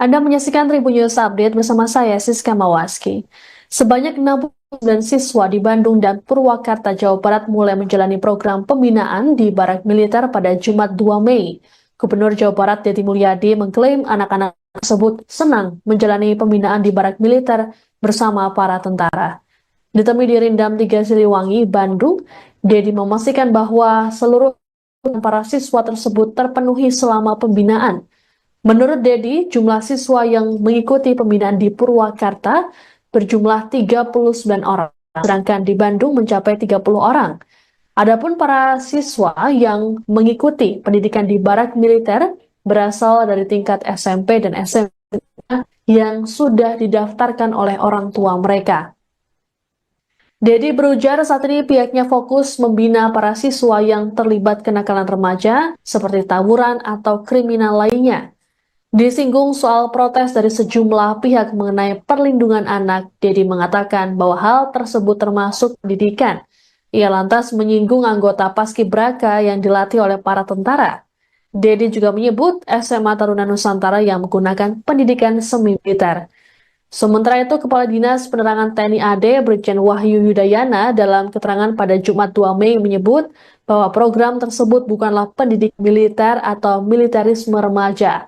Anda menyaksikan Tribun News Update bersama saya, Siska Mawaski. Sebanyak 69 siswa di Bandung dan Purwakarta, Jawa Barat mulai menjalani program pembinaan di Barak Militer pada Jumat 2 Mei. Gubernur Jawa Barat Deddy Mulyadi mengklaim anak-anak tersebut senang menjalani pembinaan di Barak Militer bersama para tentara. Ditemui di Rindam 3 Siliwangi, Bandung, Deddy memastikan bahwa seluruh para siswa tersebut terpenuhi selama pembinaan. Menurut Deddy, jumlah siswa yang mengikuti pembinaan di Purwakarta berjumlah 39 orang, sedangkan di Bandung mencapai 30 orang. Adapun para siswa yang mengikuti pendidikan di Barak Militer berasal dari tingkat SMP dan SMA yang sudah didaftarkan oleh orang tua mereka. Deddy berujar saat ini pihaknya fokus membina para siswa yang terlibat kenakalan remaja seperti tawuran atau kriminal lainnya. Disinggung soal protes dari sejumlah pihak mengenai perlindungan anak, Deddy mengatakan bahwa hal tersebut termasuk pendidikan. Ia lantas menyinggung anggota Paskibraka yang dilatih oleh para tentara. Deddy juga menyebut SMA Taruna Nusantara yang menggunakan pendidikan semi-militer. Sementara itu, Kepala Dinas Penerangan TNI AD Brigjen Wahyu Yudayana dalam keterangan pada Jumat 2 Mei menyebut bahwa program tersebut bukanlah pendidik militer atau militerisme remaja.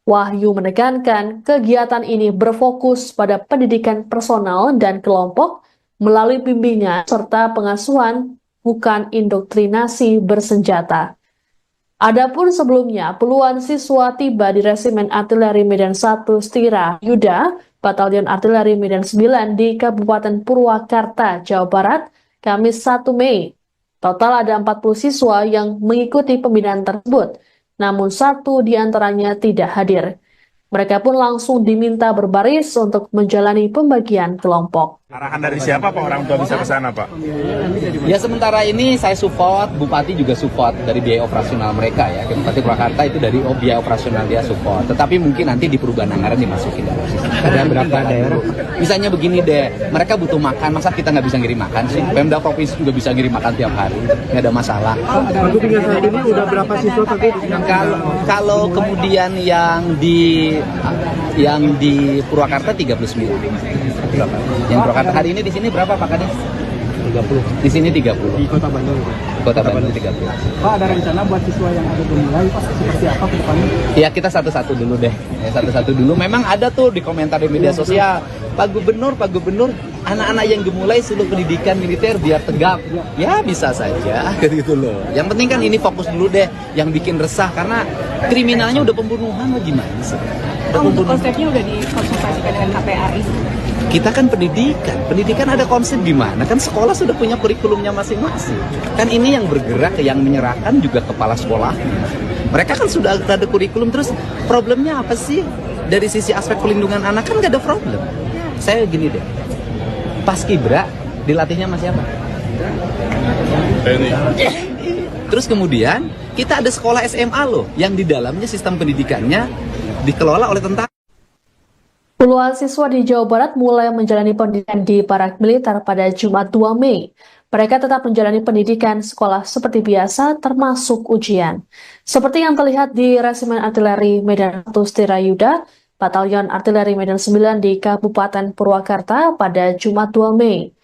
Wahyu menekankan kegiatan ini berfokus pada pendidikan personal dan kelompok melalui bimbingan serta pengasuhan, bukan indoktrinasi bersenjata. Adapun sebelumnya, puluhan siswa tiba di Resimen Artileri Medan 1 Stira Yuda, Batalion Artileri Medan 9 di Kabupaten Purwakarta, Jawa Barat, Kamis 1 Mei. Total ada 40 siswa yang mengikuti pembinaan tersebut, namun satu di antaranya tidak hadir. Mereka pun langsung diminta berbaris untuk menjalani pembagian kelompok. Arahan dari siapa Pak orang tua bisa ke sana Pak? Ya sementara ini saya support, Bupati juga support dari biaya operasional mereka ya. Bupati Purwakarta itu dari biaya operasional dia support. Tetapi mungkin nanti di perubahan anggaran dimasukin. Ada berapa daerah? Misalnya begini deh, mereka butuh makan, masa kita nggak bisa ngirim makan sih? Pemda Provinsi juga bisa ngirim makan tiap hari, nggak ada masalah. Untuk hingga saat ini udah berapa siswa tadi? Kalau kemudian yang di Purwakarta 39. Yang Purwakarta hari ini di sini berapa Pak Kades? 30. Di sini 30. Di Kota Bandung. Kota Bandung 30. Pak, ada rencana buat siswa yang ada dimulai Pak seperti apa ke depannya? Ya kita satu-satu dulu deh. Ya, satu-satu dulu. Memang ada tuh di komentar di media sosial, Pak Gubernur, anak-anak yang gemulai suruh pendidikan militer biar tegap. Ya bisa saja gitu loh. Yang penting kan ini fokus dulu deh. Yang bikin resah karena kriminalnya udah pembunuhan lah gimana sih? Untuk konsepnya udah dikonsultasikan dengan KPRI. Kita kan pendidikan ada konsep gimana? Kan sekolah sudah punya kurikulumnya masing-masing. Kan ini yang bergerak, yang menyerahkan juga kepala sekolah. Mereka kan sudah ada kurikulum, terus problemnya apa sih? Dari sisi aspek pelindungan anak kan gak ada problem. Saya gini deh, Paskibra dilatihnya sama siapa? Terus kemudian kita ada sekolah SMA loh, yang di dalamnya sistem pendidikannya dikelola oleh tentara. Puluhan siswa di Jawa Barat mulai menjalani pendidikan di Barak Militer pada Jumat 2 Mei. Mereka tetap menjalani pendidikan sekolah seperti biasa, termasuk ujian. Seperti yang terlihat di Resimen Artileri Medan 1 Stirayuda, Batalion Artileri Medan 9 di Kabupaten Purwakarta pada Jumat 2 Mei.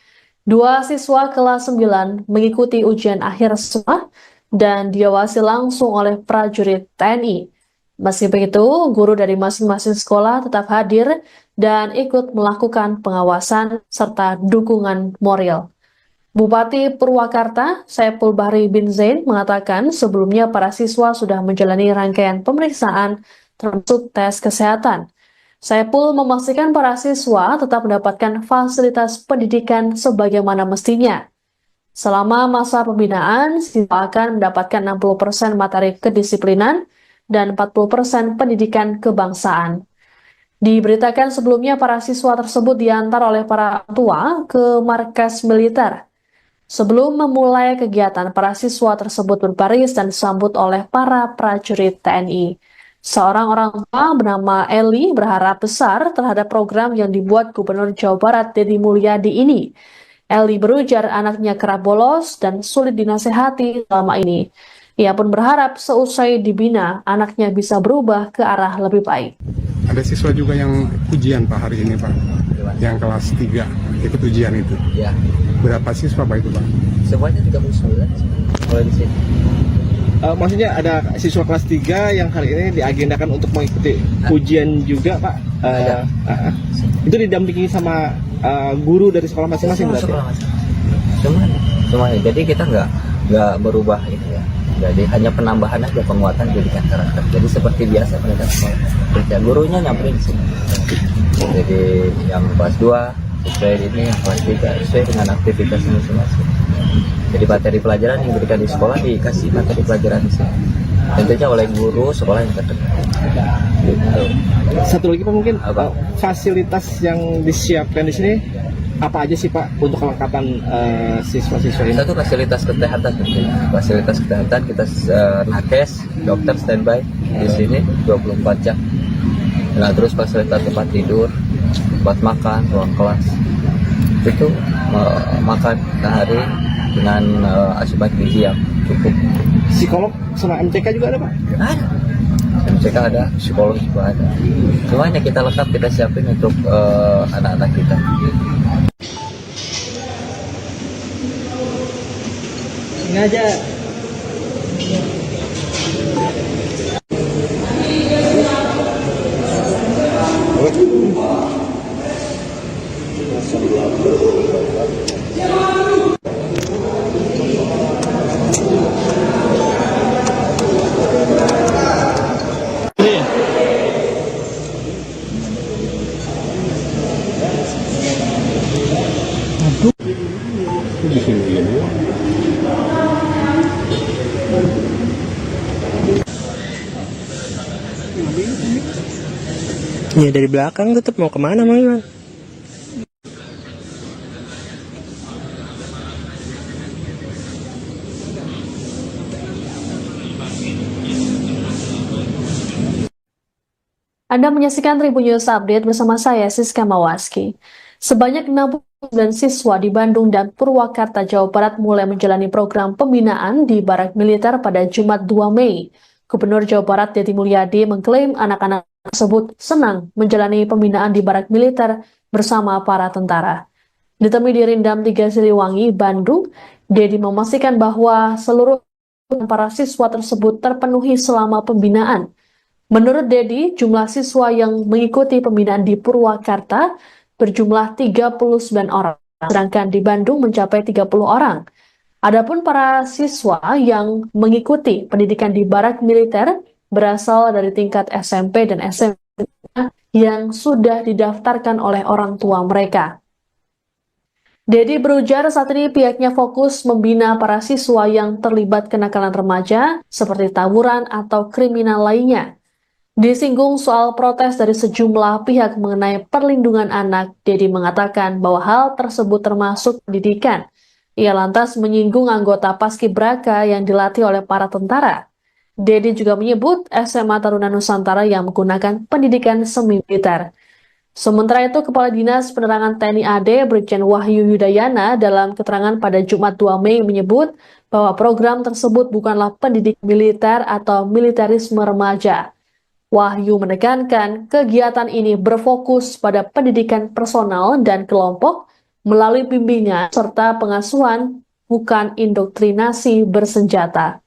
Dua siswa kelas 9 mengikuti ujian akhir sekolah dan diawasi langsung oleh prajurit TNI. Meski begitu, guru dari masing-masing sekolah tetap hadir dan ikut melakukan pengawasan serta dukungan moral. Bupati Purwakarta, Saiful Bahri bin Zain, mengatakan sebelumnya para siswa sudah menjalani rangkaian pemeriksaan termasuk tes kesehatan. Saiful memastikan para siswa tetap mendapatkan fasilitas pendidikan sebagaimana mestinya. Selama masa pembinaan, siswa akan mendapatkan 60% materi kedisiplinan dan 40% pendidikan kebangsaan. Diberitakan sebelumnya para siswa tersebut diantar oleh para tua ke markas militer. Sebelum memulai kegiatan, para siswa tersebut berbaris dan disambut oleh para prajurit TNI. Seorang orang tua bernama Eli berharap besar terhadap program yang dibuat Gubernur Jawa Barat Deddy Mulyadi ini. Eli berujar anaknya kerap bolos dan sulit dinasehati selama ini. Ia pun berharap seusai dibina, anaknya bisa berubah ke arah lebih baik. Ada siswa juga yang ujian Pak hari ini Pak, yang kelas 3 ikut ujian itu. Ya, Berapa siswa Pak itu Pak? semuanya 39 kalau di sini. Maksudnya ada siswa kelas 3 yang hari ini diagendakan untuk mengikuti ujian juga Pak. Itu didampingi sama guru dari sekolah masing-masing berarti? Sekolah masing-masing. Semuanya. Jadi kita nggak berubah itu ya. Jadi hanya penambahan aja, penguatan pendidikan karakter. Jadi seperti biasa pendidikan sekolah. Kerja gurunya nyamperin sini. Jadi yang kelas 2 sesuai ini, yang kelas 3 sesuai dengan aktivitasnya masing-masing. Jadi materi pelajaran yang diberikan di sekolah dikasih materi pelajaran di sini. Tentunya oleh guru sekolah yang terdekat. Gitu. Satu lagi Pak mungkin Apa? fasilitas yang disiapkan di sini apa aja sih Pak untuk kelengkapan siswa-siswa ini? Satu fasilitas kesehatan tentunya. Fasilitas kesehatan kita nakes, dokter standby di sini 24 jam. Nah, terus fasilitas tempat tidur, tempat makan, ruang kelas. Itu makan sehari dengan asupan gizi yang cukup. Psikolog sama MCK juga ada Pak? Ada. MCK ada, psikolog juga ada. Semuanya kita lengkap, kita siapin untuk anak-anak kita. Sengaja. Ya dari belakang tetap mau kemana Mang Iwan? Anda menyaksikan Tribun News Update bersama saya Siska Mawaski. Sebanyak 69 siswa di Bandung dan Purwakarta, Jawa Barat mulai menjalani program pembinaan di Barak Militer pada Jumat 2 Mei. Gubernur Jawa Barat Deddy Mulyadi mengklaim anak-anak tersebut senang menjalani pembinaan di Barak Militer bersama para tentara. Ditemui di Rindam 3 Siliwangi, Bandung, Deddy memastikan bahwa seluruh para siswa tersebut terpenuhi selama pembinaan. Menurut Deddy, jumlah siswa yang mengikuti pembinaan di Purwakarta berjumlah 39 orang, sedangkan di Bandung mencapai 30 orang. Adapun para siswa yang mengikuti pendidikan di Barak Militer berasal dari tingkat SMP dan SMA yang sudah didaftarkan oleh orang tua mereka. Deddy berujar saat ini pihaknya fokus membina para siswa yang terlibat kenakalan remaja seperti tawuran atau kriminal lainnya. Disinggung soal protes dari sejumlah pihak mengenai perlindungan anak, Deddy mengatakan bahwa hal tersebut termasuk pendidikan. Ia lantas menyinggung anggota Paskibraka yang dilatih oleh para tentara. Deddy juga menyebut SMA Taruna Nusantara yang menggunakan pendidikan semi-militer. Sementara itu, Kepala Dinas Penerangan TNI AD Brigjen Wahyu Yudayana dalam keterangan pada Jumat 2 Mei menyebut bahwa program tersebut bukanlah pendidikan militer atau militerisme remaja. Wahyu menekankan kegiatan ini berfokus pada pendidikan personal dan kelompok melalui bimbingan serta pengasuhan, bukan indoktrinasi bersenjata.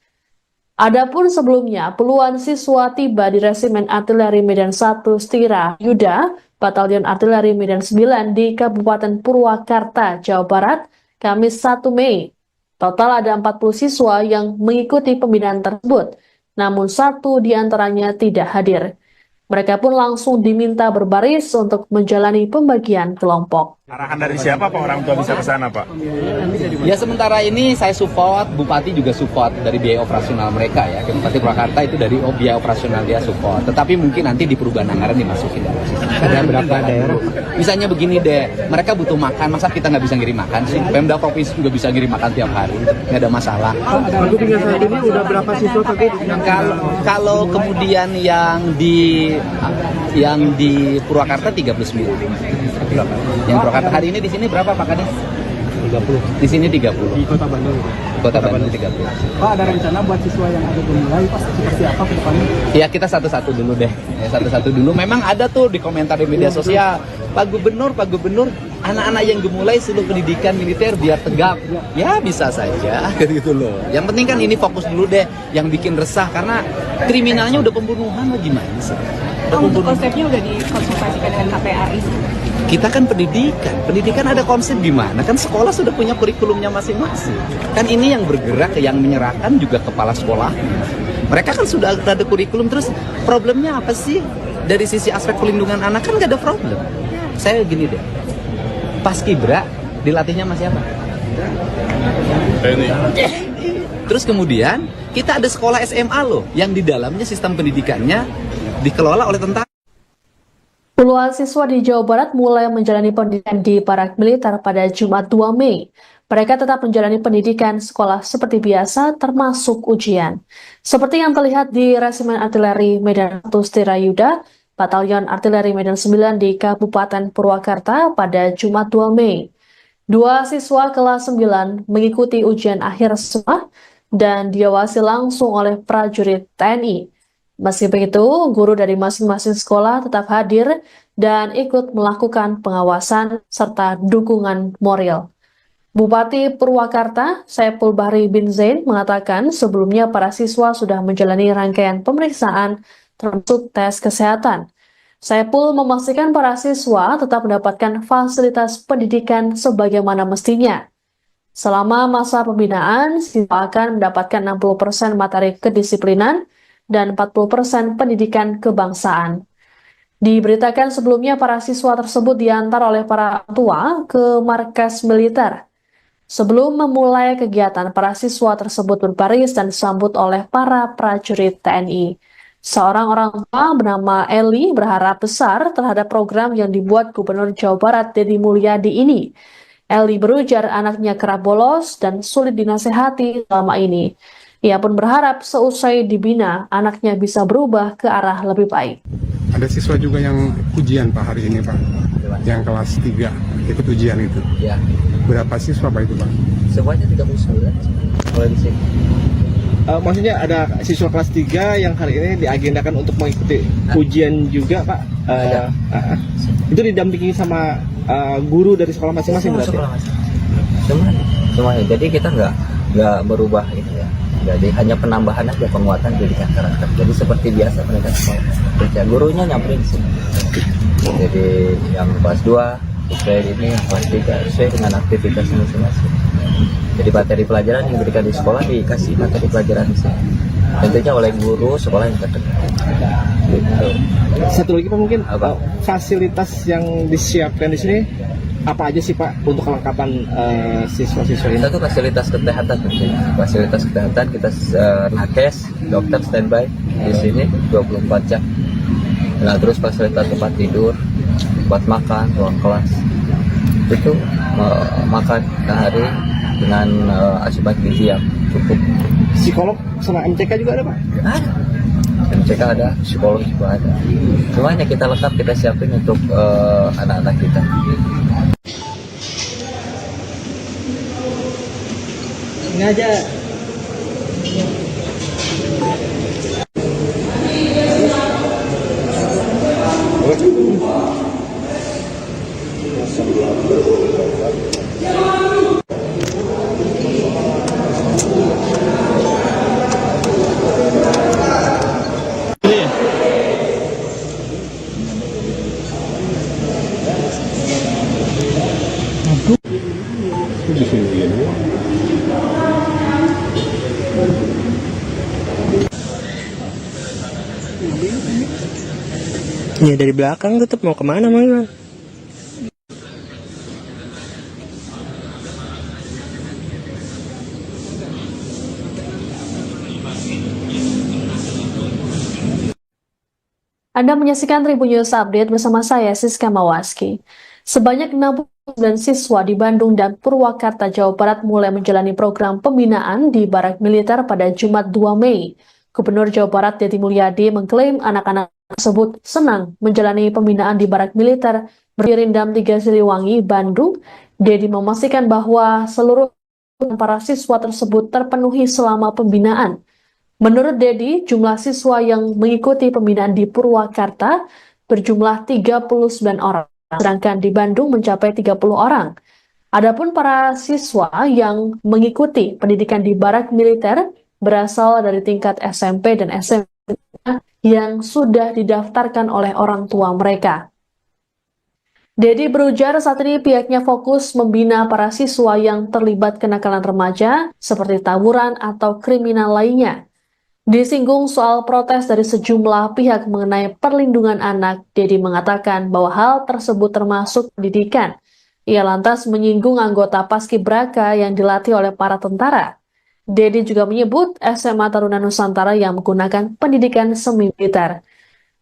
Adapun sebelumnya, puluhan siswa tiba di Resimen Artileri Medan 1 Stira Yuda, Batalion Artileri Medan 9 di Kabupaten Purwakarta, Jawa Barat, Kamis 1 Mei. Total ada 40 siswa yang mengikuti pembinaan tersebut, namun satu di antaranya tidak hadir. Mereka pun langsung diminta berbaris untuk menjalani pembagian kelompok. Arahan dari siapa Pak orang tua bisa ke sana Pak? Ya sementara ini saya support, Bupati juga support dari biaya operasional mereka ya. Bupati Purwakarta itu dari biaya operasional dia support. Tetapi mungkin nanti di perubahan anggaran dimasukin. Ada berapa daerah? Misalnya begini deh, mereka butuh makan, masa kita nggak bisa ngirim makan sih? Pemda Provinsi juga bisa ngirim makan tiap hari, nggak ada masalah. Aku tinggal saat ini udah berapa siswa tadi? Kalau kemudian yang di Purwakarta 39. Yang Purwakarta hari ini di sini berapa Pak Kades? 30. Di sini 30. Di Kota Bandung. Kota Bandung 30. Pak, ada rencana buat siswa yang ada dimulai Pak seperti apa ke depannya? Ya kita satu-satu dulu deh. Ya, satu-satu dulu. Memang ada tuh di komentar di media sosial, Pak Gubernur, anak-anak yang gemulai suruh pendidikan militer biar tegap. Ya bisa saja gitu loh. Yang penting kan ini fokus dulu deh. Yang bikin resah karena kriminalnya udah pembunuhan lah gimana sih? Udah Untuk pembunuhan. konsepnya udah dikonsultasikan dengan KPRI. Kita kan pendidikan ada konsep gimana? Kan sekolah sudah punya kurikulumnya masing-masing. Kan ini yang bergerak, yang menyerahkan juga kepala sekolah. Mereka kan sudah ada kurikulum, terus problemnya apa sih? Dari sisi aspek pelindungan anak kan nggak ada problem. Saya gini deh, Paskibra dilatihnya sama siapa? Terus kemudian kita ada sekolah SMA loh, yang di dalamnya sistem pendidikannya dikelola oleh tentara. Puluhan siswa di Jawa Barat mulai menjalani pendidikan di Barak Militer pada Jumat 2 Mei. Mereka tetap menjalani pendidikan sekolah seperti biasa, termasuk ujian. Seperti yang terlihat di Resimen Artileri Medan 1 Stirayuda, Batalion Artileri Medan 9 di Kabupaten Purwakarta pada Jumat 2 Mei. Dua siswa kelas 9 mengikuti ujian akhir semua dan diawasi langsung oleh prajurit TNI. Meski begitu, guru dari masing-masing sekolah tetap hadir dan ikut melakukan pengawasan serta dukungan moral. Bupati Purwakarta, Saiful Bahri bin Zain mengatakan sebelumnya para siswa sudah menjalani rangkaian pemeriksaan termasuk tes kesehatan. Saiful memastikan para siswa tetap mendapatkan fasilitas pendidikan sebagaimana mestinya. Selama masa pembinaan, siswa akan mendapatkan 60% materi kedisiplinan dan 40% pendidikan kebangsaan. Diberitakan sebelumnya para siswa tersebut diantar oleh para tua ke markas militer. Sebelum memulai kegiatan, para siswa tersebut berbaris dan disambut oleh para prajurit TNI. Seorang orang tua bernama Eli berharap besar terhadap program yang dibuat Gubernur Jawa Barat Deddy Mulyadi ini. Eli berujar anaknya kerap bolos dan sulit dinasehati selama ini. Ia pun berharap seusai dibina, anaknya bisa berubah ke arah lebih baik. Ada siswa juga yang ujian Pak hari ini Pak, yang kelas 3 ikut ujian itu. Ya, Berapa siswa Pak itu Pak? semuanya 39 kalau di sini. Maksudnya ada siswa kelas 3 yang hari ini diagendakan untuk mengikuti ujian juga Pak. Ada. Itu didampingi sama guru dari sekolah masing-masing berarti? Sekolah masing-masing. Semuanya. Jadi kita nggak berubah ini ya. Jadi hanya penambahan aja, penguatan pendidikan karakter. Jadi seperti biasa mereka sekolah. Kerja gurunya nyamperin di sini. Jadi yang kelas 2 sesuai ini, yang kelas 3 sesuai dengan aktivitas masing-masing. Jadi materi pelajaran yang diberikan di sekolah dikasih materi pelajaran di sini. Tentunya oleh guru sekolah yang terdekat. Gitu. Satu lagi Pak mungkin Apa? fasilitas yang disiapkan di sini apa aja sih Pak untuk kelengkapan siswa-siswa ini? Kita tuh fasilitas kesehatan tentunya. Fasilitas kesehatan kita nakes, dokter standby di sini 24 jam. Nah, terus fasilitas tempat tidur, tempat makan, ruang kelas. Itu makan sehari dengan asupan gizi yang cukup. Psikolog sama MCK juga ada Pak? Ada. MCK ada, psikolog juga ada. Semuanya kita lengkap, kita siapin untuk anak-anak kita. Ini aja. Ya dari belakang tetap mau kemana Mang Iwan? Anda menyaksikan Tribun News Update bersama saya, Siska Mawaski. Sebanyak 69 siswa di Bandung dan Purwakarta, Jawa Barat mulai menjalani program pembinaan di Barak Militer pada Jumat 2 Mei. Gubernur Jawa Barat Deddy Mulyadi mengklaim anak-anak tersebut senang menjalani pembinaan di Barak Militer Berdirindam 3 Siliwangi, Bandung. Deddy memastikan bahwa seluruh para siswa tersebut terpenuhi selama pembinaan. Menurut Dedi, jumlah siswa yang mengikuti pembinaan di Purwakarta berjumlah 39 orang, sedangkan di Bandung mencapai 30 orang. Adapun para siswa yang mengikuti pendidikan di barak militer berasal dari tingkat SMP dan SMA yang sudah didaftarkan oleh orang tua mereka. Dedi berujar saat ini pihaknya fokus membina para siswa yang terlibat kenakalan remaja seperti tawuran atau kriminal lainnya. Disinggung soal protes dari sejumlah pihak mengenai perlindungan anak, Dedi mengatakan bahwa hal tersebut termasuk pendidikan. Ia lantas menyinggung anggota Paskibraka yang dilatih oleh para tentara. Dedi juga menyebut SMA Taruna Nusantara yang menggunakan pendidikan semi-militer.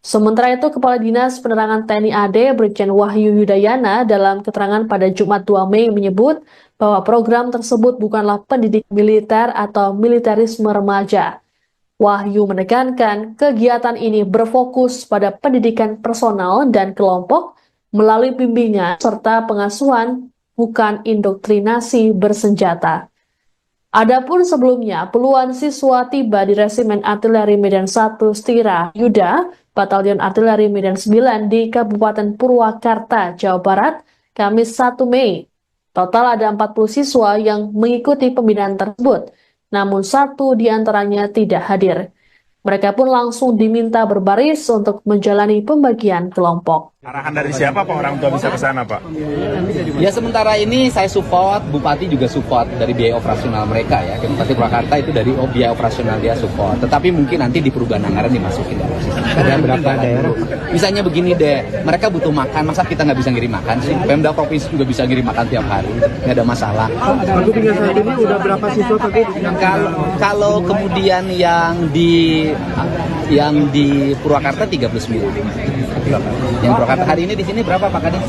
Sementara itu, Kepala Dinas Penerangan TNI AD Brigjen Wahyu Yudayana dalam keterangan pada Jumat 2 Mei menyebut bahwa program tersebut bukanlah pendidik militer atau militerisme remaja. Wahyu menekankan kegiatan ini berfokus pada pendidikan personal dan kelompok melalui bimbingan serta pengasuhan, bukan indoktrinasi bersenjata. Adapun sebelumnya, puluhan siswa tiba di Resimen Artileri Medan 1 Stira Yuda, Batalion Artileri Medan 9 di Kabupaten Purwakarta, Jawa Barat, Kamis 1 Mei. Total ada 40 siswa yang mengikuti pembinaan tersebut, namun satu di antaranya tidak hadir. Mereka pun langsung diminta berbaris untuk menjalani pembagian kelompok. Arahan dari siapa Pak orang tua bisa ke sana Pak? Ya sementara ini saya support, Bupati juga support dari biaya operasional mereka ya. Bupati Purwakarta itu dari biaya operasional dia support. Tetapi mungkin nanti di perubahan anggaran dimasukin dalam sistem. Ada berapa daerah? Misalnya begini deh, mereka butuh makan, masa kita nggak bisa ngirim makan sih? Pemda provinsi juga bisa ngirim makan tiap hari, nggak ada masalah. Untuk hingga saat ini udah berapa siswa Pak? Kalau kemudian yang di Purwakarta 39. Yang Purwakarta hari ini di sini berapa Pak Kadis?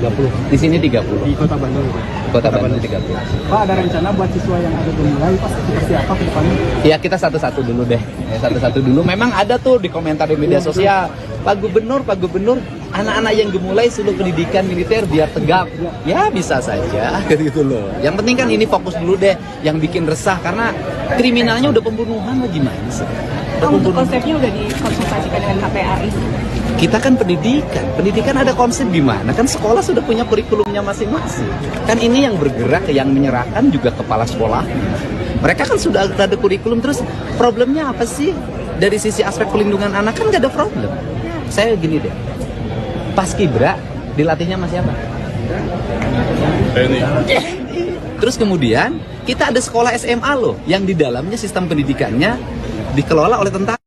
30. Di sini 30. Di Kota Bandung. Kota Bandung 30. Pak, ada rencana buat siswa yang ada mulai seperti apa ke depannya? Ya kita satu-satu dulu deh. Ya, satu-satu dulu. Memang ada tuh di komentar di media sosial. Pak Gubernur, anak-anak yang gemulai suruh pendidikan militer biar tegap. Ya bisa saja, gitu loh. Yang penting kan ini fokus dulu deh. Yang bikin resah karena kriminalnya udah pembunuhan gimana sih? Untuk konsepnya udah dikonsultasikan dengan KPRI. Kita kan pendidikan ada konsep gimana? Kan sekolah sudah punya kurikulumnya masing-masing. Kan ini yang bergerak, yang menyerahkan juga kepala sekolah. Mereka kan sudah ada kurikulum, terus problemnya apa sih? Dari sisi aspek pelindungan anak kan nggak ada problem. Saya gini deh, Paskibra dilatihnya sama siapa? Terus kemudian kita ada sekolah SMA loh, yang di dalamnya sistem pendidikannya dikelola oleh tentara.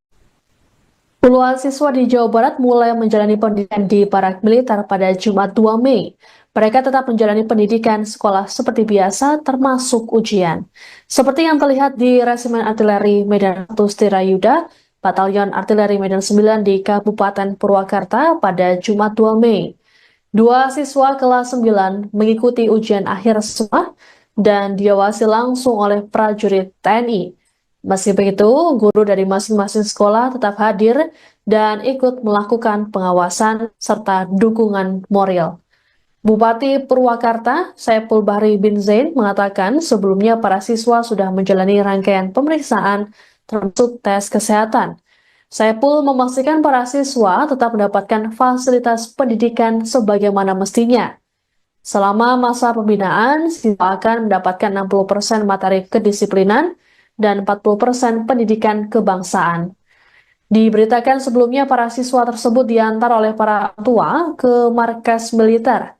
Puluhan siswa di Jawa Barat mulai menjalani pendidikan di barak militer pada Jumat 2 Mei. Mereka tetap menjalani pendidikan sekolah seperti biasa, termasuk ujian. Seperti yang terlihat di Resimen Artileri Medan 1 Stirayuda, Batalion Artileri Medan 9 di Kabupaten Purwakarta pada Jumat 2 Mei. Dua siswa kelas 9 mengikuti ujian akhir sekolah dan diawasi langsung oleh prajurit TNI. Meski begitu, guru dari masing-masing sekolah tetap hadir dan ikut melakukan pengawasan serta dukungan moral. Bupati Purwakarta, Saiful Bahri bin Zain, mengatakan sebelumnya para siswa sudah menjalani rangkaian pemeriksaan termasuk tes kesehatan. Saiful memastikan para siswa tetap mendapatkan fasilitas pendidikan sebagaimana mestinya. Selama masa pembinaan, siswa akan mendapatkan 60% materi kedisiplinan dan 40% pendidikan kebangsaan. Diberitakan sebelumnya para siswa tersebut diantar oleh para tua ke markas militer.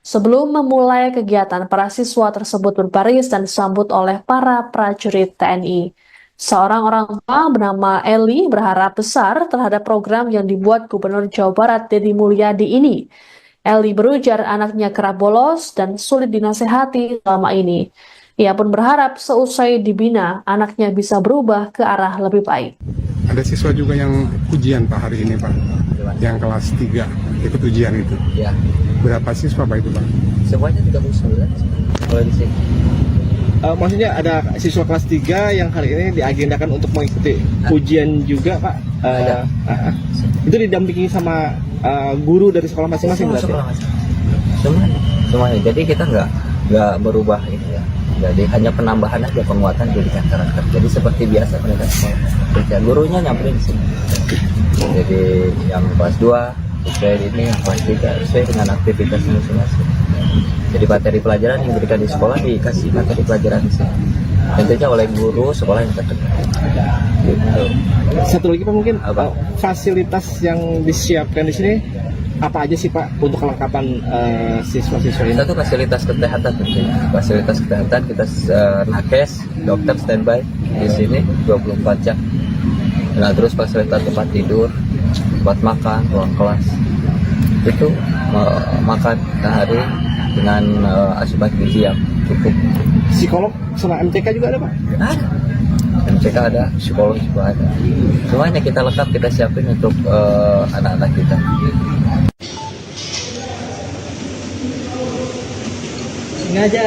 Sebelum memulai kegiatan, para siswa tersebut berbaris dan disambut oleh para prajurit TNI. Seorang orang tua bernama Eli berharap besar terhadap program yang dibuat Gubernur Jawa Barat Deddy Mulyadi ini. Eli berujar anaknya kerap bolos dan sulit dinasehati selama ini. Ia pun berharap seusai dibina, anaknya bisa berubah ke arah lebih baik. Ada siswa juga yang ujian Pak hari ini Pak, yang kelas 3 ikut ujian itu. Ya, Berapa siswa Pak itu Pak? semuanya 39 kalau di sini. Maksudnya ada siswa kelas 3 yang hari ini diagendakan untuk mengikuti ujian juga Pak? Ada. Itu didampingi sama guru dari sekolah masing-masing berarti? Semuanya. Jadi kita nggak berubah ini ya, Jadi hanya penambahan aja, penguatan pendidikan karakter. Jadi seperti biasa pendidikan sekolah kerja, gurunya nyamperin di sini. Jadi yang kelas 2 sesuai ini, yang kelas 3 sesuai dengan aktivitas masing-masing. Jadi materi pelajaran yang diberikan di sekolah dikasih materi pelajaran di sini. Tentunya oleh guru sekolah yang terdekat. Gitu. Satu lagi Pak, mungkin Apa? fasilitas yang disiapkan di sini apa aja sih Pak untuk kelengkapan siswa-siswa ini? Satu fasilitas kesehatan tentunya. Fasilitas kesehatan kita nakes, dokter standby di sini 24 jam. Nah, terus fasilitas tempat tidur, tempat makan, ruang kelas. Itu makan sehari dengan asupan gizi yang cukup. Psikolog sama MTK juga ada Pak? Ada. MCK ada, psikolog juga ada. Semuanya kita lengkap, kita siapin untuk anak-anak kita. Sengaja.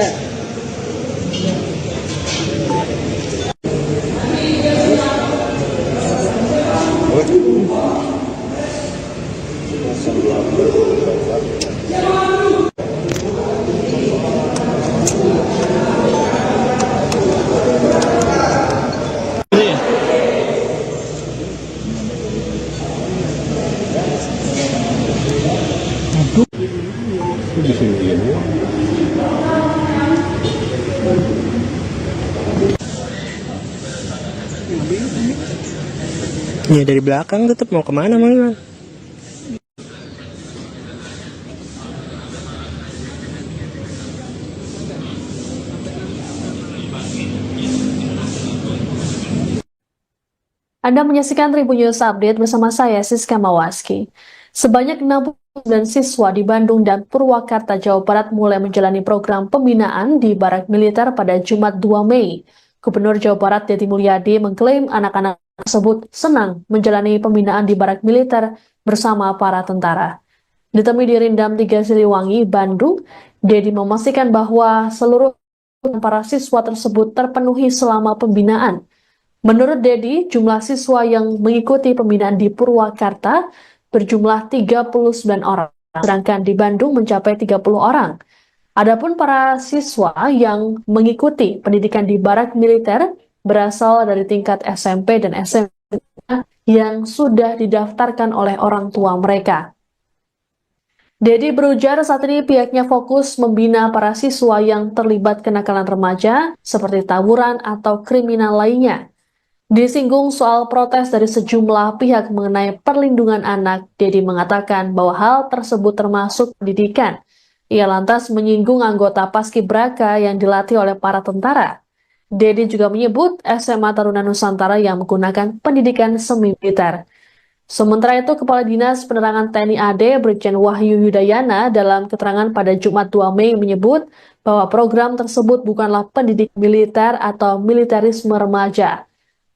Ya dari belakang tetap mau kemana Mang Iwan? Anda menyaksikan Tribun News Update bersama saya, Siska Mawaski. Sebanyak 69 siswa di Bandung dan Purwakarta, Jawa Barat mulai menjalani program pembinaan di Barak Militer pada Jumat 2 Mei. Gubernur Jawa Barat Deddy Mulyadi mengklaim anak-anak tersebut senang menjalani pembinaan di Barak Militer bersama para tentara. Ditemui di Rindam 3 Siliwangi, Bandung, Deddy memastikan bahwa seluruh para siswa tersebut terpenuhi selama pembinaan. Menurut Deddy, jumlah siswa yang mengikuti pembinaan di Purwakarta berjumlah 39 orang, sedangkan di Bandung mencapai 30 orang. Adapun para siswa yang mengikuti pendidikan di Barak Militer berasal dari tingkat SMP dan SMA yang sudah didaftarkan oleh orang tua mereka. Deddy berujar saat ini pihaknya fokus membina para siswa yang terlibat kenakalan remaja seperti tawuran atau kriminal lainnya. Disinggung soal protes dari sejumlah pihak mengenai perlindungan anak, Deddy mengatakan bahwa hal tersebut termasuk pendidikan. Ia lantas menyinggung anggota Paskibraka yang dilatih oleh para tentara. Deddy juga menyebut SMA Taruna Nusantara yang menggunakan pendidikan semi militer. Sementara itu, Kepala Dinas Penerangan TNI AD Brigjen Wahyu Yudayana dalam keterangan pada Jumat 2 Mei menyebut bahwa program tersebut bukanlah pendidik militer atau militerisme remaja.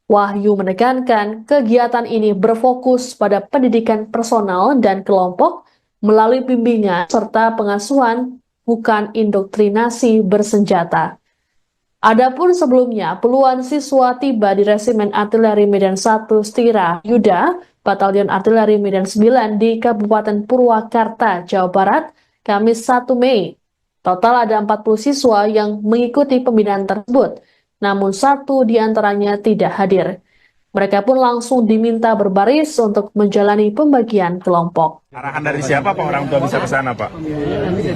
Wahyu menekankan kegiatan ini berfokus pada pendidikan personal dan kelompok melalui bimbingan serta pengasuhan, bukan indoktrinasi bersenjata. Adapun sebelumnya, puluhan siswa tiba di Resimen Artileri Medan 1 Stira Yuda, Batalion Artileri Medan 9 di Kabupaten Purwakarta, Jawa Barat, Kamis 1 Mei. Total ada 40 siswa yang mengikuti pembinaan tersebut, namun satu di antaranya tidak hadir. Mereka pun langsung diminta berbaris untuk menjalani pembagian kelompok. Arahan dari siapa Pak orang tua bisa ke sana Pak?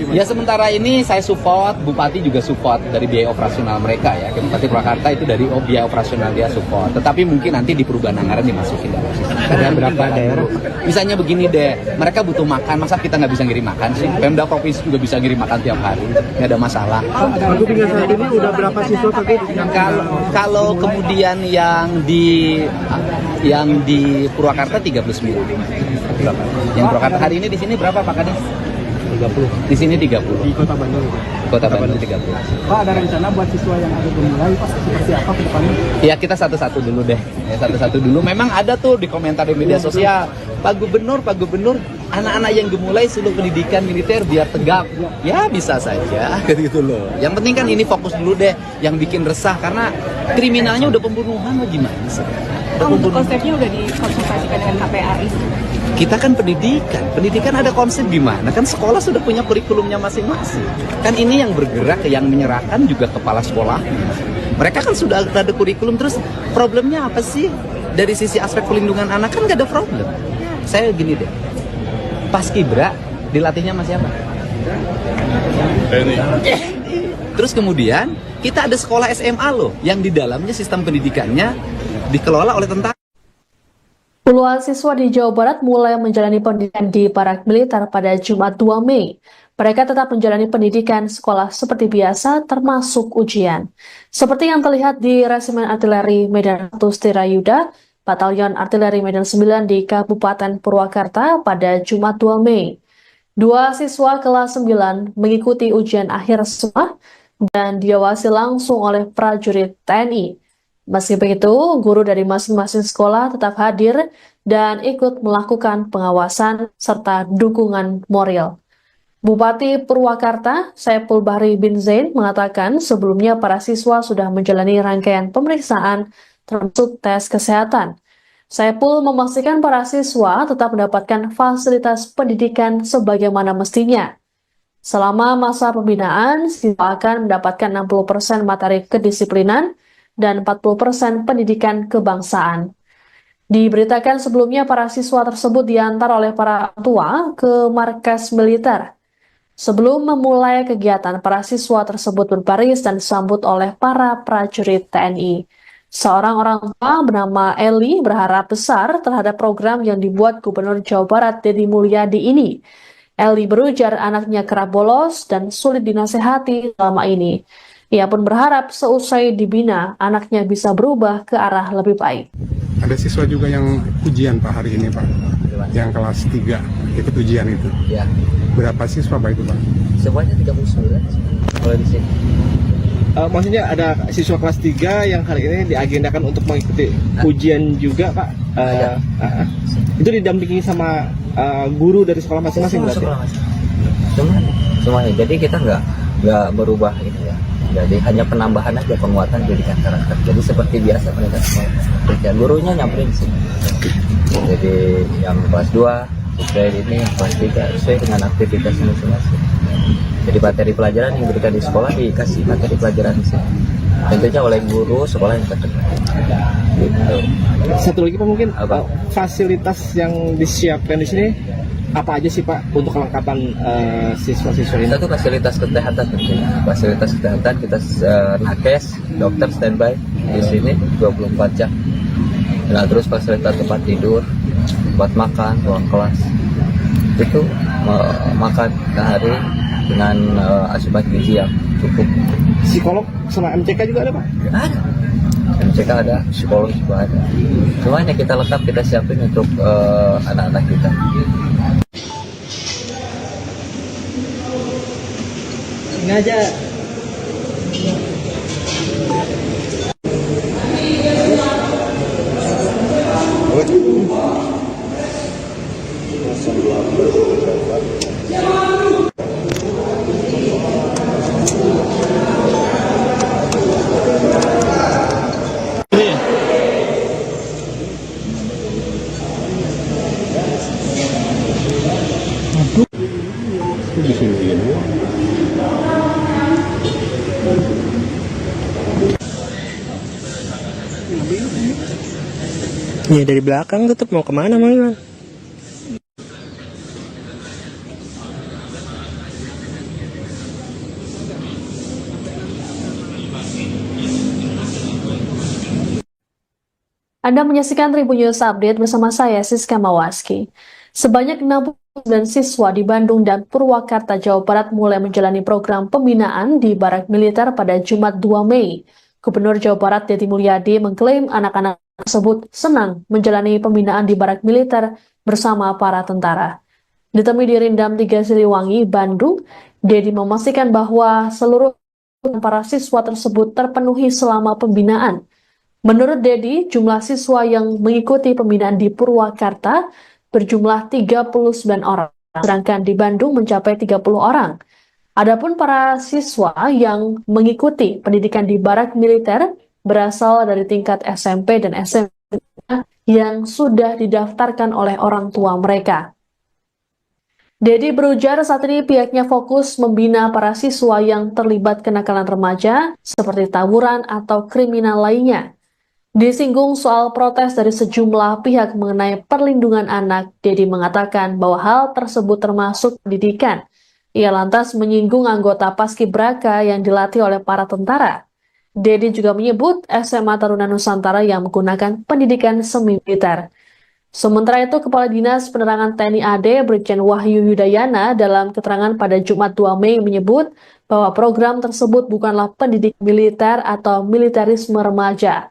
Ya sementara ini saya support, Bupati juga support dari biaya operasional mereka ya. Bupati Purwakarta itu dari biaya operasional dia support. Tetapi mungkin nanti di perubahan anggaran dimasukin dalam sistem. Ada berapa daerah? Misalnya begini deh, mereka butuh makan, masa kita nggak bisa ngirim makan sih? Pemda Provinsi juga bisa ngirim makan tiap hari, nggak ada masalah. Aku tinggal saat ini udah berapa siswa Pak? Kalau kemudian yang di Purwakarta 39. Yang Purwakarta hari ini di sini berapa Pak Kadis? 30. Di sini 30. Di Kota Bandung. Kota Bandung 30. Pak, ada rencana buat siswa yang ada gemulai Pak seperti apa ke depannya? Ya kita satu-satu dulu deh. Ya, satu-satu dulu. Memang ada tuh di komentar di media sosial. Pak Gubernur, anak-anak yang gemulai suruh pendidikan militer biar tegap. Ya bisa saja gitu loh. Yang penting kan ini fokus dulu deh. Yang bikin resah karena kriminalnya udah pembunuhan, gimana sih? Untuk konsepnya udah dikonsultasikan dengan KPAI. Kita kan pendidikan ada konsep gimana? Kan sekolah sudah punya kurikulumnya masing-masing. Kan ini yang bergerak, yang menyerahkan juga kepala sekolah. Mereka kan sudah ada kurikulum, terus problemnya apa sih? Dari sisi aspek pelindungan anak kan gak ada problem. Saya gini deh, Paskibra dilatihnya sama siapa? Terus kemudian kita ada sekolah SMA loh, yang di dalamnya sistem pendidikannya dikelola oleh tentara. Puluhan siswa di Jawa Barat mulai menjalani pendidikan di Barak Militer pada Jumat 2 Mei. Mereka tetap menjalani pendidikan sekolah seperti biasa, termasuk ujian. Seperti yang terlihat di Resimen Artileri Medan 1 Stirayuda, Batalion Artileri Medan 9 di Kabupaten Purwakarta pada Jumat 2 Mei. Dua siswa kelas 9 mengikuti ujian akhir sekolah dan diawasi langsung oleh prajurit TNI. Meski begitu, guru dari masing-masing sekolah tetap hadir dan ikut melakukan pengawasan serta dukungan moral. Bupati Purwakarta, Saiful Bahri bin Zain mengatakan sebelumnya para siswa sudah menjalani rangkaian pemeriksaan termasuk tes kesehatan. Saiful memastikan para siswa tetap mendapatkan fasilitas pendidikan sebagaimana mestinya. Selama masa pembinaan, siswa akan mendapatkan 60% materi kedisiplinan dan 40% pendidikan kebangsaan. Diberitakan sebelumnya para siswa tersebut diantar oleh para tua ke markas militer. Sebelum memulai kegiatan, para siswa tersebut berbaris dan disambut oleh para prajurit TNI. Seorang orang tua bernama Eli berharap besar terhadap program yang dibuat Gubernur Jawa Barat Deddy Mulyadi ini. Eli berujar anaknya kerap bolos dan sulit dinasehati selama ini. Ia pun berharap seusai dibina, anaknya bisa berubah ke arah lebih baik. Ada siswa juga yang ujian Pak hari ini Pak, yang kelas 3 ikut ujian itu. Ya, Berapa siswa Pak itu Pak? semuanya 39 kalau di sini. Maksudnya ada siswa kelas 3 yang hari ini diagendakan untuk mengikuti ujian juga Pak. Itu didampingi sama guru dari sekolah masing-masing berarti? Sekolah masing-masing. Semuanya. Jadi kita nggak berubah itu ya. Jadi hanya penambahan aja, penguatan pendidikan karakter. Jadi seperti biasa pendidikan sekolah. Kerja gurunya nyamperin sih. Jadi yang kelas 2 sesuai ini, yang kelas 3 sesuai dengan aktivitas masing-masing. Jadi materi pelajaran yang diberikan di sekolah dikasih materi pelajaran di sini. Tentunya oleh guru sekolah yang terdekat. Gitu. Satu lagi Pak mungkin fasilitas yang disiapkan di sini apa aja sih Pak untuk kelengkapan siswa-siswa ini? Satu fasilitas kesehatan tentunya. Fasilitas kesehatan kita nakes, dokter standby di sini 24 jam. Nah, terus fasilitas tempat tidur, tempat makan, ruang kelas. Itu makan sehari dengan asupan gizi yang cukup. Psikolog sama MCK juga ada Pak? Ada. MCK ada, psikolog juga ada. Semuanya kita lengkap, kita siapin untuk anak-anak kita. Ini aja. Ya dari belakang tetap mau kemana Mang Iwan? Anda menyaksikan Tribun News Update bersama saya, Siska Mawaski. Sebanyak 69 siswa di Bandung dan Purwakarta, Jawa Barat mulai menjalani program pembinaan di Barak Militer pada Jumat 2 Mei. Gubernur Jawa Barat Deddy Mulyadi mengklaim anak-anak tersebut senang menjalani pembinaan di Barak Militer bersama para tentara. Ditemui di Rindam 3 Siliwangi, Bandung, Deddy memastikan bahwa seluruh para siswa tersebut terpenuhi selama pembinaan. Menurut Deddy, jumlah siswa yang mengikuti pembinaan di Purwakarta berjumlah 39 orang, sedangkan di Bandung mencapai 30 orang. Adapun para siswa yang mengikuti pendidikan di Barak Militer berasal dari tingkat SMP dan SMA yang sudah didaftarkan oleh orang tua mereka. Dedi berujar saat ini pihaknya fokus membina para siswa yang terlibat kenakalan remaja seperti tawuran atau kriminal lainnya. Disinggung soal protes dari sejumlah pihak mengenai perlindungan anak, Dedi mengatakan bahwa hal tersebut termasuk pendidikan. Ia lantas menyinggung anggota Paskibraka yang dilatih oleh para tentara. Dedi juga menyebut SMA Taruna Nusantara yang menggunakan pendidikan semi-militer. Sementara itu, Kepala Dinas Penerangan TNI AD Brigjen Wahyu Yudayana dalam keterangan pada Jumat 2 Mei menyebut bahwa program tersebut bukanlah pendidik militer atau militerisme remaja.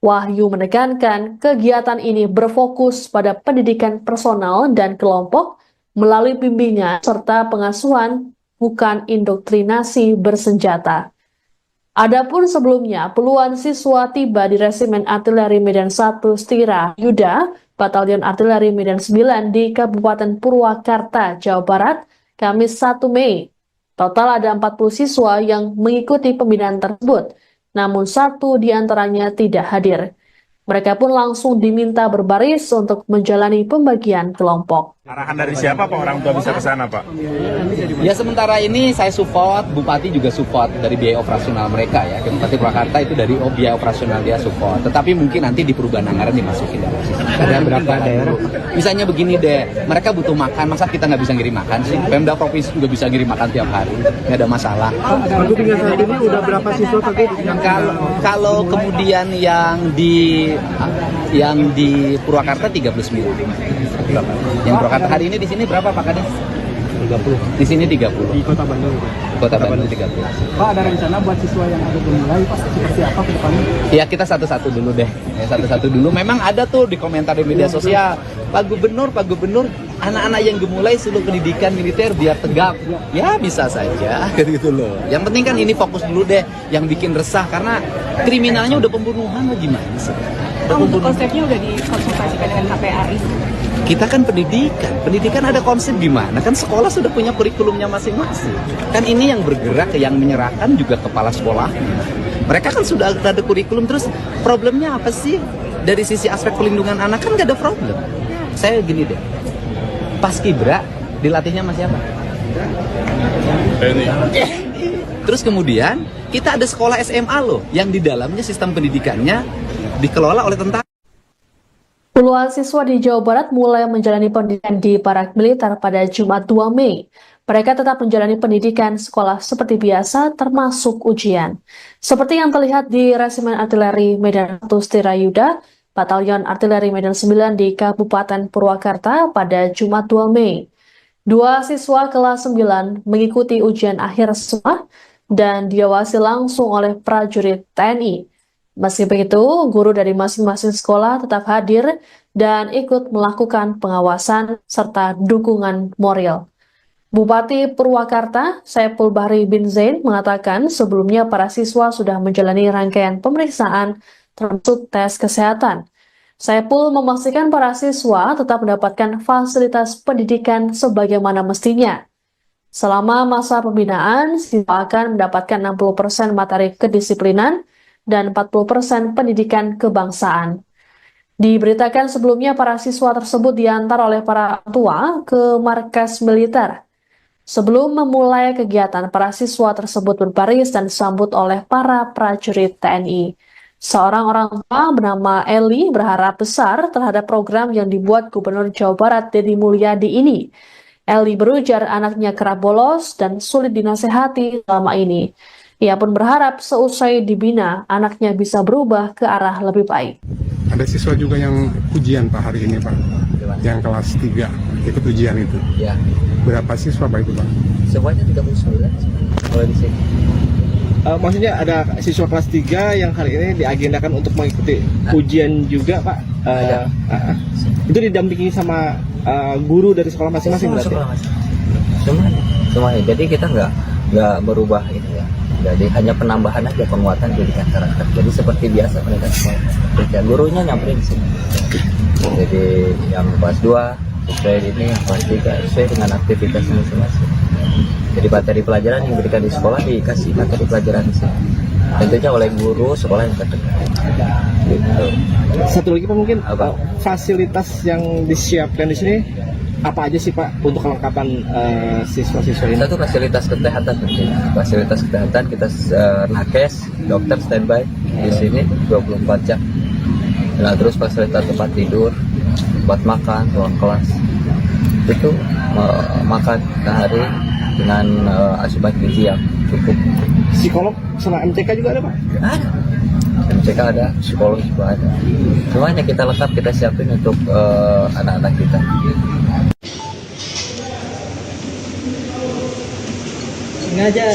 Wahyu menekankan kegiatan ini berfokus pada pendidikan personal dan kelompok melalui bimbingan serta pengasuhan, bukan indoktrinasi bersenjata. Adapun sebelumnya, puluhan siswa tiba di Resimen Artileri Medan 1 Stira Yuda, Batalion Artileri Medan 9 di Kabupaten Purwakarta, Jawa Barat, Kamis 1 Mei. Total ada 40 siswa yang mengikuti pembinaan tersebut, namun satu di antaranya tidak hadir. Mereka pun langsung diminta berbaris untuk menjalani pembagian kelompok. Arahan dari siapa Pak orang tua bisa ke sana Pak? Ya sementara ini saya support, Bupati juga support dari biaya operasional mereka ya. Bupati Purwakarta itu dari biaya operasional dia support. Tetapi mungkin nanti di perubahan anggaran dimasukin dalam sistem. Ada berapa daerah? Misalnya begini deh, mereka butuh makan, masa kita nggak bisa ngirim makan sih? Pemda Provinsi juga bisa ngirim makan tiap hari, nggak ada masalah. Untuk hingga saat ini udah berapa siswa tadi? Kalau kemudian yang di Purwakarta 39. Yang Purwakarta hari ini di sini berapa Pak Kades? 30. Di sini 30. Di Kota Bandung. Kota Bandung 30. Pak, ada rencana buat siswa yang ada gemulai Pak seperti apa ke depannya? Ya kita satu-satu dulu deh. Ya, satu-satu dulu. Memang ada tuh di komentar di media sosial, Pak Gubernur, anak-anak yang gemulai suruh pendidikan militer biar tegap. Ya bisa saja gitu loh. Yang penting kan ini fokus dulu deh. Yang bikin resah karena kriminalnya udah pembunuhan lah gimana sih? Untuk konsepnya udah dikonsultasikan dengan KPRI. Kita kan pendidikan ada konsep gimana? Kan sekolah sudah punya kurikulumnya masing-masing. Kan ini yang bergerak, yang menyerahkan juga kepala sekolah. Mereka kan sudah ada kurikulum, terus problemnya apa sih? Dari sisi aspek pelindungan anak kan gak ada problem. Saya gini deh, Paskibra dilatihnya sama siapa? Terus kemudian kita ada sekolah SMA loh, yang di dalamnya sistem pendidikannya dikelola oleh tentara. Puluhan siswa di Jawa Barat mulai menjalani pendidikan di Barak Militer pada Jumat 2 Mei. Mereka tetap menjalani pendidikan sekolah seperti biasa, termasuk ujian. Seperti yang terlihat di Resimen Artileri Medan 1 Stirayuda, Batalion Artileri Medan 9 di Kabupaten Purwakarta pada Jumat 2 Mei. Dua siswa kelas 9 mengikuti ujian akhir semua dan diawasi langsung oleh prajurit TNI. Meski begitu, guru dari masing-masing sekolah tetap hadir dan ikut melakukan pengawasan serta dukungan moral. Bupati Purwakarta, Saiful Bahri bin Zain, mengatakan sebelumnya para siswa sudah menjalani rangkaian pemeriksaan termasuk tes kesehatan. Saiful memastikan para siswa tetap mendapatkan fasilitas pendidikan sebagaimana mestinya. Selama masa pembinaan, siswa akan mendapatkan 60% materi kedisiplinan dan 40% pendidikan kebangsaan. Diberitakan sebelumnya para siswa tersebut diantar oleh para tua ke markas militer. Sebelum memulai kegiatan, para siswa tersebut berbaris dan disambut oleh para prajurit TNI. Seorang orang tua bernama Eli berharap besar terhadap program yang dibuat Gubernur Jawa Barat Deddy Mulyadi ini. Eli berujar anaknya kerap bolos dan sulit dinasehati selama ini. Ia pun berharap seusai dibina, anaknya bisa berubah ke arah lebih baik. Ada siswa juga yang ujian Pak hari ini Pak, yang kelas 3 ikut ujian itu. Ya, Berapa siswa Pak itu Pak? semuanya 39 kalau di sini. Maksudnya ada siswa kelas 3 yang hari ini diagendakan untuk mengikuti ujian juga Pak. Itu didampingi sama guru dari sekolah masing-masing berarti? Semuanya. Jadi kita nggak berubah itu ya. Jadi hanya penambahan aja, penguatan pendidikan karakter. Jadi seperti biasa mereka sekolah. Kerja gurunya nyamperin di sini. Jadi yang kelas 2 sesuai ini, yang kelas 3 sesuai dengan aktivitasnya masing-masing. Jadi materi pelajaran yang diberikan di sekolah dikasih materi pelajaran di sini. tentunya oleh guru sekolah yang terdekat. Gitu. Satu lagi Pak mungkin Apa? fasilitas yang disiapkan di sini apa aja sih Pak untuk kelengkapan siswa-siswa ini? Satu fasilitas kesehatan tentunya. Fasilitas kesehatan kita nakes, dokter standby di sini 24 jam. Nah, terus fasilitas tempat tidur, tempat makan, ruang kelas. Itu makan sehari dengan asupan gizi yang cukup. Psikolog sama MTK juga ada Pak? Ada. MCK ada, psikolog juga ada. Semuanya kita lengkap, kita siapin untuk anak-anak kita. Sengaja.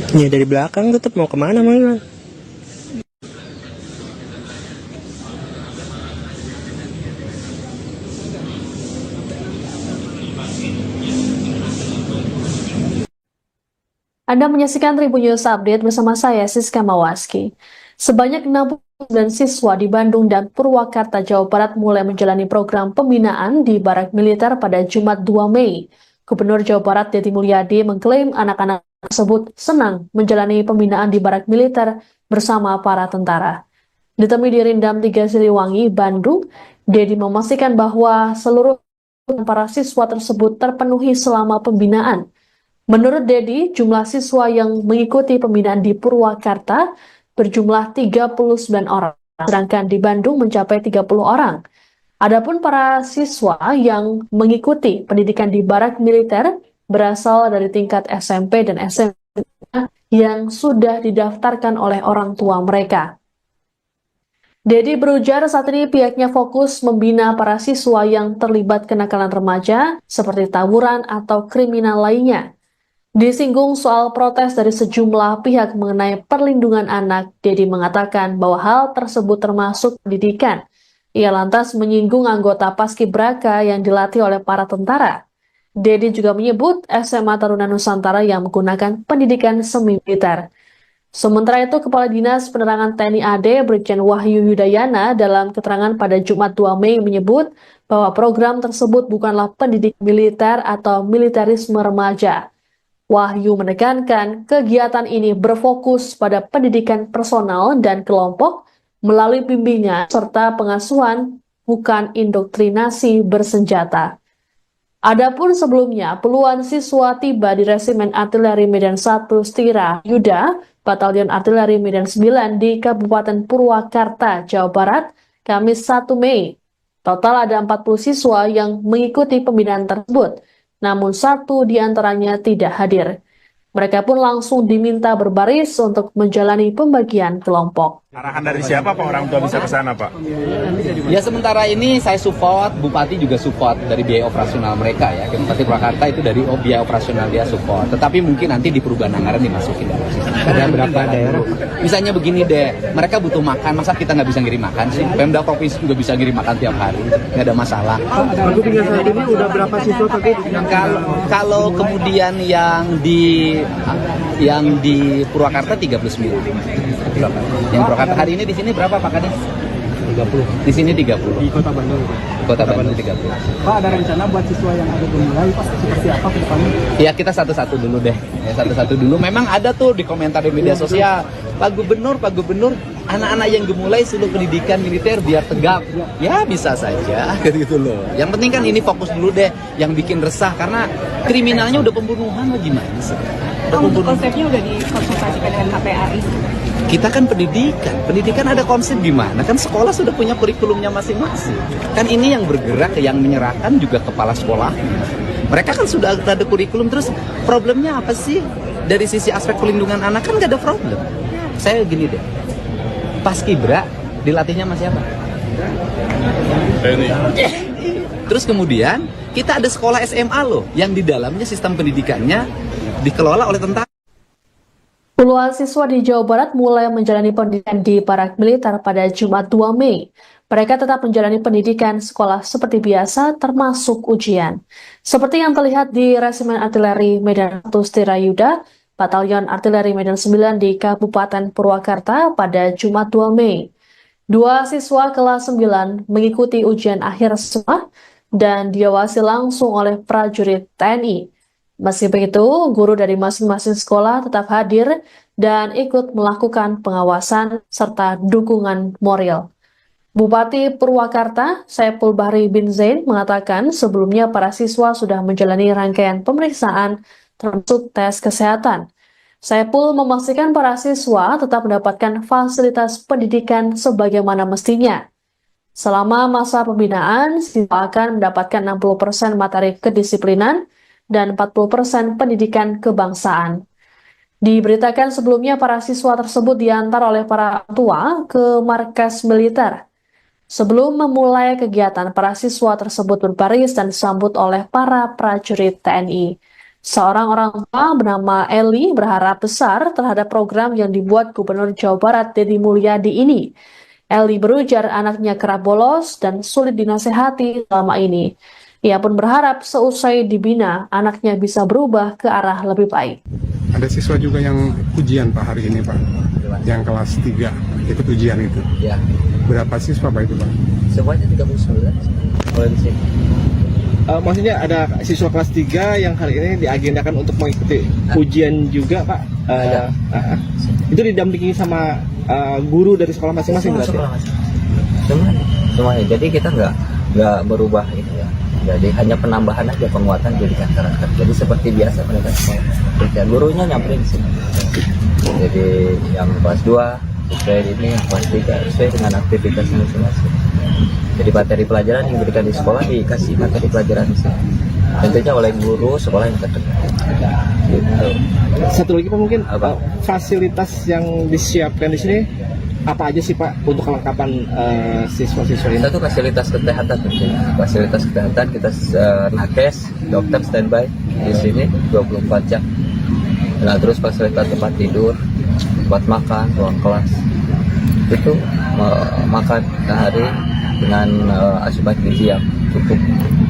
Ya dari belakang tetap mau kemana Mang Iwan? Anda menyaksikan Tribun News Update bersama saya, Siska Mawaski. Sebanyak 69 siswa di Bandung dan Purwakarta, Jawa Barat mulai menjalani program pembinaan di Barak Militer pada Jumat 2 Mei. Gubernur Jawa Barat Deddy Mulyadi mengklaim anak-anak tersebut senang menjalani pembinaan di Barak Militer bersama para tentara. Ditemui di Rindam 3 Siliwangi, Bandung, Deddy memastikan bahwa seluruh para siswa tersebut terpenuhi selama pembinaan. Menurut Deddy, jumlah siswa yang mengikuti pembinaan di Purwakarta berjumlah 39 orang, sedangkan di Bandung mencapai 30 orang. Adapun para siswa yang mengikuti pendidikan di Barak Militer berasal dari tingkat SMP dan SMA yang sudah didaftarkan oleh orang tua mereka. Deddy berujar saat ini pihaknya fokus membina para siswa yang terlibat kenakalan remaja seperti tawuran atau kriminal lainnya. Disinggung soal protes dari sejumlah pihak mengenai perlindungan anak, Deddy mengatakan bahwa hal tersebut termasuk pendidikan. Ia lantas menyinggung anggota Paskibraka yang dilatih oleh para tentara. Deddy juga menyebut SMA Taruna Nusantara yang menggunakan pendidikan semi-militer. Sementara itu, Kepala Dinas Penerangan TNI AD Brigjen Wahyu Yudayana dalam keterangan pada Jumat 2 Mei menyebut bahwa program tersebut bukanlah pendidikan militer atau militerisme remaja. Wahyu menekankan kegiatan ini berfokus pada pendidikan personal dan kelompok melalui bimbingan serta pengasuhan, bukan indoktrinasi bersenjata. Adapun sebelumnya, puluhan siswa tiba di Resimen Artileri Medan 1 Stira Yuda, Batalion Artileri Medan 9 di Kabupaten Purwakarta, Jawa Barat, Kamis 1 Mei. Total ada 40 siswa yang mengikuti pembinaan tersebut, namun satu di antaranya tidak hadir. Mereka pun langsung diminta berbaris untuk menjalani pembagian kelompok. Arahan dari siapa Pak orang tua bisa ke sana Pak? Ya sementara ini saya support, Bupati juga support dari biaya operasional mereka ya. Bupati Purwakarta itu dari biaya operasional dia support. Tetapi mungkin nanti di perubahan anggaran dimasukin. Ada berapa daerah? Misalnya begini deh, mereka butuh makan, masa kita nggak bisa ngirim makan sih? Pemda Provinsi juga bisa ngirim makan tiap hari, nggak ada masalah. Aku tinggal saat ini udah berapa siswa tapi Kalau kemudian yang di Purwakarta 39. Yang Purwakarta hari ini di sini berapa Pak Kades? 30. Di sini 30. di Kota Bandung. Kota Bandung 30. Pak, ada rencana buat siswa yang ada mulai Pak seperti apa ke depannya? Ya kita satu-satu dulu deh. Ya, satu-satu dulu. Memang ada tuh di komentar di media sosial, Pak Gubernur, anak-anak yang gemulai suruh pendidikan militer biar tegap. Ya bisa saja gitu loh. Yang penting kan ini fokus dulu deh, yang bikin resah karena kriminalnya udah pembunuhan lah gimana sih? Untuk konsepnya udah dikonsultasikan dengan KPAI. Kita kan pendidikan ada konsep gimana? Kan sekolah sudah punya kurikulumnya masing-masing. Kan ini yang bergerak, yang menyerahkan juga kepala sekolah. Mereka kan sudah ada kurikulum, terus problemnya apa sih? Dari sisi aspek pelindungan anak kan nggak ada problem. Saya gini deh, Paskibra dilatihnya sama siapa? Terus kemudian kita ada sekolah SMA loh, yang di dalamnya sistem pendidikannya dikelola oleh tentara. Puluhan siswa di Jawa Barat mulai menjalani pendidikan di Barak Militer pada Jumat 2 Mei. Mereka tetap menjalani pendidikan sekolah seperti biasa, termasuk ujian. Seperti yang terlihat di Resimen Artileri Medan 1 Stirayuda, Batalion Artileri Medan 9 di Kabupaten Purwakarta pada Jumat 2 Mei. Dua siswa kelas 9 mengikuti ujian akhir sekolah dan diawasi langsung oleh prajurit TNI. Meski begitu, guru dari masing-masing sekolah tetap hadir dan ikut melakukan pengawasan serta dukungan moral. Bupati Purwakarta, Saiful Bahri bin Zain, mengatakan sebelumnya para siswa sudah menjalani rangkaian pemeriksaan termasuk tes kesehatan. Saiful memastikan para siswa tetap mendapatkan fasilitas pendidikan sebagaimana mestinya. Selama masa pembinaan, siswa akan mendapatkan 60% materi kedisiplinan dan 40% pendidikan kebangsaan. Diberitakan sebelumnya para siswa tersebut diantar oleh para tua ke markas militer. Sebelum memulai kegiatan, para siswa tersebut berbaris dan disambut oleh para prajurit TNI. Seorang orang tua bernama Eli berharap besar terhadap program yang dibuat Gubernur Jawa Barat Deddy Mulyadi ini. Eli berujar anaknya kerap bolos dan sulit dinasehati selama ini. Ia pun berharap seusai dibina, anaknya bisa berubah ke arah lebih baik. Ada siswa juga yang ujian Pak hari ini Pak, yang kelas 3 ikut ujian itu. Ya, Berapa siswa Pak itu Pak? semuanya 39 kalau di sini. Maksudnya ada siswa kelas 3 yang hari ini diagendakan untuk mengikuti ujian juga Pak. Itu didampingi sama guru dari sekolah masing-masing berarti? Semuanya. Jadi kita nggak berubah itu ya. Jadi hanya penambahan aja, penguatan pendidikan karakter. Jadi seperti biasa pendidikan sekolah. Kerja gurunya nyamperin sini. Jadi yang kelas 2 sesuai ini, yang kelas 3 sesuai dengan aktivitasnya masing-masing. Jadi materi pelajaran yang diberikan di sekolah dikasih materi pelajaran di sini. Tentunya oleh guru sekolah yang terdekat. Gitu. Satu lagi Pak mungkin Apa? fasilitas yang disiapkan di sini apa aja sih Pak untuk kelengkapan siswa-siswa ini? Satu fasilitas kesehatan tentunya. Fasilitas kesehatan kita nakes, dokter standby di sini 24 jam. Nah, terus fasilitas tempat tidur, tempat makan, ruang kelas. Itu makan sehari dengan asupan gizi yang cukup.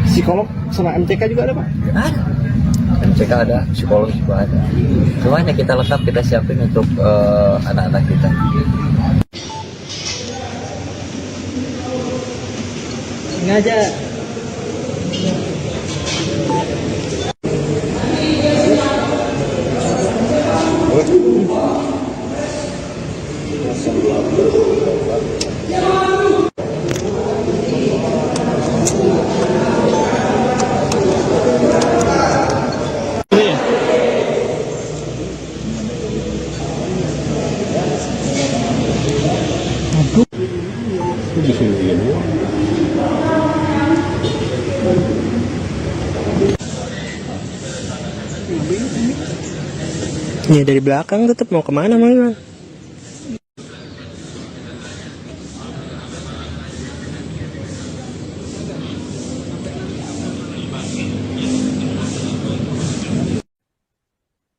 Psikolog sama MTK juga ada Pak? Ada. MCK ada, psikolog juga ada. Semuanya kita lengkap, kita siapin untuk anak-anak kita. Sengaja. Ya dari belakang tetap mau kemana Mang?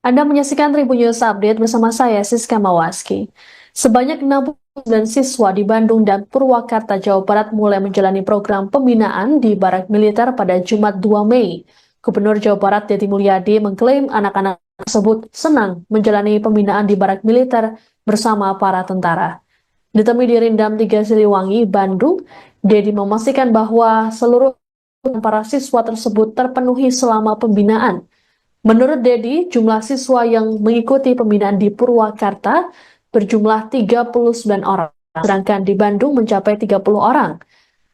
Anda menyaksikan Tribun News Update bersama saya, Siska Mawaski. Sebanyak 69 siswa di Bandung dan Purwakarta, Jawa Barat mulai menjalani program pembinaan di Barak Militer pada Jumat 2 Mei. Gubernur Jawa Barat Deddy Mulyadi mengklaim anak-anak tersebut senang menjalani pembinaan di Barak Militer bersama para tentara. Ditemui di Rindam 3 Siliwangi, Bandung, Deddy memastikan bahwa seluruh para siswa tersebut terpenuhi selama pembinaan. Menurut Deddy, jumlah siswa yang mengikuti pembinaan di Purwakarta berjumlah 39 orang, sedangkan di Bandung mencapai 30 orang.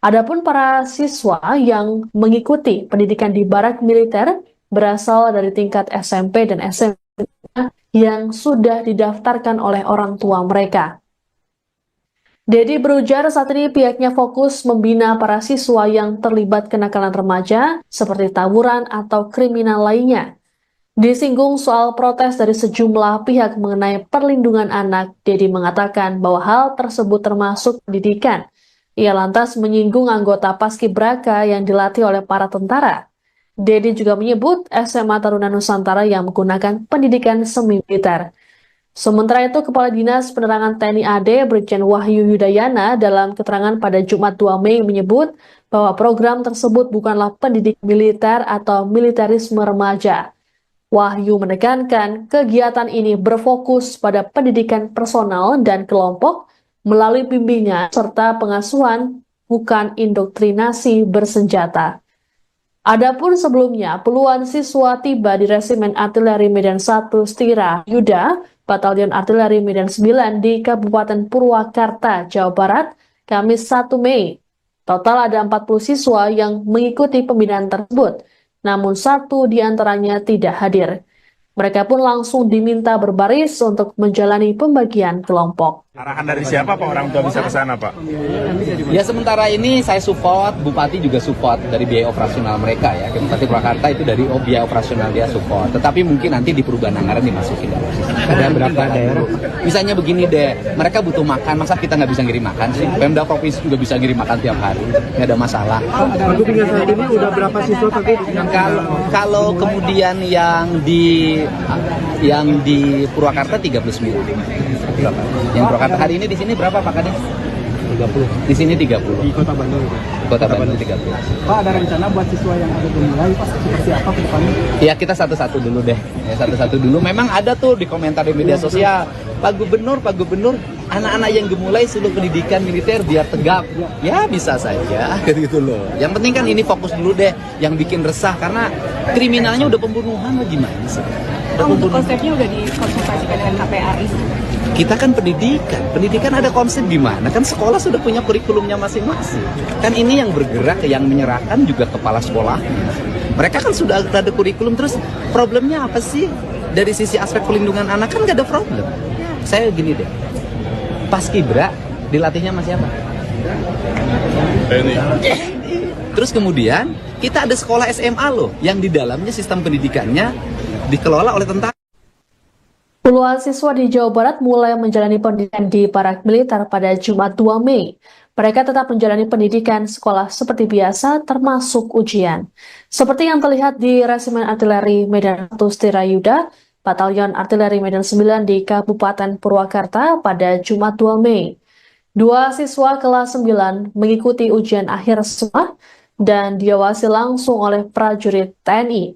Adapun para siswa yang mengikuti pendidikan di Barak Militer berasal dari tingkat SMP dan SMA yang sudah didaftarkan oleh orang tua mereka. Deddy berujar saat ini pihaknya fokus membina para siswa yang terlibat kenakalan remaja seperti tawuran atau kriminal lainnya. Disinggung soal protes dari sejumlah pihak mengenai perlindungan anak, Deddy mengatakan bahwa hal tersebut termasuk pendidikan. Ia lantas menyinggung anggota Paskibraka yang dilatih oleh para tentara. Dedi juga menyebut SMA Taruna Nusantara yang menggunakan pendidikan semi militer. Sementara itu, Kepala Dinas Penerangan TNI AD Brigjen Wahyu Yudayana dalam keterangan pada Jumat 2 Mei menyebut bahwa program tersebut bukanlah pendidikan militer atau militerisme remaja. Wahyu menekankan kegiatan ini berfokus pada pendidikan personal dan kelompok melalui bimbingan serta pengasuhan, bukan indoktrinasi bersenjata. Adapun sebelumnya, puluhan siswa tiba di Resimen Artileri Medan 1 Stira Yuda, Batalion Artileri Medan 9 di Kabupaten Purwakarta, Jawa Barat, Kamis 1 Mei. Total ada 40 siswa yang mengikuti pembinaan tersebut, namun satu di antaranya tidak hadir. Mereka pun langsung diminta berbaris untuk menjalani pembagian kelompok. Arahan dari siapa Pak orang tua bisa ke sana Pak? Ya sementara ini saya support, Bupati juga support dari biaya operasional mereka ya. Bupati Purwakarta itu dari biaya operasional dia support. Tetapi mungkin nanti di perubahan anggaran dimasukin. Ada berapa daerah? Misalnya begini deh, mereka butuh makan, masa kita nggak bisa ngirim makan sih? Pemda Provinsi juga bisa ngirim makan tiap hari, nggak ada masalah. Aku tinggal saat ini udah berapa siswa tadi? Kalau kemudian yang di Purwakarta 39. Berapa? Yang Purwakarta hari ini di sini berapa Pak Kades? 30. Di sini 30. Di Kota Bandung. Di Kota Bandung 30. Pak, ada rencana buat siswa yang ada gemulai Pak seperti apa ke depannya? Ya kita satu-satu dulu deh. Ya satu-satu dulu. Memang ada tuh di komentar di media sosial, Pak Gubernur, anak-anak yang gemulai suruh pendidikan militer biar tegap. Ya bisa saja gitu loh. Yang penting kan ini fokus dulu deh. Yang bikin resah karena kriminalnya udah pembunuhan lah gimana sih? Untuk konsepnya udah dikonsultasikan dengan KPRI. Kita kan pendidikan ada konsep gimana? Kan sekolah sudah punya kurikulumnya masing-masing. Kan ini yang bergerak, yang menyerahkan juga kepala sekolah. Mereka kan sudah ada kurikulum, terus problemnya apa sih? Dari sisi aspek pelindungan anak kan gak ada problem. Saya gini deh, Paskibra dilatihnya sama siapa? Terus kemudian kita ada sekolah SMA loh, yang di dalamnya sistem pendidikannya dikelola oleh tentara. Puluhan siswa di Jawa Barat mulai menjalani pendidikan di Barak Militer pada Jumat 2 Mei. Mereka tetap menjalani pendidikan sekolah seperti biasa, termasuk ujian. Seperti yang terlihat di Resimen Artileri Medan 1 Stirayuda, Batalion Artileri Medan 9 di Kabupaten Purwakarta pada Jumat 2 Mei. Dua siswa kelas 9 mengikuti ujian akhir sekolah dan diawasi langsung oleh prajurit TNI.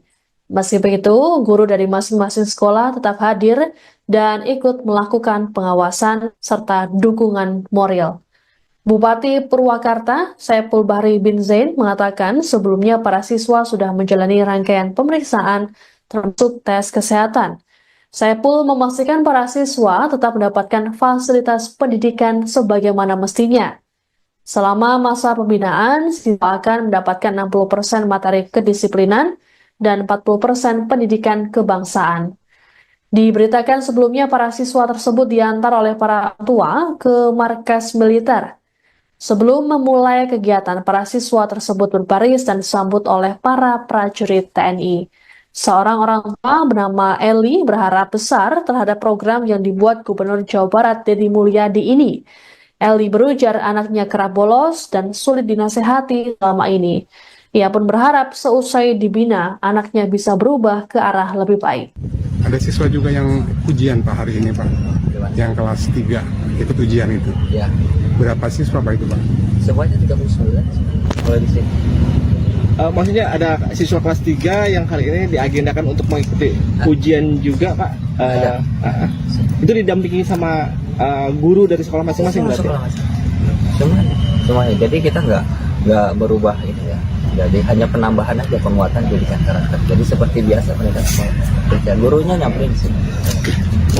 Meski begitu, guru dari masing-masing sekolah tetap hadir dan ikut melakukan pengawasan serta dukungan moral. Bupati Purwakarta, Saiful Bahri bin Zain, mengatakan sebelumnya para siswa sudah menjalani rangkaian pemeriksaan termasuk tes kesehatan. Saiful memastikan para siswa tetap mendapatkan fasilitas pendidikan sebagaimana mestinya. Selama masa pembinaan, siswa akan mendapatkan 60% materi kedisiplinan dan 40% pendidikan kebangsaan. Diberitakan sebelumnya para siswa tersebut diantar oleh para tua ke markas militer. Sebelum memulai kegiatan, para siswa tersebut berbaris dan disambut oleh para prajurit TNI. Seorang orang tua bernama Eli berharap besar terhadap program yang dibuat Gubernur Jawa Barat Deddy Mulyadi ini. Eli berujar anaknya kerap bolos dan sulit dinasehati selama ini. Ia pun berharap seusai dibina, anaknya bisa berubah ke arah lebih baik. Ada siswa juga yang ujian Pak hari ini Pak, yang kelas 3 ikut ujian itu. Ya, Berapa siswa Pak itu Pak? semuanya 39 kalau di sini. Maksudnya ada siswa kelas 3 yang kali ini diagendakan untuk mengikuti ujian juga Pak? Ada. Itu didampingi sama guru dari sekolah masing-masing berarti? Sekolah masing-masing. Semuanya. Jadi kita nggak berubah ini ya. Jadi hanya penambahan aja, penguatan pendidikan karakter. Jadi seperti biasa pendidikan sekolah. Kerja gurunya nyamperin sini.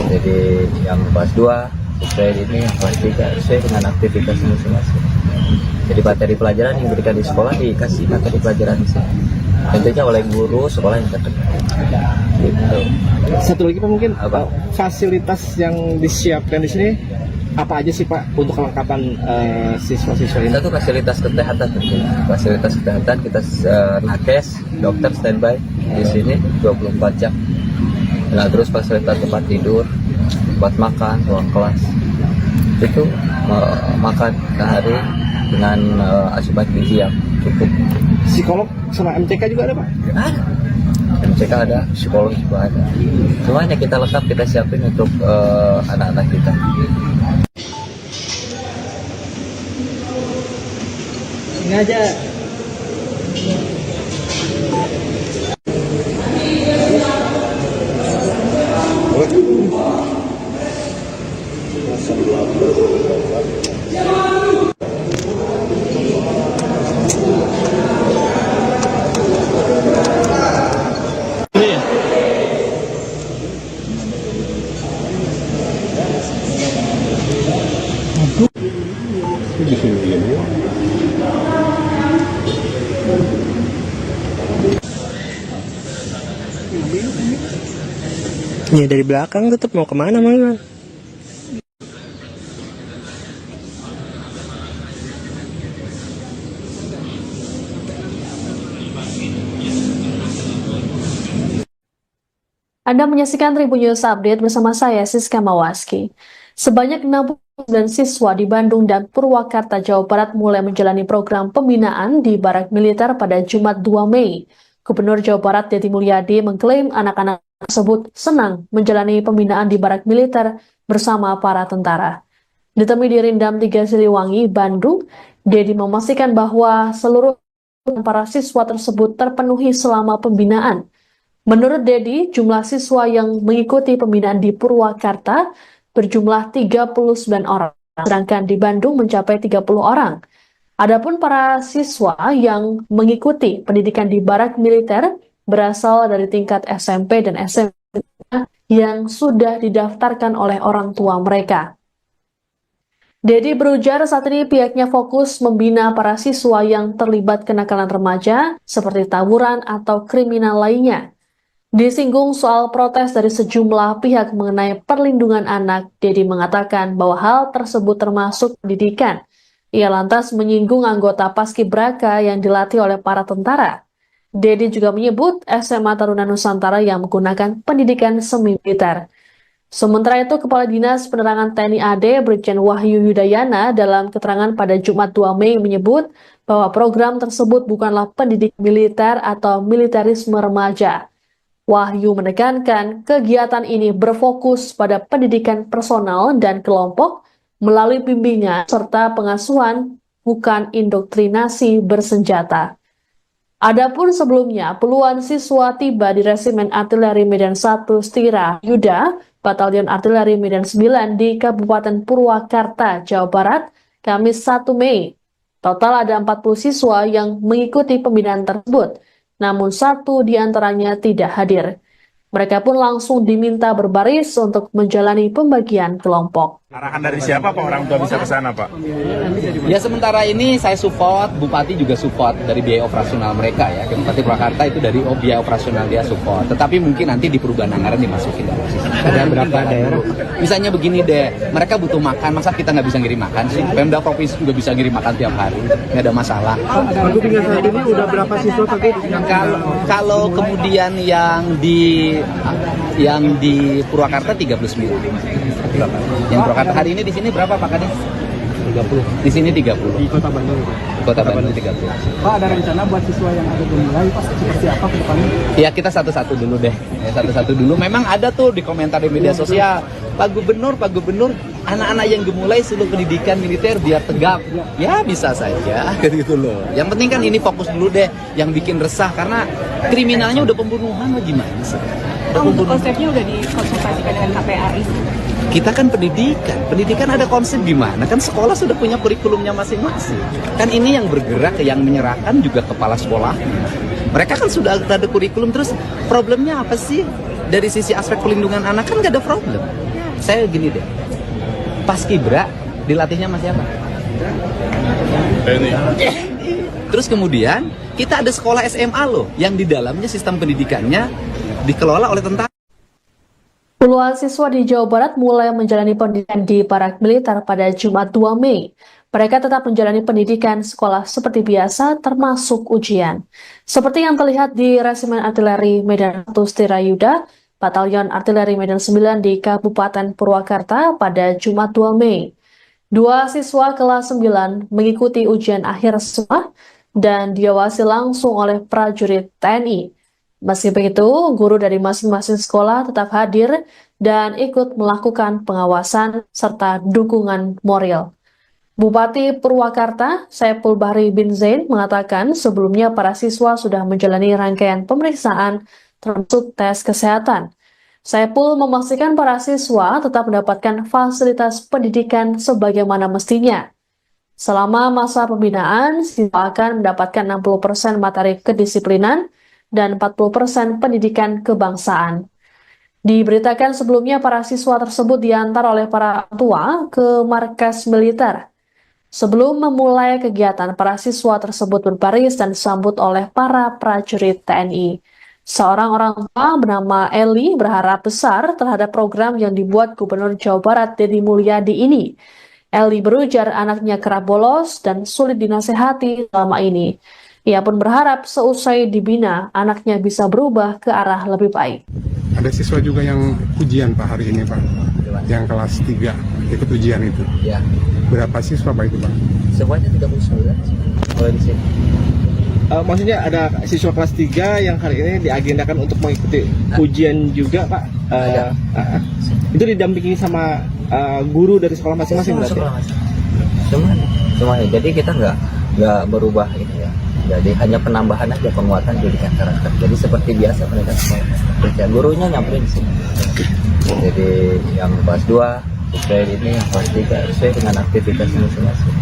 Jadi yang kelas 2 sesuai ini, yang kelas 3 sesuai dengan aktivitas masing-masing. Jadi materi pelajaran yang diberikan di sekolah dikasih materi pelajaran di sini. Tentunya oleh guru sekolah yang terdekat. Gitu. Satu lagi Pak mungkin Apa? Fasilitas yang disiapkan di sini apa aja sih Pak untuk kelengkapan siswa-siswa ini? Kita tuh fasilitas kesehatan tentunya. Fasilitas kesehatan kita nakes, dokter standby di sini 24 jam. Nah terus fasilitas tempat tidur, tempat makan, ruang kelas. Itu makan sehari dengan asupan gizi yang cukup. Psikolog sama MCK juga ada Pak? Ada. MCK ada, psikolog juga ada. Semuanya kita lengkap, kita siapin untuk anak-anak kita. Ini aja. Ya dari belakang tetap mau kemana Mang Iwan? Anda menyaksikan Tribun News Update bersama saya, Siska Mawaski. Sebanyak 69 siswa di Bandung dan Purwakarta, Jawa Barat mulai menjalani program pembinaan di Barak Militer pada Jumat 2 Mei. Gubernur Jawa Barat Deddy Mulyadi mengklaim anak-anak tersebut senang menjalani pembinaan di Barak Militer bersama para tentara. Ditemui di Rindam 3 Siliwangi, Bandung, Deddy memastikan bahwa seluruh para siswa tersebut terpenuhi selama pembinaan. Menurut Deddy, jumlah siswa yang mengikuti pembinaan di Purwakarta berjumlah 39 orang, sedangkan di Bandung mencapai 30 orang. Adapun para siswa yang mengikuti pendidikan di Barak Militer berasal dari tingkat SMP dan SMA yang sudah didaftarkan oleh orang tua mereka. Deddy berujar saat ini pihaknya fokus membina para siswa yang terlibat kenakalan remaja seperti tawuran atau kriminal lainnya. Disinggung soal protes dari sejumlah pihak mengenai perlindungan anak, Deddy mengatakan bahwa hal tersebut termasuk pendidikan. Ia lantas menyinggung anggota Paskibraka yang dilatih oleh para tentara. Deddy juga menyebut SMA Taruna Nusantara yang menggunakan pendidikan semi-militer. Sementara itu, Kepala Dinas Penerangan TNI AD Brigjen Wahyu Yudayana dalam keterangan pada Jumat 2 Mei menyebut bahwa program tersebut bukanlah pendidik militer atau militerisme remaja. Wahyu menekankan kegiatan ini berfokus pada pendidikan personal dan kelompok melalui bimbingan serta pengasuhan, bukan indoktrinasi bersenjata. Adapun sebelumnya, puluhan siswa tiba di Resimen Artileri Medan 1 Stira Yuda, Batalion Artileri Medan 9 di Kabupaten Purwakarta, Jawa Barat, Kamis 1 Mei. Total ada 40 siswa yang mengikuti pembinaan tersebut, namun satu di antaranya tidak hadir. Mereka pun langsung diminta berbaris untuk menjalani pembagian kelompok. Arahan dari siapa Pak orang tua bisa ke sana Pak? Ya sementara ini saya support, Bupati juga support dari biaya operasional mereka ya. Bupati Purwakarta itu dari biaya operasional dia support. Tetapi mungkin nanti di perubahan anggaran dimasukin. Ada berapa daerah? Misalnya begini deh, mereka butuh makan, masa kita nggak bisa ngirim makan sih? Pemda Provinsi juga bisa ngirim makan tiap hari, nggak ada masalah. Untuk hingga saat ini udah berapa siswa tadi? Kalau kemudian yang di Purwakarta 39. Yang Purwakarta hari ini di sini berapa Pak Kadis? 30. Di sini 30. Di Kota Bandung. Kota Bandung 30. Pak, ada rencana buat siswa yang ada gemulai Pak seperti apa ke depannya? Ya kita satu-satu dulu deh. Ya, satu-satu dulu. Memang ada tuh di komentar di media sosial, Pak Gubernur, anak-anak yang gemulai suruh pendidikan militer biar tegap. Ya bisa saja gitu loh. Yang penting kan ini fokus dulu deh. Yang bikin resah karena kriminalnya udah pembunuhan lah gimana sih? Untuk konsepnya udah dikonsultasikan dengan KPRI. Kita kan pendidikan ada konsep gimana? Kan sekolah sudah punya kurikulumnya masing-masing. Kan ini yang bergerak, yang menyerahkan juga kepala sekolah. Mereka kan sudah ada kurikulum, terus problemnya apa sih? Dari sisi aspek pelindungan anak kan gak ada problem. Saya gini deh, Paskibra dilatihnya sama siapa? Terus kemudian kita ada sekolah SMA loh, yang di dalamnya sistem pendidikannya dikelola oleh tentara. Puluhan siswa di Jawa Barat mulai menjalani pendidikan di Barak Militer pada Jumat 2 Mei. Mereka tetap menjalani pendidikan sekolah seperti biasa, termasuk ujian. Seperti yang terlihat di Resimen Artileri Medan 1 Stirayuda, Batalion Artileri Medan 9 di Kabupaten Purwakarta pada Jumat 2 Mei. Dua siswa kelas 9 mengikuti ujian akhir sekolah dan diawasi langsung oleh prajurit TNI. Meski begitu, guru dari masing-masing sekolah tetap hadir dan ikut melakukan pengawasan serta dukungan moral. Bupati Purwakarta, Saiful Bahri bin Zain mengatakan sebelumnya para siswa sudah menjalani rangkaian pemeriksaan termasuk tes kesehatan. Saiful memastikan para siswa tetap mendapatkan fasilitas pendidikan sebagaimana mestinya. Selama masa pembinaan, siswa akan mendapatkan 60% materi kedisiplinan dan 40% pendidikan kebangsaan. Diberitakan sebelumnya para siswa tersebut diantar oleh para tua ke markas militer. Sebelum memulai kegiatan, para siswa tersebut berbaris dan disambut oleh para prajurit TNI. Seorang orang tua bernama Eli berharap besar terhadap program yang dibuat Gubernur Jawa Barat Deddy Mulyadi ini. Eli berujar anaknya kerap bolos dan sulit dinasehati selama ini. Ia pun berharap seusai dibina, anaknya bisa berubah ke arah lebih baik. Ada siswa juga yang ujian Pak hari ini Pak, yang kelas 3 ikut ujian itu. Ya, Berapa siswa Pak itu Pak? semuanya 39 kalau di sini. Maksudnya ada siswa kelas 3 yang hari ini diagendakan untuk mengikuti ujian juga Pak. Ada. Itu didampingi sama guru dari sekolah masing-masing berarti? Sekolah masing-masing. Semuanya. Jadi kita nggak berubah ini ya. Jadi hanya penambahan aja penguatan pendidikan karakter. Jadi seperti biasa mereka sekolah kerja. Gurunya nyamperin di sini. Jadi yang kelas 2 sesuai ini, yang kelas 3 sesuai dengan aktivitasnya masing-masing.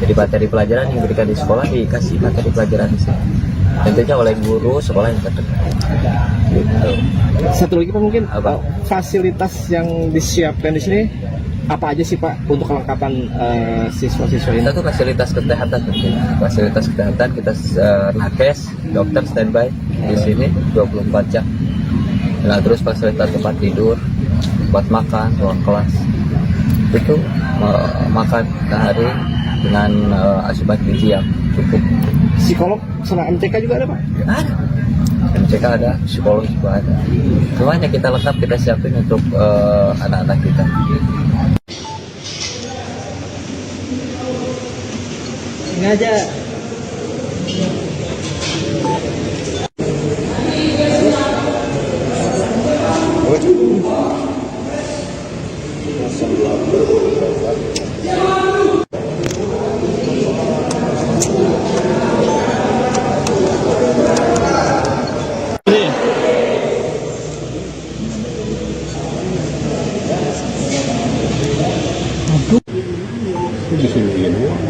Jadi materi pelajaran yang diberikan di sekolah dikasih materi pelajaran di sini. Tentunya oleh guru sekolah yang terdekat. Gitu. Satu lagi Pak mungkin Apa? Fasilitas yang disiapkan di sini apa aja sih Pak untuk kelengkapan siswa-siswa ini? Kita tuh fasilitas kesehatan tentunya. Fasilitas kesehatan kita nakes, dokter standby di sini 24 jam. Nah, terus fasilitas tempat tidur, tempat makan, ruang kelas. Itu makan sehari dengan asupan gizi yang cukup. Psikolog sama MTK juga ada Pak? Ada. MCK ada, psikolog juga ada. Semuanya kita lengkap, kita siapin untuk anak-anak kita. Sengaja. Di sini dia doang.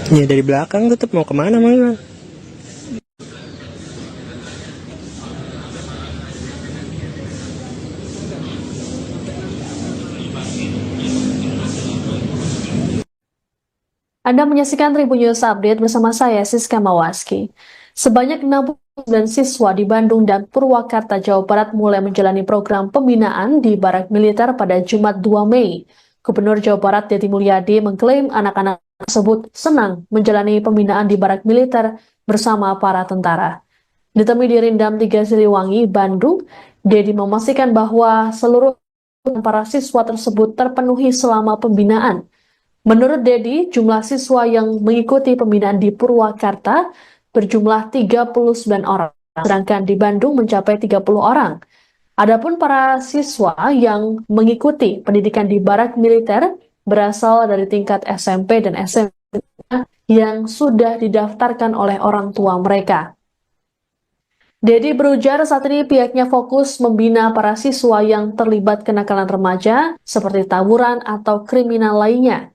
Ya dari belakang tetap mau kemana Mang? Anda menyaksikan Tribun News Update bersama saya, Siska Mawaski. Sebanyak 69 siswa di Bandung dan Purwakarta, Jawa Barat mulai menjalani program pembinaan di Barak Militer pada Jumat 2 Mei. Gubernur Jawa Barat Deddy Mulyadi mengklaim anak-anak tersebut senang menjalani pembinaan di Barak Militer bersama para tentara. Ditemui di Rindam 3 Siliwangi, Bandung, Deddy memastikan bahwa seluruh para siswa tersebut terpenuhi selama pembinaan. Menurut Deddy, jumlah siswa yang mengikuti pembinaan di Purwakarta berjumlah 39 orang, sedangkan di Bandung mencapai 30 orang. Adapun para siswa yang mengikuti pendidikan di Barak Militer berasal dari tingkat SMP dan SMA yang sudah didaftarkan oleh orang tua mereka. Deddy berujar saat ini pihaknya fokus membina para siswa yang terlibat kenakalan remaja seperti tawuran atau kriminal lainnya.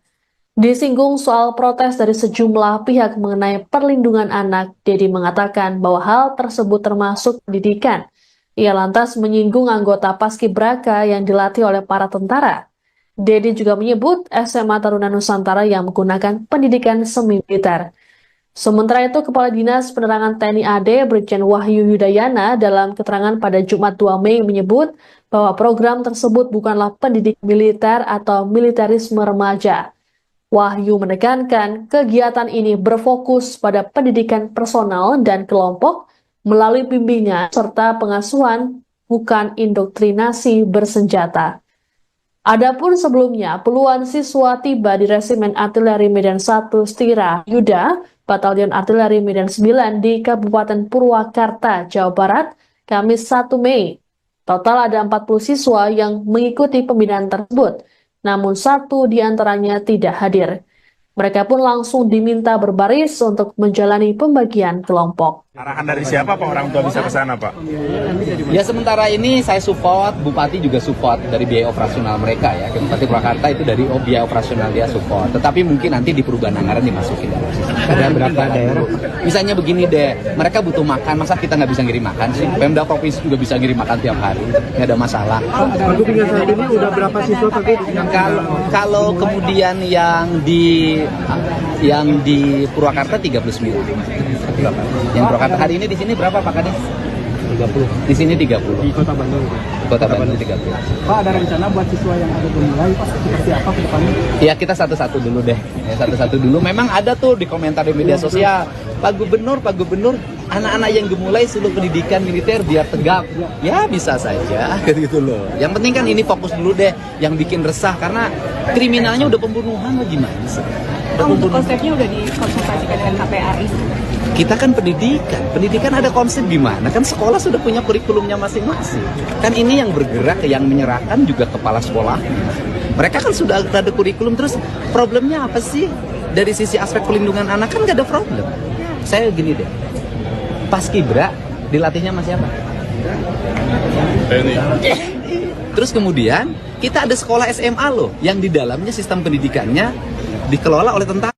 Disinggung soal protes dari sejumlah pihak mengenai perlindungan anak, Deddy mengatakan bahwa hal tersebut termasuk pendidikan. Ia lantas menyinggung anggota Paskibraka yang dilatih oleh para tentara. Deddy juga menyebut SMA Taruna Nusantara yang menggunakan pendidikan semi-militer. Sementara itu, Kepala Dinas Penerangan TNI AD Brigjen Wahyu Yudayana dalam keterangan pada Jumat 2 Mei menyebut bahwa program tersebut bukanlah pendidik militer atau militerisme remaja. Wahyu menekankan kegiatan ini berfokus pada pendidikan personal dan kelompok melalui bimbingan serta pengasuhan, bukan indoktrinasi bersenjata. Adapun sebelumnya, puluhan siswa tiba di Resimen Artileri Medan 1 Stira Yuda, Batalion Artileri Medan 9 di Kabupaten Purwakarta, Jawa Barat, Kamis 1 Mei. Total ada 40 siswa yang mengikuti pembinaan tersebut, namun satu di antaranya tidak hadir. Mereka pun langsung diminta berbaris untuk menjalani pembagian kelompok. Arahan dari siapa Pak orang tua bisa ke sana Pak? Ya sementara ini saya support, Bupati juga support dari biaya operasional mereka ya. Bupati Purwakarta itu dari biaya operasional dia support. Tetapi mungkin nanti di perubahan anggaran dimasukin dalam sistem. Ada berapa daerah? Misalnya begini deh, mereka butuh makan, masa kita nggak bisa ngirim makan sih? Pemda Provinsi juga bisa ngirim makan tiap hari, nggak ada masalah. Pak Gub hingga saat ini udah berapa siswa Pak Gub? Kalau kemudian yang di Purwakarta 39. Yang Purwakarta hari ini di sini berapa Pak Kades? 30. Di sini 30. Di Kota Bandung. Kota Bandung 30. Pak, ada rencana buat siswa yang ada gemulai Pak seperti apa ke depannya? Ya kita satu-satu dulu deh. Ya, satu-satu dulu. Memang ada tuh di komentar di media sosial, Pak Gubernur, anak-anak yang gemulai suruh pendidikan militer biar tegap. Ya bisa saja, gitu loh. Yang penting kan ini fokus dulu deh. Yang bikin resah karena kriminalnya udah pembunuhan lagi gimana sih? Untuk konsepnya udah dikonsultasikan dengan KPRI. Kita kan pendidikan ada konsep gimana? Kan sekolah sudah punya kurikulumnya masing-masing. Kan ini yang bergerak, yang menyerahkan juga kepala sekolah. Mereka kan sudah ada kurikulum, terus problemnya apa sih? Dari sisi aspek pelindungan anak kan gak ada problem. Saya gini deh, Paskibra dilatihnya sama siapa? Terus kemudian kita ada sekolah SMA loh, yang di dalamnya sistem pendidikannya dikelola oleh tentara.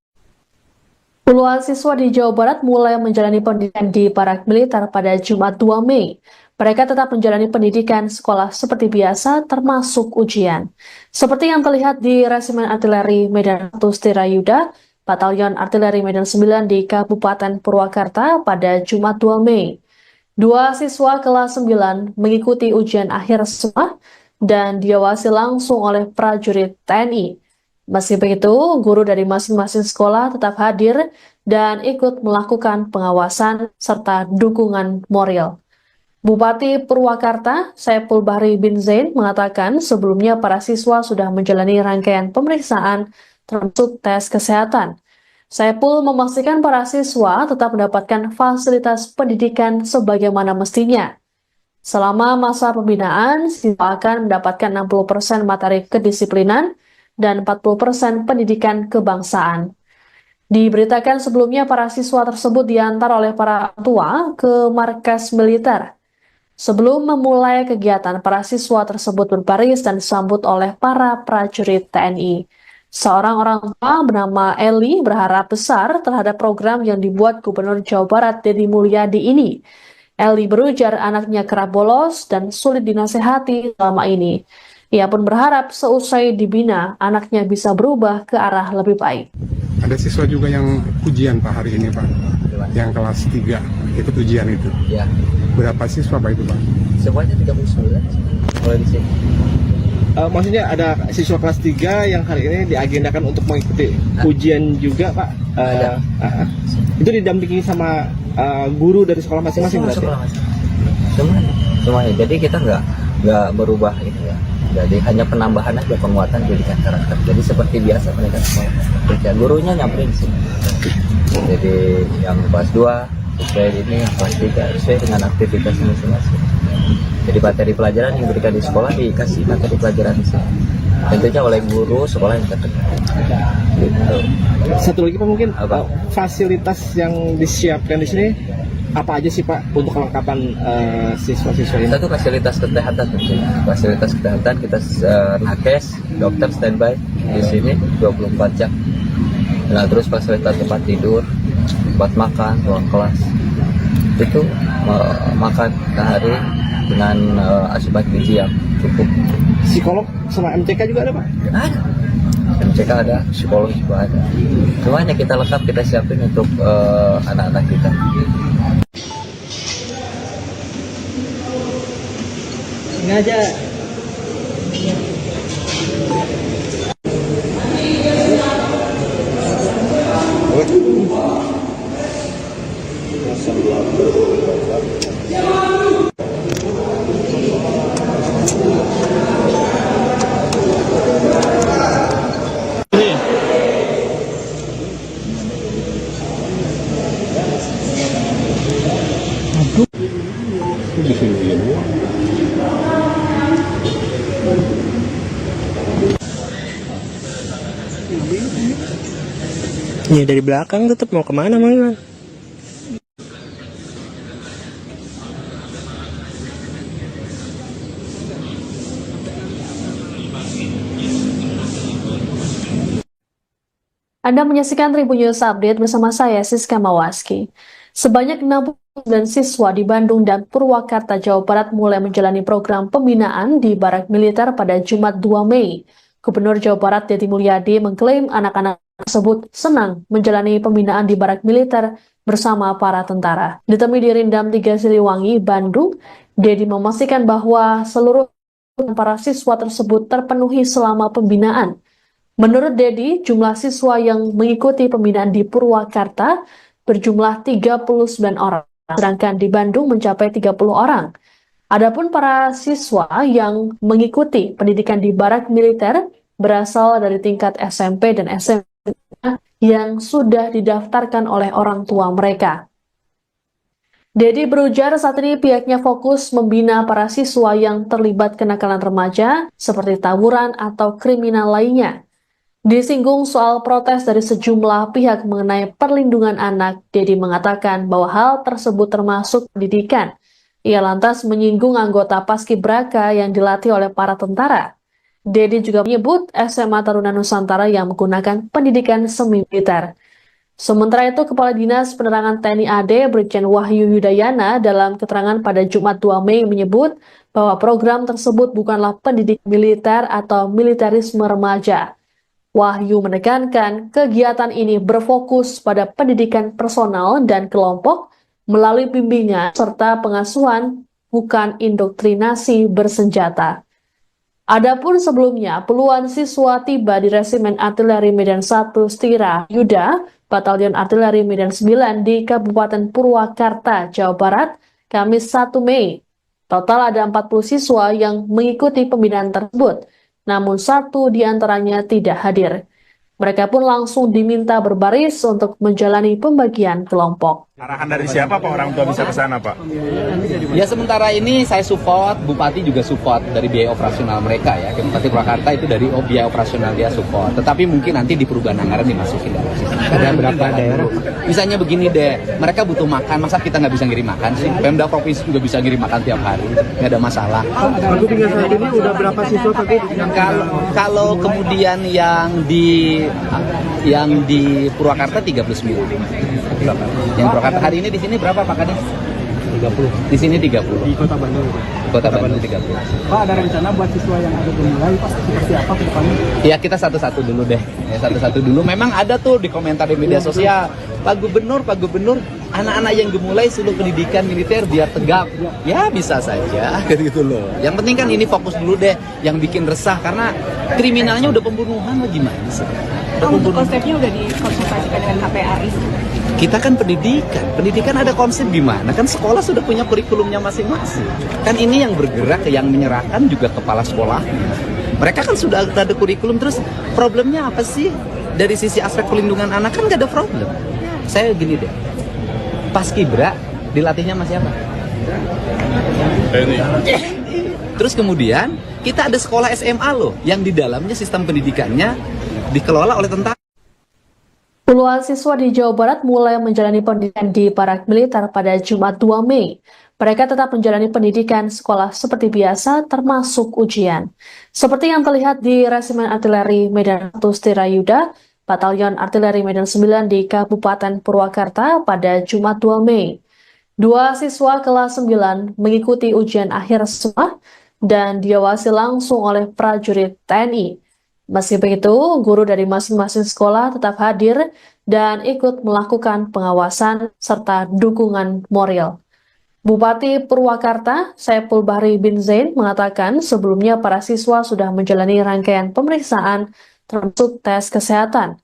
Puluhan siswa di Jawa Barat mulai menjalani pendidikan di Barak Militer pada Jumat 2 Mei. Mereka tetap menjalani pendidikan sekolah seperti biasa, termasuk ujian. Seperti yang terlihat di Resimen Artileri Medan 1 Stira Yuda, Batalion Artileri Medan 9 di Kabupaten Purwakarta pada Jumat 2 Mei. Dua siswa kelas 9 mengikuti ujian akhir semua dan diawasi langsung oleh prajurit TNI. Meski begitu, guru dari masing-masing sekolah tetap hadir dan ikut melakukan pengawasan serta dukungan moral. Bupati Purwakarta, Saiful Bahri bin Zain, mengatakan sebelumnya para siswa sudah menjalani rangkaian pemeriksaan termasuk tes kesehatan. Saiful memastikan para siswa tetap mendapatkan fasilitas pendidikan sebagaimana mestinya. Selama masa pembinaan, siswa akan mendapatkan 60% materi kedisiplinan dan 40% pendidikan kebangsaan. Diberitakan sebelumnya para siswa tersebut diantar oleh para tua ke markas militer. Sebelum memulai kegiatan, para siswa tersebut berbaris dan disambut oleh para prajurit TNI. Seorang orang tua bernama Eli berharap besar terhadap program yang dibuat Gubernur Jawa Barat Deddy Mulyadi ini. Eli berujar anaknya kerap bolos dan sulit dinasehati selama ini. Ia pun berharap seusai dibina, anaknya bisa berubah ke arah lebih baik. Ada siswa juga yang ujian Pak hari ini Pak, yang kelas 3 ikut ujian itu. Ya, Berapa siswa Pak itu Pak? semuanya 39 kalau di sini. Maksudnya ada siswa kelas 3 yang hari ini diagendakan untuk mengikuti ujian juga Pak? Ada. Itu didampingi sama guru dari sekolah masing-masing berarti? Semuanya. Jadi kita nggak berubah itu ya. Jadi hanya penambahan aja, penguatan pendidikan karakter. Jadi seperti biasa pendidikan sekolah. Kerja gurunya nyamperin sih. Jadi yang kelas 2 sesuai ini, yang kelas 3 sesuai dengan aktivitas masing-masing. Jadi materi pelajaran yang diberikan di sekolah dikasih materi pelajaran di sini. Tentunya oleh guru sekolah yang terdekat. Gitu. Satu lagi Pak mungkin fasilitas yang disiapkan di sini apa aja sih Pak untuk kelengkapan siswa-siswa ini? Satu fasilitas kesehatan tentunya. Fasilitas kesehatan kita nakes, dokter standby di sini 24 jam. Nah, terus fasilitas tempat tidur, tempat makan, ruang kelas. Itu makan sehari dengan asupan gizi yang cukup. Psikolog sama MCK juga ada Pak? Ada. MCK ada, psikolog juga ada. Semuanya kita lengkap, kita siapin untuk anak-anak kita. Sengaja. Ya dari belakang tetap mau kemana Mang? Anda menyaksikan Tribun News Update bersama saya, Siska Mawaski. Sebanyak 69 siswa di Bandung dan Purwakarta, Jawa Barat mulai menjalani program pembinaan di Barak Militer pada Jumat 2 Mei. Gubernur Jawa Barat Deddy Mulyadi mengklaim anak-anak tersebut senang menjalani pembinaan di Barak Militer bersama para tentara. Ditemui di Rindam 3 Siliwangi, Bandung, Deddy memastikan bahwa seluruh para siswa tersebut terpenuhi selama pembinaan. Menurut Deddy, jumlah siswa yang mengikuti pembinaan di Purwakarta berjumlah 39 orang, sedangkan di Bandung mencapai 30 orang. Adapun para siswa yang mengikuti pendidikan di Barak Militer berasal dari tingkat SMP dan SMA yang sudah didaftarkan oleh orang tua mereka. Deddy berujar saat ini pihaknya fokus membina para siswa yang terlibat kenakalan remaja seperti tawuran atau kriminal lainnya. Disinggung soal protes dari sejumlah pihak mengenai perlindungan anak, Deddy mengatakan bahwa hal tersebut termasuk pendidikan. Ia lantas menyinggung anggota Paskibraka yang dilatih oleh para tentara. Deddy juga menyebut SMA Taruna Nusantara yang menggunakan pendidikan semi-militer. Sementara itu, Kepala Dinas Penerangan TNI AD Brigjen Wahyu Yudayana dalam keterangan pada Jumat 2 Mei menyebut bahwa program tersebut bukanlah pendidikan militer atau militerisme remaja. Wahyu menekankan kegiatan ini berfokus pada pendidikan personal dan kelompok melalui bimbingan serta pengasuhan, bukan indoktrinasi bersenjata. Adapun sebelumnya, puluhan siswa tiba di Resimen Artileri Medan 1 Stira Yuda, Batalion Artileri Medan 9 di Kabupaten Purwakarta, Jawa Barat, Kamis 1 Mei. Total ada 40 siswa yang mengikuti pembinaan tersebut, namun satu di antaranya tidak hadir. Mereka pun langsung diminta berbaris untuk menjalani pembagian kelompok. Arahan dari siapa Pak orang tua bisa ke sana Pak? Ya sementara ini saya support, Bupati juga support dari biaya operasional mereka ya. Bupati Purwakarta itu dari biaya operasional dia support. Tetapi mungkin nanti di perubahan anggaran dimasukin dalam sistem. Ada berapa daerah? Misalnya begini deh, mereka butuh makan, masa kita nggak bisa ngirim makan sih? Pemda Provinsi juga bisa ngirim makan tiap hari, nggak ada masalah. Aku tinggal saat ini udah berapa siswa tadi? Kalau kemudian yang di Purwakarta 39. Yang Purwakarta hari ini di sini berapa Pak Kades? 30. Di sini 30. Di Kota Bandung. Kota Bandung 30. Pak, ada rencana buat siswa yang ada mulai Pak seperti apa ke depannya? Ya kita satu-satu dulu deh. Ya, satu-satu dulu. Memang ada tuh di komentar di media sosial, Pak Gubernur, anak-anak yang gemulai suruh pendidikan militer biar tegap. Ya bisa saja gitu loh. Yang penting kan ini fokus dulu deh, yang bikin resah karena kriminalnya udah pembunuhan lagi gimana sih? Untuk konsepnya udah dikonsultasikan dengan KPRI. Kita kan pendidikan ada konsep gimana? Kan sekolah sudah punya kurikulumnya masing-masing. Kan ini yang bergerak, yang menyerahkan juga kepala sekolah. Mereka kan sudah ada kurikulum, terus problemnya apa sih? Dari sisi aspek pelindungan anak kan gak ada problem. Saya gini deh, Paskibra dilatihnya sama siapa? Terus kemudian kita ada sekolah SMA loh, yang di dalamnya sistem pendidikannya dikelola oleh tentara. Puluhan siswa di Jawa Barat mulai menjalani pendidikan di Barak Militer pada Jumat 2 Mei. Mereka tetap menjalani pendidikan sekolah seperti biasa, termasuk ujian. Seperti yang terlihat di Resimen Artileri Medan 1 Stirayuda, Batalion Artileri Medan 9 di Kabupaten Purwakarta pada Jumat 2 Mei. Dua siswa kelas 9 mengikuti ujian akhir semua dan diawasi langsung oleh prajurit TNI. Meski begitu, guru dari masing-masing sekolah tetap hadir dan ikut melakukan pengawasan serta dukungan moral. Bupati Purwakarta, Saiful Bahri bin Zain, mengatakan sebelumnya para siswa sudah menjalani rangkaian pemeriksaan termasuk tes kesehatan.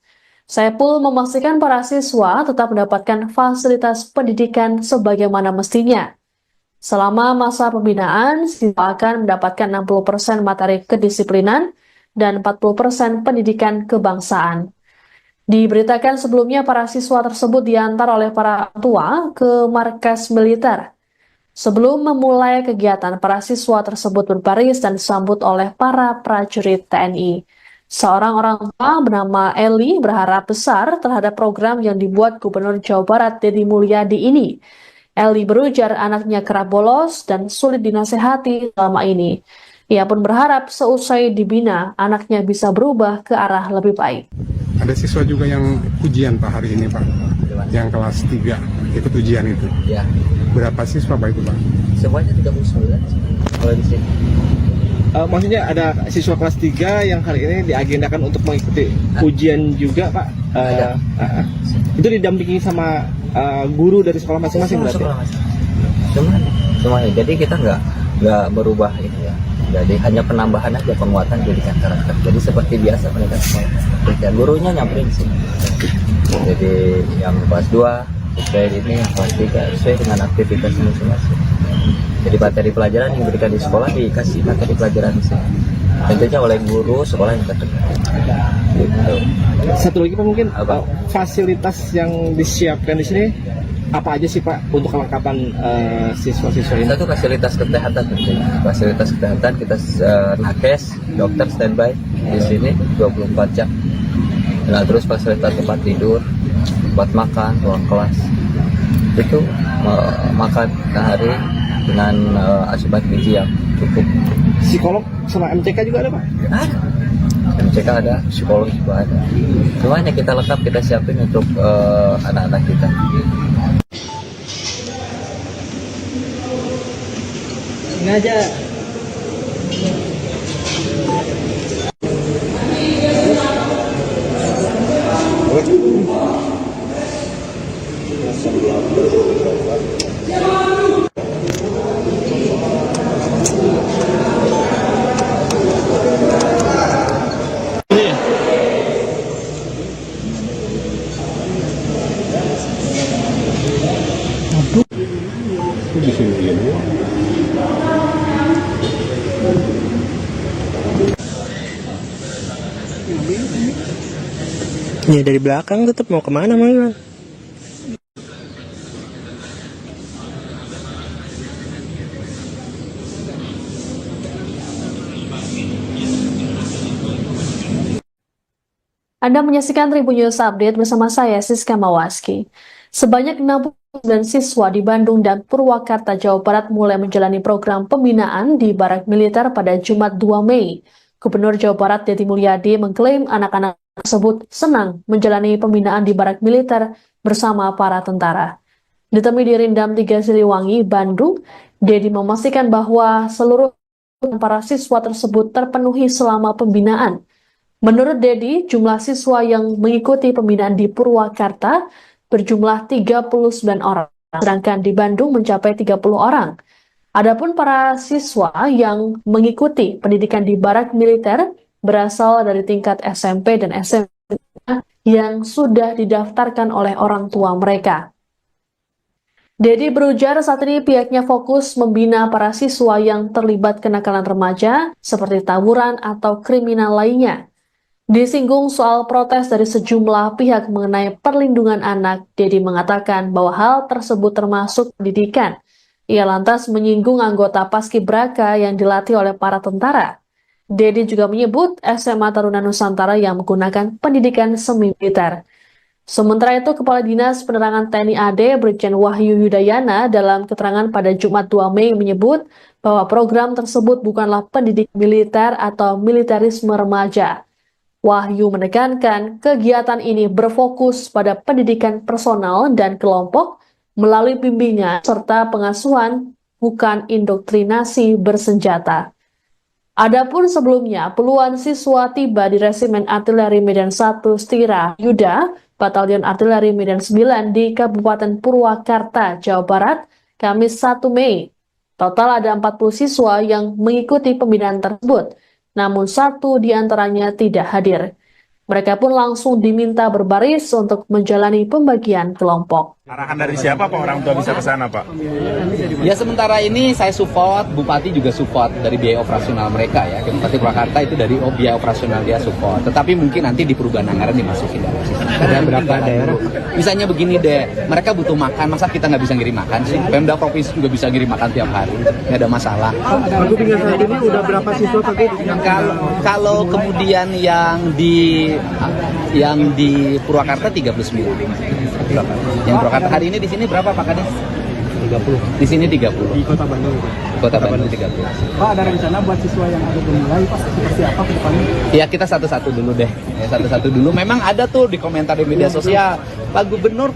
Saipul memastikan para siswa tetap mendapatkan fasilitas pendidikan sebagaimana mestinya. Selama masa pembinaan, siswa akan mendapatkan 60% materi kedisiplinan dan 40% pendidikan kebangsaan. Diberitakan sebelumnya para siswa tersebut diantar oleh para tua ke markas militer. Sebelum memulai kegiatan, para siswa tersebut berbaris dan disambut oleh para prajurit TNI. Seorang orang tua bernama Eli berharap besar terhadap program yang dibuat Gubernur Jawa Barat Deddy Mulyadi ini. Eli berujar anaknya kerap bolos dan sulit dinasehati selama ini. Ia pun berharap seusai dibina, anaknya bisa berubah ke arah lebih baik. Ada siswa juga yang ujian Pak hari ini Pak, yang kelas 3 ikut ujian itu. Ya, Berapa siswa Pak itu Pak? semuanya 39 kalau di sini. Maksudnya ada siswa kelas 3 yang hari ini diagendakan untuk mengikuti ujian juga Pak. Ada. Itu didampingi sama guru dari sekolah masing-masing berarti. Semuanya. Jadi kita nggak berubah itu ya. Jadi hanya penambahan aja, penguatan pendidikan karakter. Jadi seperti biasa mereka sekolah. Dan gurunya nyamperin sih. Jadi yang kelas 2 sesuai ini, yang kelas 3 sesuai dengan aktivitas masing-masing. Jadi materi pelajaran yang diberikan di sekolah dikasih materi pelajaran di sini. Tentunya oleh guru sekolah yang terdekat. Gitu. Satu lagi Pak mungkin fasilitas yang disiapkan di sini apa aja sih Pak untuk kelengkapan siswa-siswa ini? Satu fasilitas kesehatan tentunya. Fasilitas kesehatan kita nakes, dokter standby di sini 24 jam. Nah, terus fasilitas tempat tidur, tempat makan, ruang kelas. Itu makan sehari dengan asupan gizi yang cukup. Psikolog sama MCK juga ada Pak? Ada. MCK ada, psikolog juga ada. Semuanya kita lengkap, kita siapin untuk anak-anak kita. Ini aja. Di sini ya. Ya dari belakang tetap mau kemana Mang? Anda menyaksikan Tribun News Update bersama saya, Siska Mawaski. Sebanyak 69 siswa di Bandung dan Purwakarta, Jawa Barat mulai menjalani program pembinaan di Barak Militer pada Jumat 2 Mei. Gubernur Jawa Barat Deddy Mulyadi mengklaim anak-anak tersebut senang menjalani pembinaan di Barak Militer bersama para tentara. Ditemui di Rindam 3 Siliwangi, Bandung, Deddy memastikan bahwa seluruh para siswa tersebut terpenuhi selama pembinaan. Menurut Deddy, jumlah siswa yang mengikuti pembinaan di Purwakarta berjumlah 39 orang, sedangkan di Bandung mencapai 30 orang. Adapun para siswa yang mengikuti pendidikan di Barak Militer berasal dari tingkat SMP dan SMA yang sudah didaftarkan oleh orang tua mereka. Deddy berujar saat ini pihaknya fokus membina para siswa yang terlibat kenakalan remaja seperti tawuran atau kriminal lainnya. Disinggung soal protes dari sejumlah pihak mengenai perlindungan anak, Deddy mengatakan bahwa hal tersebut termasuk pendidikan. Ia lantas menyinggung anggota Paskibraka yang dilatih oleh para tentara. Deddy juga menyebut SMA Taruna Nusantara yang menggunakan pendidikan semi-militer. Sementara itu, Kepala Dinas Penerangan TNI AD Brigjen Wahyu Yudayana dalam keterangan pada Jumat 2 Mei menyebut bahwa program tersebut bukanlah pendidik militer atau militerisme remaja. Wahyu menekankan kegiatan ini berfokus pada pendidikan personal dan kelompok melalui bimbingan serta pengasuhan, bukan indoktrinasi bersenjata. Adapun sebelumnya, puluhan siswa tiba di Resimen Artileri Medan 1 Stira Yuda, Batalion Artileri Medan 9 di Kabupaten Purwakarta, Jawa Barat, Kamis 1 Mei. Total ada 40 siswa yang mengikuti pembinaan tersebut, namun 1 di antaranya tidak hadir. Mereka pun langsung diminta berbaris untuk menjalani pembagian kelompok. Arahan dari siapa Pak orang tua bisa ke sana Pak? Ya sementara ini saya support, Bupati juga support dari biaya operasional mereka ya. Bupati Purwakarta itu dari biaya operasional dia support. Tetapi mungkin nanti di perubahan anggaran dimasukin dalam sistem. Ada berapa daerah? Misalnya begini deh, mereka butuh makan, masa kita nggak bisa ngirim makan sih? Pemda provinsi juga bisa ngirim makan tiap hari, nggak ada masalah. Aku tinggal saat ini udah berapa siswa Pak? Kalau kemudian yang di Purwakarta 39. Yang Purwakarta hari ini di sini berapa Pak Kades? 30. Di sini 30. Di Kota Bandung. Kota Bandung 30. Pak, ada rencana buat siswa yang ada gemulai Pak seperti apa ke depannya? Ya kita satu-satu dulu deh. Ya, satu-satu dulu. Memang ada tuh di komentar di media sosial. Pak Gubernur,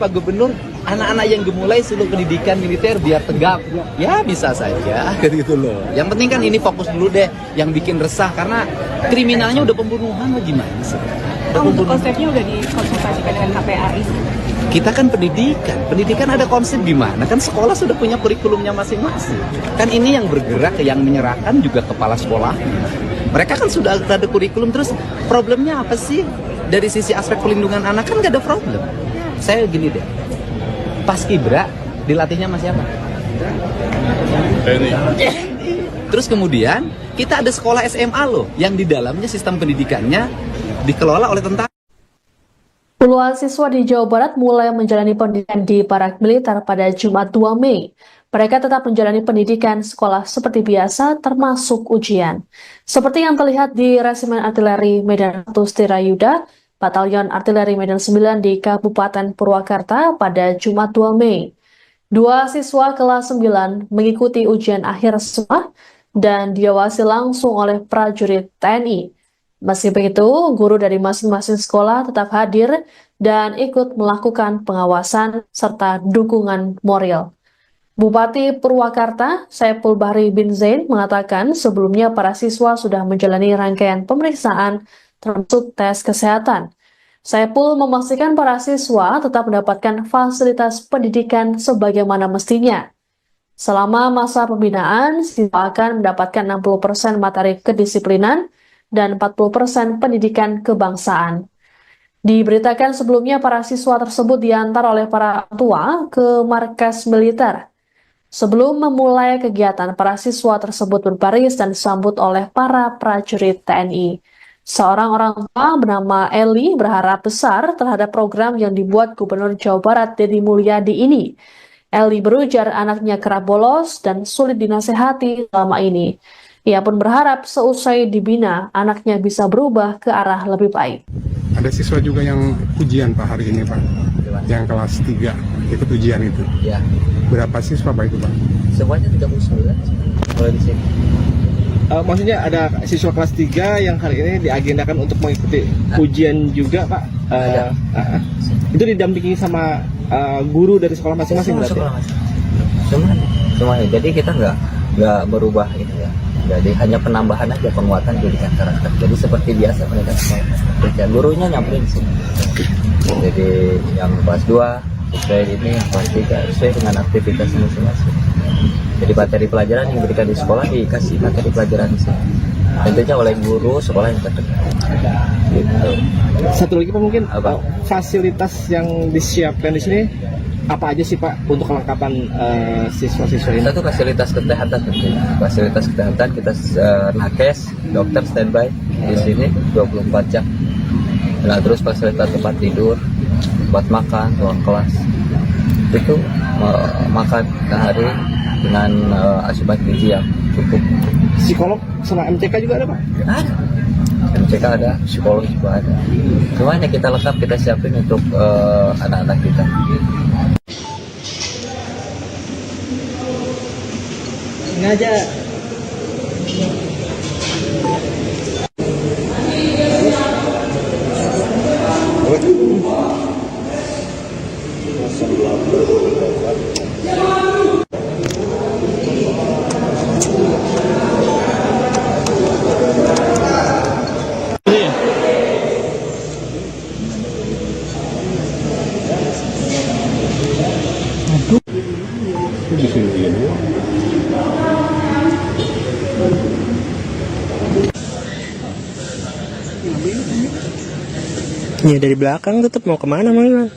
anak-anak yang gemulai suruh pendidikan militer biar tegap. Ya bisa saja, gitu loh. Yang penting kan ini fokus dulu deh. Yang bikin resah karena kriminalnya udah pembunuhan, gimana sih? Untuk konsepnya udah dikonsultasikan dengan KPAI. Kita kan pendidikan ada konsep gimana? Kan sekolah sudah punya kurikulumnya masing-masing. Kan ini yang bergerak, yang menyerahkan juga kepala sekolah. Mereka kan sudah ada kurikulum, terus problemnya apa sih? Dari sisi aspek pelindungan anak kan gak ada problem. Saya gini deh, Paskibra dilatihnya sama siapa? Terus kemudian kita ada sekolah SMA loh, yang di dalamnya sistem pendidikannya dikelola oleh tentara. Puluhan siswa di Jawa Barat mulai menjalani pendidikan di Barak Militer pada Jumat 2 Mei. Mereka tetap menjalani pendidikan sekolah seperti biasa, termasuk ujian. Seperti yang terlihat di Resimen Artileri Medan 1 Stirayuda, Batalion Artileri Medan 9 di Kabupaten Purwakarta pada Jumat 2 Mei. Dua siswa kelas 9 mengikuti ujian akhir sekolah dan diawasi langsung oleh prajurit TNI. Meski begitu, guru dari masing-masing sekolah tetap hadir dan ikut melakukan pengawasan serta dukungan moral. Bupati Purwakarta, Saiful Bahri bin Zain, mengatakan sebelumnya para siswa sudah menjalani rangkaian pemeriksaan termasuk tes kesehatan. Saiful memastikan para siswa tetap mendapatkan fasilitas pendidikan sebagaimana mestinya. Selama masa pembinaan, siswa akan mendapatkan 60% materi kedisiplinan dan 40% pendidikan kebangsaan. Diberitakan sebelumnya para siswa tersebut diantar oleh para tua ke markas militer. Sebelum memulai kegiatan, para siswa tersebut berbaris dan disambut oleh para prajurit TNI. Seorang orang tua bernama Eli berharap besar terhadap program yang dibuat Gubernur Jawa Barat Deddy Mulyadi ini. Eli berujar anaknya kerap bolos dan sulit dinasehati selama ini. Ia pun berharap seusai dibina, anaknya bisa berubah ke arah lebih baik. Ada siswa juga yang ujian Pak hari ini Pak, yang kelas 3 ikut ujian itu. Ya, Berapa siswa Pak itu Pak? semuanya 39 kalau di sini. Maksudnya ada siswa kelas 3 yang hari ini diagendakan untuk mengikuti ujian juga Pak. Itu didampingi sama guru dari sekolah masing-masing berarti? Semuanya. Jadi kita nggak berubah itu ya. Jadi hanya penambahan aja, penguatan pendidikan karakter. Jadi seperti biasa mereka sekolah. Kerja gurunya nyamperin sini. Jadi yang kelas 2 sesuai ini, yang kelas 3 sesuai dengan aktivitas masing-masing. Jadi materi pelajaran yang diberikan di sekolah dikasih materi pelajaran di sini. Tentunya oleh guru sekolah yang terdekat. Gitu. Satu lagi Pak mungkin fasilitas yang disiapkan di sini apa aja sih Pak untuk kelengkapan siswa-siswa ini? Satu fasilitas kesehatan tentunya. Fasilitas kesehatan kita nakes, dokter standby di sini 24 jam. Nah, terus fasilitas tempat tidur, tempat makan, ruang kelas. Itu makan sehari dengan asupan gizi yang cukup. Psikolog sama MCK juga ada Pak? Ada. MCK ada, psikolog juga ada. Semuanya kita lengkap, kita siapin untuk anak-anak kita. Sengaja. Di sini ini. Ya dari belakang tetap mau kemana Mang?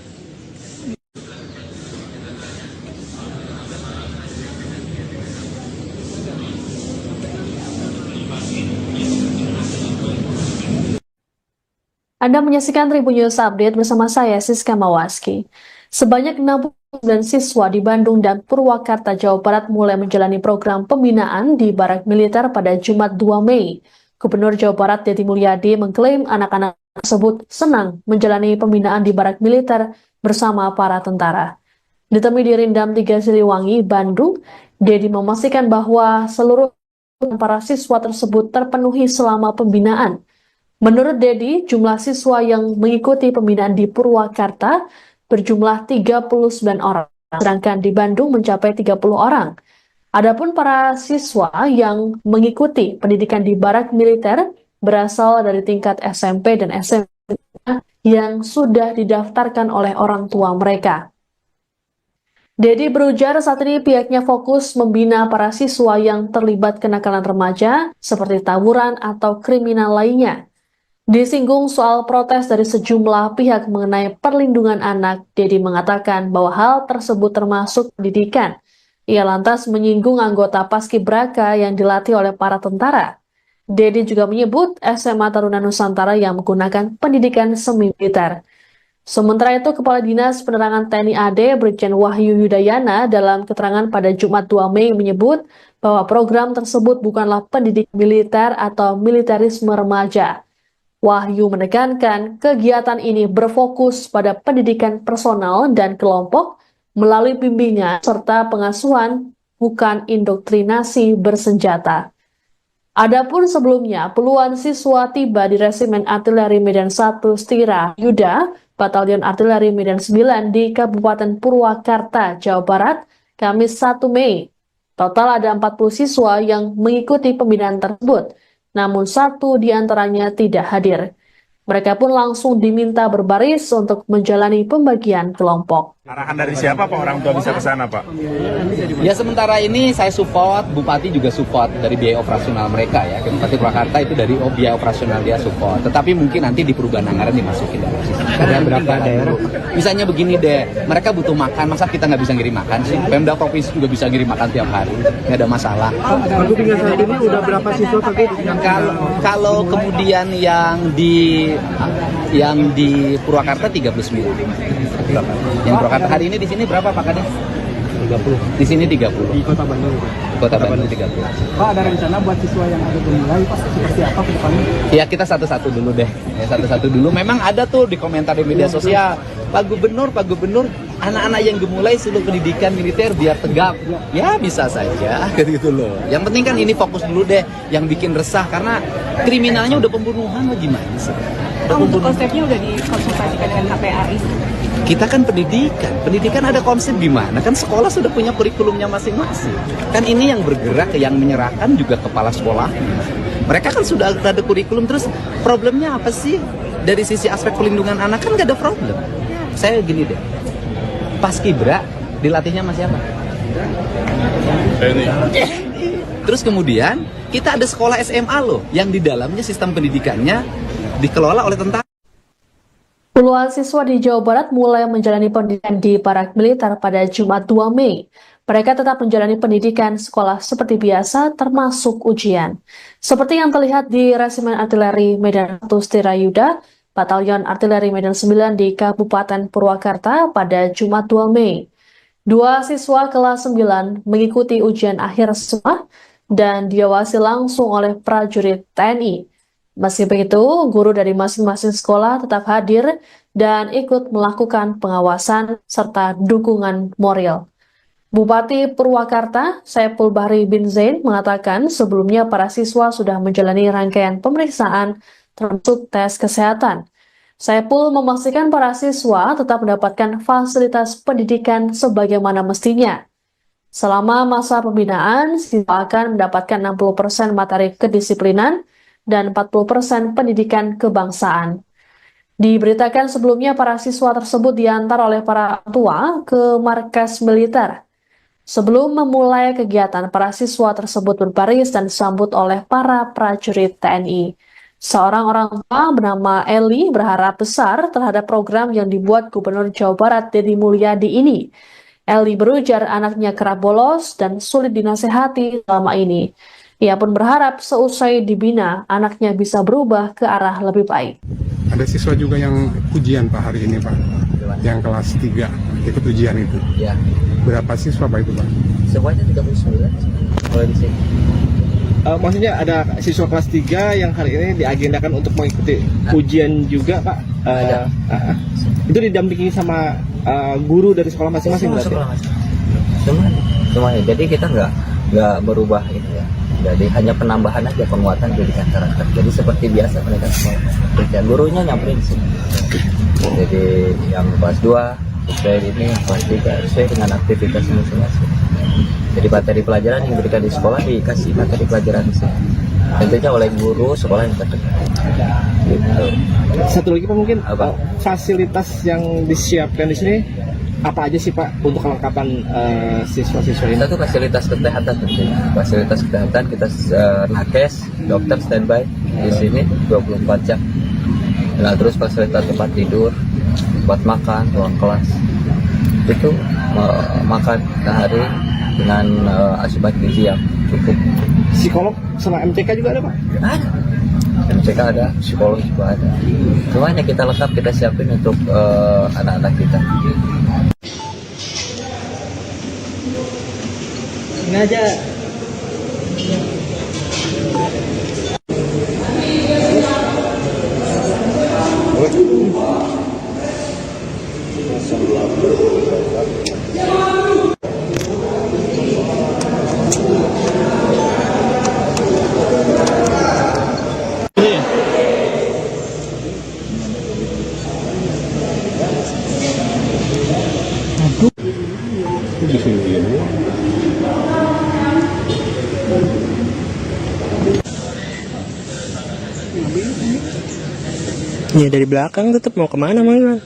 Anda menyaksikan Tribun News Update bersama saya, Siska Mawaski. Sebanyak 69 siswa di Bandung dan Purwakarta, Jawa Barat mulai menjalani program pembinaan di Barak Militer pada Jumat 2 Mei. Gubernur Jawa Barat Deddy Mulyadi mengklaim anak-anak tersebut senang menjalani pembinaan di Barak Militer bersama para tentara. Ditemui di Rindam 3 Siliwangi, Bandung, Deddy memastikan bahwa seluruh para siswa tersebut terpenuhi selama pembinaan. Menurut Deddy, jumlah siswa yang mengikuti pembinaan di Purwakarta berjumlah 39 orang, sedangkan di Bandung mencapai 30 orang. Adapun para siswa yang mengikuti pendidikan di Barak Militer berasal dari tingkat SMP dan SMA yang sudah didaftarkan oleh orang tua mereka. Deddy berujar saat ini pihaknya fokus membina para siswa yang terlibat kenakalan remaja seperti tawuran atau kriminal lainnya. Disinggung soal protes dari sejumlah pihak mengenai perlindungan anak, Deddy mengatakan bahwa hal tersebut termasuk pendidikan. Ia lantas menyinggung anggota Paskibraka yang dilatih oleh para tentara. Deddy juga menyebut SMA Taruna Nusantara yang menggunakan pendidikan semi-militer. Sementara itu, Kepala Dinas Penerangan TNI AD Brigjen Wahyu Yudayana dalam keterangan pada Jumat 2 Mei menyebut bahwa program tersebut bukanlah pendidikan militer atau militerisme remaja. Wahyu menekankan kegiatan ini berfokus pada pendidikan personal dan kelompok melalui bimbingan serta pengasuhan, bukan indoktrinasi bersenjata. Adapun sebelumnya, puluhan siswa tiba di Resimen Artileri Medan 1 Stira Yuda, Batalion Artileri Medan 9 di Kabupaten Purwakarta, Jawa Barat, Kamis 1 Mei. Total ada 40 siswa yang mengikuti pembinaan tersebut, namun satu di antaranya tidak hadir. Mereka pun langsung diminta berbaris untuk menjalani pembagian kelompok. Arahan dari siapa Pak orang tua bisa ke sana Pak? Ya sementara ini saya support, Bupati juga support dari biaya operasional mereka ya. Bupati Purwakarta itu dari biaya operasional dia support. Tetapi mungkin nanti di perubahan anggaran dimasukin dalam sistem. Ada berapa daerah? Misalnya begini deh, mereka butuh makan, masa kita nggak bisa ngirim makan sih? Pemda provinsi juga bisa ngirim makan tiap hari, nggak ada masalah. Aku tinggal saat ini udah berapa siswa tapi Kalau kemudian yang di Purwakarta 39. Yang Purwakarta hari ini di sini berapa Pak Kades? 30. Di sini 30. di Kota Bandung. Kota Bandung 30. Pak, ada rencana buat siswa yang ada gemulai Pak seperti apa ke depannya? Ya kita satu-satu dulu deh. Ya, satu-satu dulu. Memang ada tuh di komentar di media sosial. Pak Gubernur, anak-anak yang gemulai sudah pendidikan militer biar tegap. Ya bisa saja, gitu loh. Yang penting kan ini fokus dulu deh. Yang bikin resah karena kriminalnya udah pembunuhan, gimana sih? Untuk konsepnya udah dikonsultasikan dengan KPAI. Kita kan pendidikan ada konsep gimana? Kan sekolah sudah punya kurikulumnya masing-masing. Kan ini yang bergerak, yang menyerahkan juga kepala sekolah. Mereka kan sudah ada kurikulum, terus problemnya apa sih? Dari sisi aspek pelindungan anak kan gak ada problem. Saya gini deh, Paskibra dilatihnya sama siapa? Terus kemudian kita ada sekolah SMA loh, yang di dalamnya sistem pendidikannya dikelola oleh tentara. Puluhan siswa di Jawa Barat mulai menjalani pendidikan di Barak Militer pada Jumat 2 Mei. Mereka tetap menjalani pendidikan sekolah seperti biasa, termasuk ujian. Seperti yang terlihat di Resimen Artileri Medan 1 Stirayuda, Batalion Artileri Medan 9 di Kabupaten Purwakarta pada Jumat 2 Mei. Dua siswa kelas 9 mengikuti ujian akhir sekolah dan diawasi langsung oleh prajurit TNI. Meski begitu, guru dari masing-masing sekolah tetap hadir dan ikut melakukan pengawasan serta dukungan moral. Bupati Purwakarta, Saiful Bahri bin Zain, mengatakan sebelumnya para siswa sudah menjalani rangkaian pemeriksaan termasuk tes kesehatan. Saiful memastikan para siswa tetap mendapatkan fasilitas pendidikan sebagaimana mestinya. Selama masa pembinaan, siswa akan mendapatkan 60% materi kedisiplinan dan 40% pendidikan kebangsaan. Diberitakan sebelumnya para siswa tersebut diantar oleh para tua ke markas militer. Sebelum memulai kegiatan, para siswa tersebut berbaris dan disambut oleh para prajurit TNI. Seorang orang tua bernama Eli berharap besar terhadap program yang dibuat Gubernur Jawa Barat Deddy Mulyadi ini. Eli berujar anaknya kerap bolos dan sulit dinasehati selama ini. Ia pun berharap seusai dibina, anaknya bisa berubah ke arah lebih baik. Ada siswa juga yang ujian Pak hari ini Pak, yang kelas 3 ikut ujian itu. Ya, Berapa siswa Pak itu Pak? semuanya 39 kalau di sini. Maksudnya ada siswa kelas 3 yang hari ini diagendakan untuk mengikuti ujian juga Pak. Ada. Itu didampingi sama guru dari sekolah masing-masing berarti? Sekolah masing-masing. Semuanya. Jadi kita nggak berubah itu ya. Jadi hanya penambahan aja, penguatan pendidikan karakter. Jadi seperti biasa mereka sekolah. Kerja gurunya nyamperin sih. Jadi yang kelas 2 sesuai ini, kelas 3 sesuai dengan aktivitas masing-masing. Jadi materi pelajaran yang diberikan di sekolah dikasih materi pelajaran di sini. Tentunya oleh guru sekolah yang terdekat. Gitu. Satu lagi Pak mungkin Apa? fasilitas yang disiapkan di sini apa aja sih Pak untuk kelengkapan siswa-siswa ini? Satu fasilitas kesehatan tentunya. Fasilitas kesehatan kita nakes, dokter standby di sini 24 jam. Nah, terus fasilitas tempat tidur, tempat makan, ruang kelas. Itu makan sehari dengan asupan gizi yang cukup. Psikolog sama MTK juga ada Pak? Ada. MTK ada, psikolog juga ada. Semuanya kita lengkap, kita siapin untuk anak-anak kita. Ini aja. Ya dari belakang tetap mau kemana malah?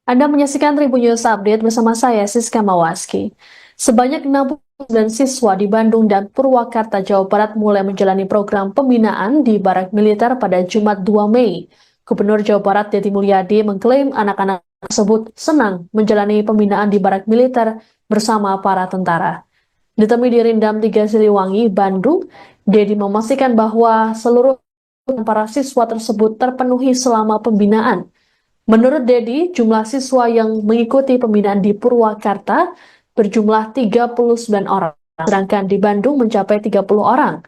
Anda menyaksikan Tribun News Update bersama saya, Siska Mawaski. Sebanyak 69 siswa di Bandung dan Purwakarta, Jawa Barat mulai menjalani program pembinaan di Barak Militer pada Jumat 2 Mei. Gubernur Jawa Barat Deddy Mulyadi mengklaim anak-anak tersebut senang menjalani pembinaan di Barak Militer bersama para tentara. Ditemui di Rindam 3 Siliwangi, Bandung, Deddy memastikan bahwa seluruh para siswa tersebut terpenuhi selama pembinaan. Menurut Deddy, jumlah siswa yang mengikuti pembinaan di Purwakarta berjumlah 39 orang, sedangkan di Bandung mencapai 30 orang.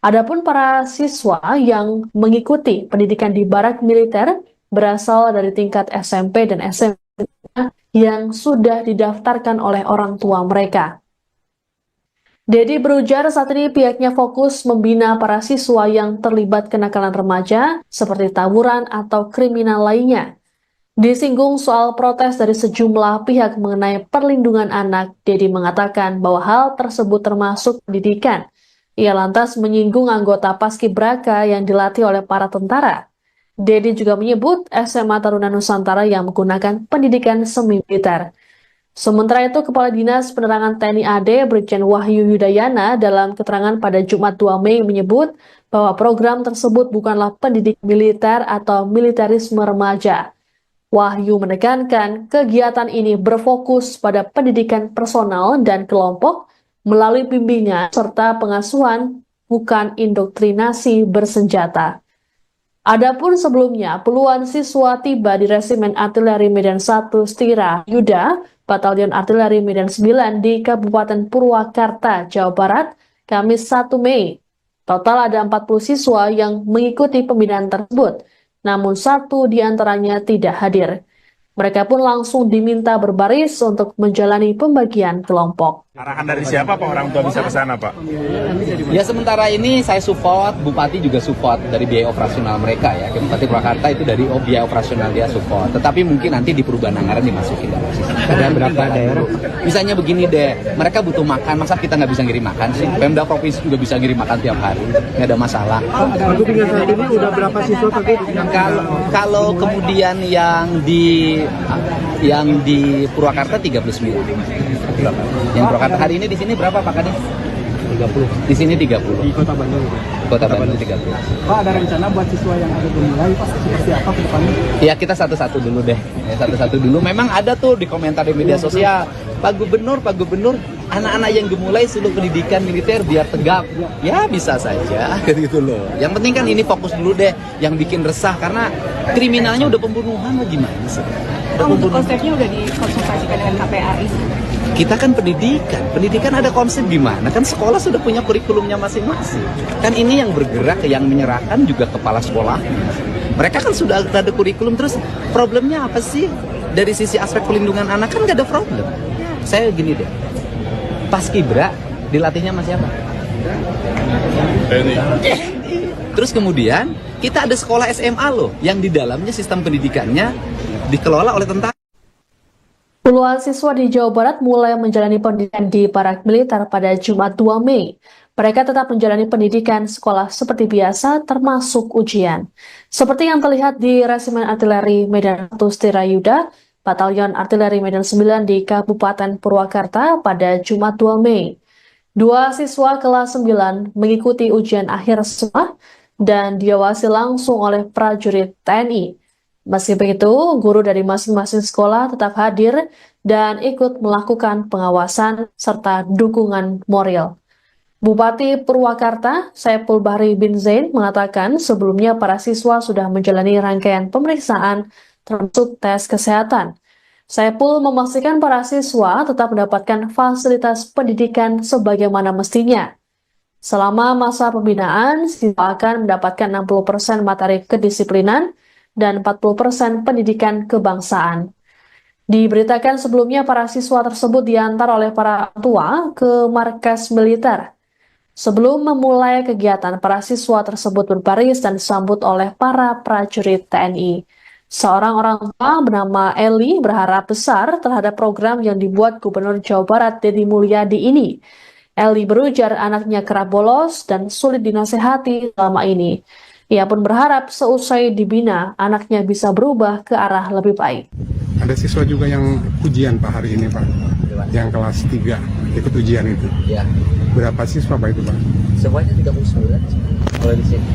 Adapun para siswa yang mengikuti pendidikan di Barak Militer berasal dari tingkat SMP dan SMA yang sudah didaftarkan oleh orang tua mereka. Deddy berujar saat ini pihaknya fokus membina para siswa yang terlibat kenakalan remaja seperti tawuran atau kriminal lainnya. Disinggung soal protes dari sejumlah pihak mengenai perlindungan anak, Deddy mengatakan bahwa hal tersebut termasuk pendidikan. Ia lantas menyinggung anggota Paskibraka yang dilatih oleh para tentara. Deddy juga menyebut SMA Taruna Nusantara yang menggunakan pendidikan semi militer. Sementara itu, Kepala Dinas Penerangan TNI AD Brigjen Wahyu Yudayana dalam keterangan pada Jumat 2 Mei menyebut bahwa program tersebut bukanlah pendidik militer atau militerisme remaja. Wahyu menekankan kegiatan ini berfokus pada pendidikan personal dan kelompok melalui bimbingan serta pengasuhan, bukan indoktrinasi bersenjata. Adapun sebelumnya, puluhan siswa tiba di Resimen Artileri Medan 1 Stira Yuda, Batalion Artileri Medan 9 di Kabupaten Purwakarta, Jawa Barat, Kamis 1 Mei. Total ada 40 siswa yang mengikuti pembinaan tersebut, namun 1 di antaranya tidak hadir. Mereka pun langsung diminta berbaris untuk menjalani pembagian kelompok. Arahan dari siapa Pak orang tua bisa ke sana Pak? Ya sementara ini saya support, Bupati juga support dari biaya operasional mereka ya. Bupati Purwakarta itu dari biaya operasional dia support. Tetapi mungkin nanti di perubahan anggaran dimasukin dalam sistem. Ada berapa daerah? Misalnya begini deh, mereka butuh makan, masa kita nggak bisa ngirim makan sih? Pemda provinsi juga bisa ngirim makan tiap hari, nggak ada masalah. Untuk hingga saat ini udah berapa siswa Pak? Kalau kemudian yang di Purwakarta 39. Yang Purwakarta hari ini di sini berapa Pak Kadis? 30. Di sini 30. Di Kota Bandung. Kota Bandung 30. Pak, ada rencana buat siswa yang ada gemulai Pak seperti apa ke depannya? Ya kita satu-satu dulu deh. Ya, satu-satu dulu. Memang ada tuh di komentar di media sosial, Pak Gubernur, anak-anak yang gemulai suruh pendidikan militer biar tegap. Ya bisa saja gitu loh. Yang penting kan ini fokus dulu deh. Yang bikin resah karena kriminalnya udah pembunuhan mau gimana sih? Untuk konsepnya udah dikonsultasikan dengan KPAI. Kita kan pendidikan ada konsep gimana? Kan sekolah sudah punya kurikulumnya masing-masing. Kan ini yang bergerak, yang menyerahkan juga kepala sekolah. Mereka kan sudah ada kurikulum, terus problemnya apa sih? Dari sisi aspek pelindungan anak kan gak ada problem. Saya gini deh, Paskibra dilatihnya sama siapa? Terus kemudian kita ada sekolah SMA loh, yang di dalamnya sistem pendidikannya dikelola oleh tentara. Puluhan siswa di Jawa Barat mulai menjalani pendidikan di Barak Militer pada Jumat 2 Mei. Mereka tetap menjalani pendidikan sekolah seperti biasa, termasuk ujian. Seperti yang terlihat di Resimen Artileri Medan 1 Stirayuda, Batalion Artileri Medan 9 di Kabupaten Purwakarta pada Jumat 2 Mei. Dua siswa kelas 9 mengikuti ujian akhir sekolah dan diawasi langsung oleh prajurit TNI. Meski begitu, guru dari masing-masing sekolah tetap hadir dan ikut melakukan pengawasan serta dukungan moral. Bupati Purwakarta, Saiful Bahri bin Zain, mengatakan sebelumnya para siswa sudah menjalani rangkaian pemeriksaan termasuk tes kesehatan. Saiful memastikan para siswa tetap mendapatkan fasilitas pendidikan sebagaimana mestinya. Selama masa pembinaan, siswa akan mendapatkan 60% materi kedisiplinan dan 40% pendidikan kebangsaan. Diberitakan sebelumnya para siswa tersebut diantar oleh para tua ke markas militer. Sebelum memulai kegiatan, para siswa tersebut berbaris dan disambut oleh para prajurit TNI. Seorang orang tua bernama Eli berharap besar terhadap program yang dibuat Gubernur Jawa Barat Deddy Mulyadi ini. Eli berujar anaknya kerap bolos dan sulit dinasehati selama ini. Ia pun berharap seusai dibina, anaknya bisa berubah ke arah lebih baik. Ada siswa juga yang ujian Pak hari ini Pak, yang kelas 3 ikut ujian itu. Ya, Berapa siswa Pak itu Pak? semuanya 39 kalau di sini.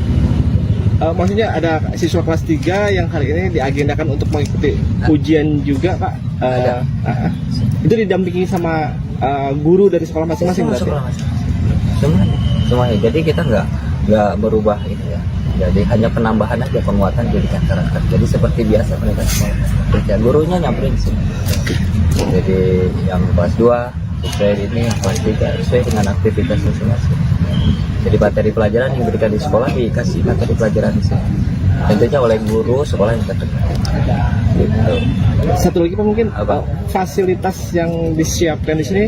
Maksudnya ada siswa kelas 3 yang hari ini diagendakan untuk mengikuti ujian juga Pak? Ada. Itu didampingi sama guru dari sekolah masing-masing berarti? Semuanya. Jadi kita nggak berubah itu ya. Jadi hanya penambahan aja, penguatan pendidikan karakter. Jadi seperti biasa pendidikan sekolah. Kerja gurunya nyamperin sini. Jadi yang kelas 2 sesuai ini, yang kelas 3 sesuai dengan aktivitas masing-masing. Jadi materi pelajaran yang diberikan di sekolah dikasih materi pelajaran di sini. Tentunya oleh guru sekolah yang terdekat. Gitu. Satu lagi Pak mungkin Apa? Fasilitas yang disiapkan di sini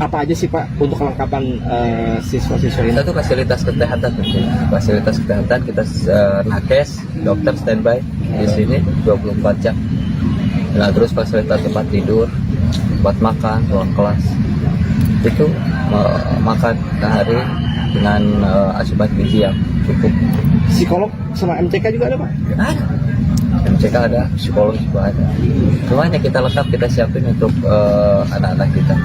apa aja sih Pak untuk kelengkapan siswa-siswa ini? Kita tuh fasilitas kesehatan tentunya. Fasilitas kesehatan kita nakes, dokter standby di sini 24 jam. Nah terus fasilitas tempat tidur, tempat makan, ruang kelas itu makan sehari dengan asupan gizi yang cukup. Psikolog sama MCK juga ada Pak? Ada. MCK ada, psikolog juga ada. Semuanya kita lengkap, kita siapin untuk anak-anak kita.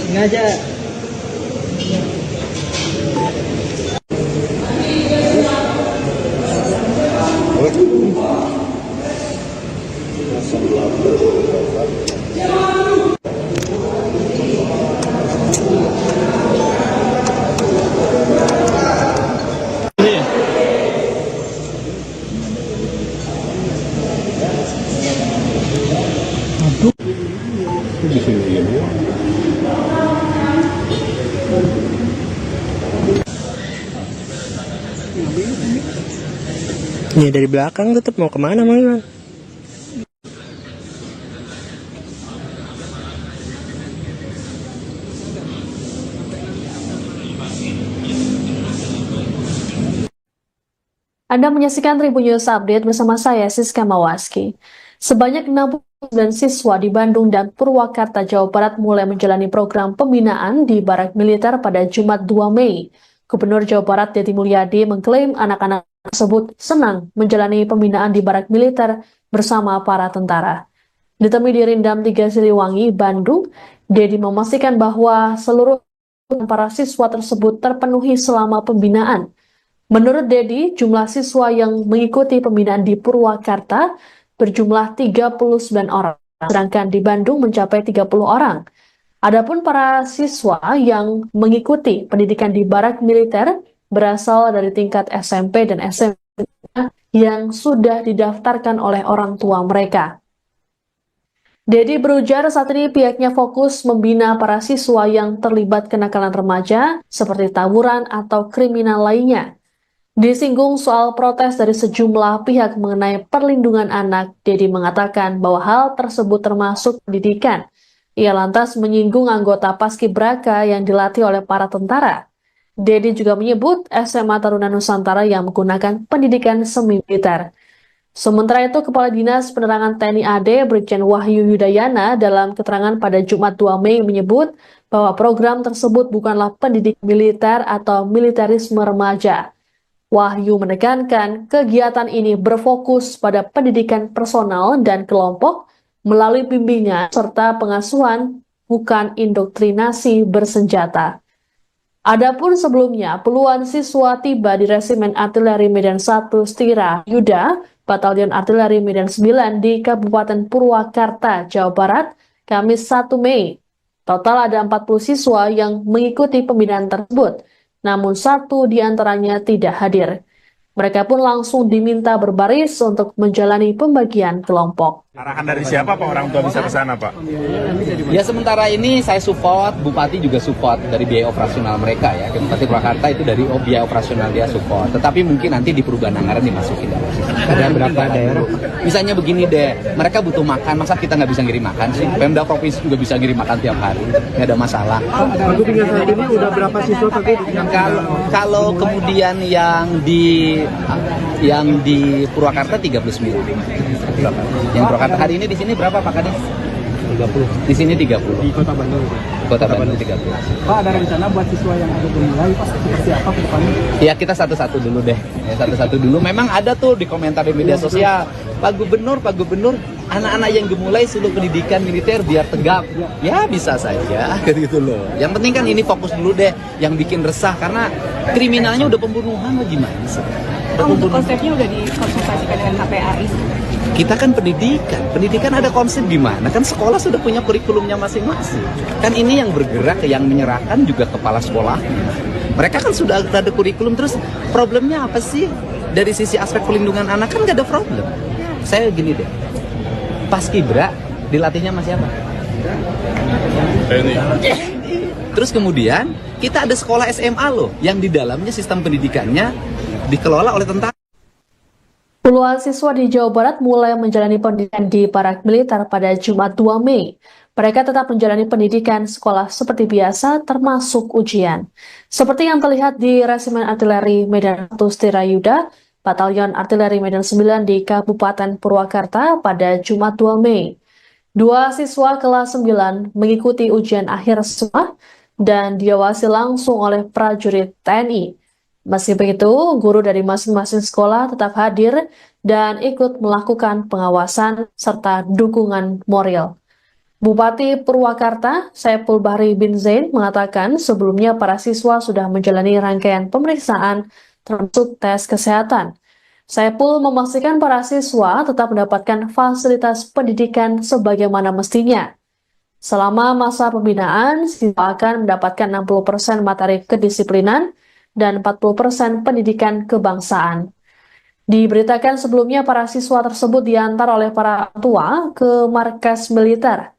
Sengaja. Di sini ya. Ya dari belakang tetap mau kemana Mang? Anda menyaksikan Tribun News Update bersama saya, Siska Mawaski. Sebanyak 69 siswa di Bandung dan Purwakarta, Jawa Barat mulai menjalani program pembinaan di Barak Militer pada Jumat 2 Mei. Gubernur Jawa Barat Deddy Mulyadi mengklaim anak-anak tersebut senang menjalani pembinaan di Barak Militer bersama para tentara. Ditemui di Rindam 3 Siliwangi, Bandung, Deddy memastikan bahwa seluruh para siswa tersebut terpenuhi selama pembinaan. Menurut Deddy, jumlah siswa yang mengikuti pembinaan di Purwakarta berjumlah 39 orang, sedangkan di Bandung mencapai 30 orang. Adapun para siswa yang mengikuti pendidikan di Barak Militer berasal dari tingkat SMP dan SMA yang sudah didaftarkan oleh orang tua mereka. Deddy berujar saat ini pihaknya fokus membina para siswa yang terlibat kenakalan remaja seperti tawuran atau kriminal lainnya. Disinggung soal protes dari sejumlah pihak mengenai perlindungan anak, Deddy mengatakan bahwa hal tersebut termasuk pendidikan. Ia lantas menyinggung anggota Paskibraka yang dilatih oleh para tentara. Deddy juga menyebut SMA Taruna Nusantara yang menggunakan pendidikan semi-militer. Sementara itu, Kepala Dinas Penerangan TNI AD Brigjen Wahyu Yudayana dalam keterangan pada Jumat 2 Mei menyebut bahwa program tersebut bukanlah pendidik militer atau militerisme remaja. Wahyu menekankan kegiatan ini berfokus pada pendidikan personal dan kelompok melalui bimbingan serta pengasuhan, bukan indoktrinasi bersenjata. Adapun sebelumnya, puluhan siswa tiba di Resimen Artileri Medan 1 Stira Yuda, Batalion Artileri Medan 9 di Kabupaten Purwakarta, Jawa Barat, Kamis 1 Mei. Total ada 40 siswa yang mengikuti pembinaan tersebut, namun satu di antaranya tidak hadir. Mereka pun langsung diminta berbaris untuk menjalani pembagian kelompok. Arahan dari siapa Pak orang tua bisa ke sana Pak? Ya sementara ini saya support, Bupati juga support dari biaya operasional mereka ya. Bupati Purwakarta itu dari biaya operasional dia support. Tetapi mungkin nanti di perubahan anggaran dimasukin. Ada berapa daerah? Misalnya begini deh, mereka butuh makan, masa kita nggak bisa ngirim makan sih? Pemda provinsi juga bisa ngirim makan tiap hari, nggak ada masalah. Aku tinggal saat ini udah berapa siswa tadi? Kalau kemudian yang di Purwakarta 39. Yang Purwakarta hari ini di sini berapa Pak Kades? 30. Di sini 30. Di Kota Bandung. Kota Bandung 30. Pak, ada rencana buat siswa yang ada mulai Pak seperti apa ke depannya? Ya kita satu-satu dulu deh. Ya, satu-satu dulu. Memang ada tuh di komentar di media sosial, Pak Gubernur, anak-anak yang gemulai suruh pendidikan militer biar tegap. Ya bisa saja, gitu loh. Yang penting kan ini fokus dulu deh. Yang bikin resah karena kriminalnya udah pembunuhan lah gimana sih? Untuk konsepnya udah dikonsultasikan dengan KPAI. Kita kan pendidikan ada konsep gimana? Kan sekolah sudah punya kurikulumnya masing-masing. Kan ini yang bergerak, yang menyerahkan juga kepala sekolahnya. Mereka kan sudah ada kurikulum, terus problemnya apa sih? Dari sisi aspek pelindungan anak kan gak ada problem. Saya gini deh, Paskibra dilatihnya sama siapa? Terus kemudian kita ada sekolah SMA loh, yang di dalamnya sistem pendidikannya dikelola oleh tentara. Puluhan siswa di Jawa Barat mulai menjalani pendidikan di Barak Militer pada Jumat 2 Mei. Mereka tetap menjalani pendidikan sekolah seperti biasa, termasuk ujian. Seperti yang terlihat di Resimen Artileri Medan 1 Stirayuda, Batalion Artileri Medan 9 di Kabupaten Purwakarta pada Jumat 2 Mei. Dua siswa kelas 9 mengikuti ujian akhir siswa dan diawasi langsung oleh prajurit TNI. Meski begitu, guru dari masing-masing sekolah tetap hadir dan ikut melakukan pengawasan serta dukungan moral. Bupati Purwakarta, Saiful Bahri bin Zain, mengatakan sebelumnya para siswa sudah menjalani rangkaian pemeriksaan termasuk tes kesehatan. Saiful memastikan para siswa tetap mendapatkan fasilitas pendidikan sebagaimana mestinya. Selama masa pembinaan, siswa akan mendapatkan 60% materi kedisiplinan dan 40% pendidikan kebangsaan. Diberitakan sebelumnya para siswa tersebut diantar oleh para tua ke markas militer.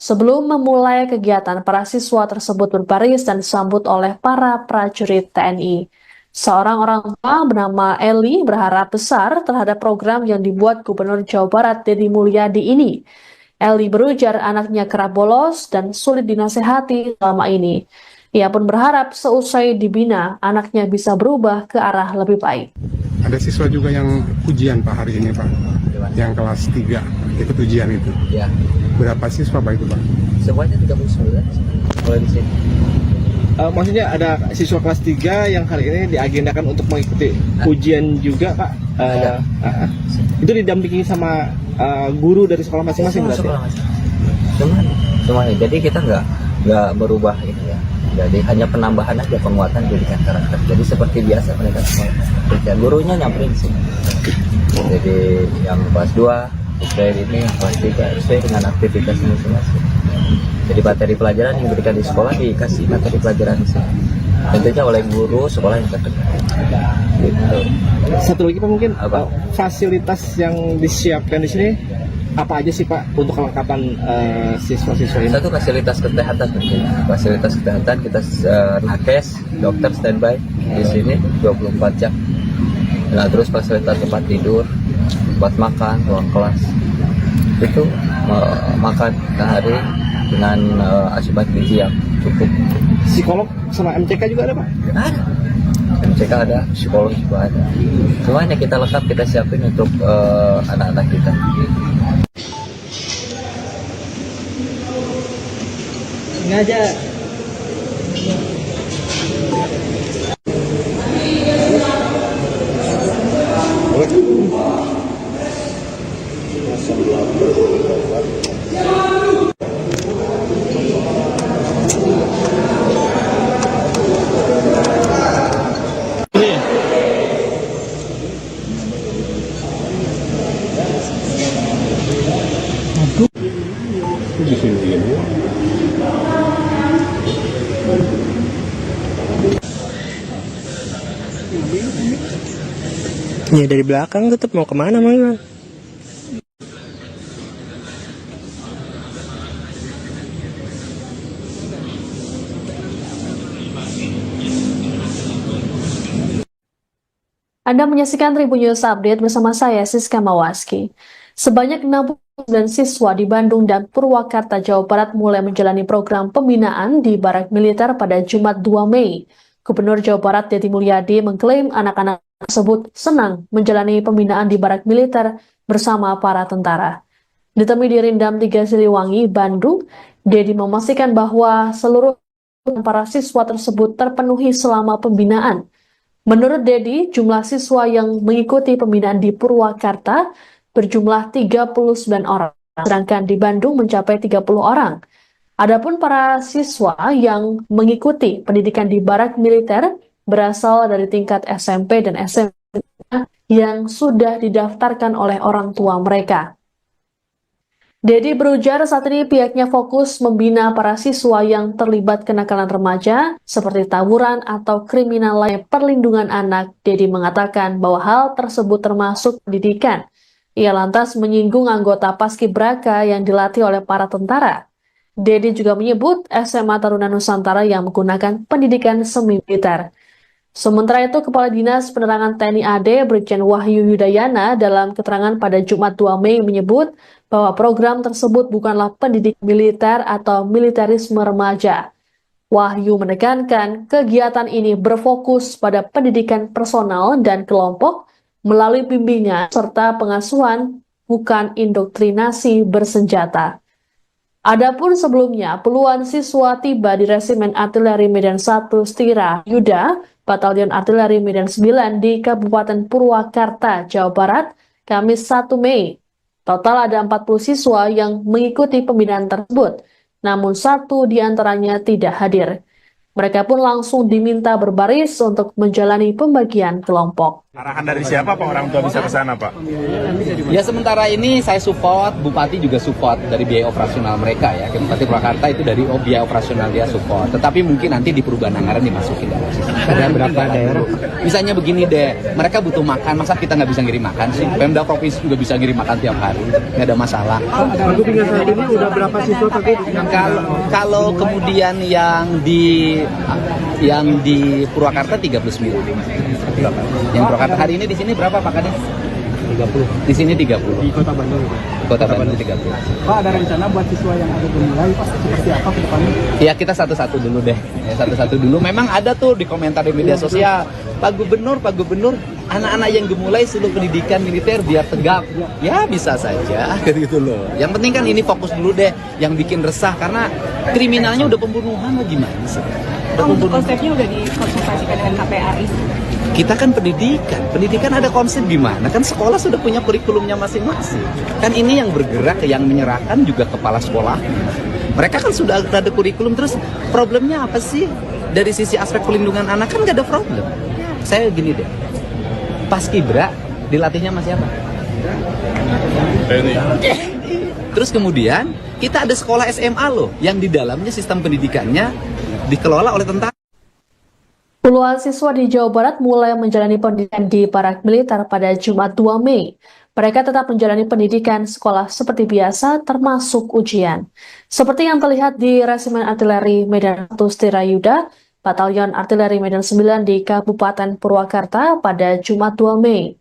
Sebelum memulai kegiatan, para siswa tersebut berbaris dan disambut oleh para prajurit TNI. Seorang orang tua bernama Eli berharap besar terhadap program yang dibuat Gubernur Jawa Barat Deddy Mulyadi ini. Eli berujar anaknya kerap bolos dan sulit dinasehati selama ini. Ia pun berharap seusai dibina, anaknya bisa berubah ke arah lebih baik. Ada siswa juga yang ujian Pak hari ini Pak, yang kelas 3 ikut ujian itu. Ya, Berapa siswa Pak itu Pak? semuanya 39 kalau di sini. Maksudnya ada siswa kelas 3 yang hari ini diagendakan untuk mengikuti ujian juga Pak. Itu didampingi sama guru dari sekolah masing-masing berarti? Sekolah masing-masing. Semuanya. Jadi kita nggak berubah ini ya. Jadi hanya penambahan aja, penguatan pendidikan karakter. Jadi seperti biasa mereka sekolah. Kerja gurunya nyamperin sih. Jadi yang kelas 2 sesuai ini, yang kelas 3 sesuai dengan aktivitas masing-masing. Jadi materi pelajaran yang diberikan di sekolah dikasih materi pelajaran di sini. Tentunya oleh guru sekolah yang terdekat. Gitu. Satu lagi Pak mungkin Apa? Fasilitas yang disiapkan di sini apa aja sih Pak untuk kelengkapan siswa-siswa ini? Satu fasilitas kesehatan tentunya. Fasilitas kesehatan kita nakes, dokter standby di sini 24 jam. Nah, terus fasilitas tempat tidur, tempat makan, ruang kelas. Itu makan sehari dengan asupan gizi yang cukup. Psikolog sama MCK juga ada Pak? Ada. MCK ada, psikolog juga ada. Semuanya kita lengkap, kita siapin untuk anak-anak kita. Ngajar. Ya dari belakang tetap mau kemana Mang? Anda menyaksikan Tribun News Update bersama saya, Siska Mawaski. Sebanyak 69 siswa di Bandung dan Purwakarta, Jawa Barat mulai menjalani program pembinaan di Barak Militer pada Jumat 2 Mei. Gubernur Jawa Barat Deddy Mulyadi mengklaim anak-anak tersebut senang menjalani pembinaan di Barak Militer bersama para tentara. Ditemui di Rindam 3 Siliwangi, Bandung, Deddy memastikan bahwa seluruh para siswa tersebut terpenuhi selama pembinaan. Menurut Deddy, jumlah siswa yang mengikuti pembinaan di Purwakarta berjumlah 39 orang, sedangkan di Bandung mencapai 30 orang. Adapun para siswa yang mengikuti pendidikan di Barak Militer berasal dari tingkat SMP dan SMA yang sudah didaftarkan oleh orang tua mereka. Deddy berujar saat ini pihaknya fokus membina para siswa yang terlibat kenakalan remaja seperti tawuran atau kriminal lain perlindungan anak. Deddy mengatakan bahwa hal tersebut termasuk pendidikan. Ia lantas menyinggung anggota Paskibraka yang dilatih oleh para tentara. Deddy juga menyebut SMA Taruna Nusantara yang menggunakan pendidikan semi-militer. Sementara itu, Kepala Dinas Penerangan TNI AD Brigjen Wahyu Yudayana dalam keterangan pada Jumat 2 Mei menyebut bahwa program tersebut bukanlah pendidik militer atau militerisme remaja. Wahyu menekankan kegiatan ini berfokus pada pendidikan personal dan kelompok melalui bimbingan serta pengasuhan, bukan indoktrinasi bersenjata. Adapun sebelumnya, puluhan siswa tiba di Resimen Artileri Medan 1 Stira Yuda, Batalion Artileri Medan 9 di Kabupaten Purwakarta, Jawa Barat, Kamis 1 Mei. Total ada 40 siswa yang mengikuti pembinaan tersebut, namun satu di antaranya tidak hadir. Mereka pun langsung diminta berbaris untuk menjalani pembagian kelompok. Arahan dari siapa Pak orang tua bisa ke sana Pak? Ya sementara ini saya support, Bupati juga support dari biaya operasional mereka ya. Bupati Purwakarta itu dari biaya operasional dia support. Tetapi mungkin nanti di perubahan anggaran dimasukin dalam sistem. Ada berapa daerah? Misalnya begini deh, mereka butuh makan, masa kita nggak bisa ngirim makan sih? Pemda provinsi juga bisa ngirim makan tiap hari, nggak ada masalah. Untuk hingga saat ini udah berapa siswa tadi? Kalau kemudian yang di yang di Purwakarta 39. Yang Purwakarta hari ini di sini berapa Pak Kades? 30. Di sini 30. Di Kota Bandung. Kota Bandung 30. Pak, ada rencana buat siswa yang ada gemulai Pak seperti apa ke depannya? Ya kita satu-satu dulu deh. Ya, satu-satu dulu. Memang ada tuh di komentar di media sosial, Pak Gubernur, anak-anak yang gemulai suruh pendidikan militer biar tegap. Ya bisa saja, gitu loh. Yang penting kan ini fokus dulu deh. Yang bikin resah karena kriminalnya udah pembunuhan lah gimana sih? Untuk konsepnya udah dikonsultasikan dengan KPAI. Kita kan pendidikan ada konsep gimana? Kan sekolah sudah punya kurikulumnya masing-masing. Kan ini yang bergerak, yang menyerahkan juga kepala sekolah. Mereka kan sudah ada kurikulum, terus problemnya apa sih? Dari sisi aspek pelindungan anak kan gak ada problem. Saya gini deh, Paskibra dilatihnya sama siapa? Terus kemudian kita ada sekolah SMA loh, yang di dalamnya sistem pendidikannya dikelola oleh tentara. Puluhan siswa di Jawa Barat mulai menjalani pendidikan di Barak Militer pada Jumat 2 Mei. Mereka tetap menjalani pendidikan sekolah seperti biasa, termasuk ujian. Seperti yang terlihat di Resimen Artileri Medan 1 Stirayuda, Batalion Artileri Medan 9 di Kabupaten Purwakarta pada Jumat 2 Mei.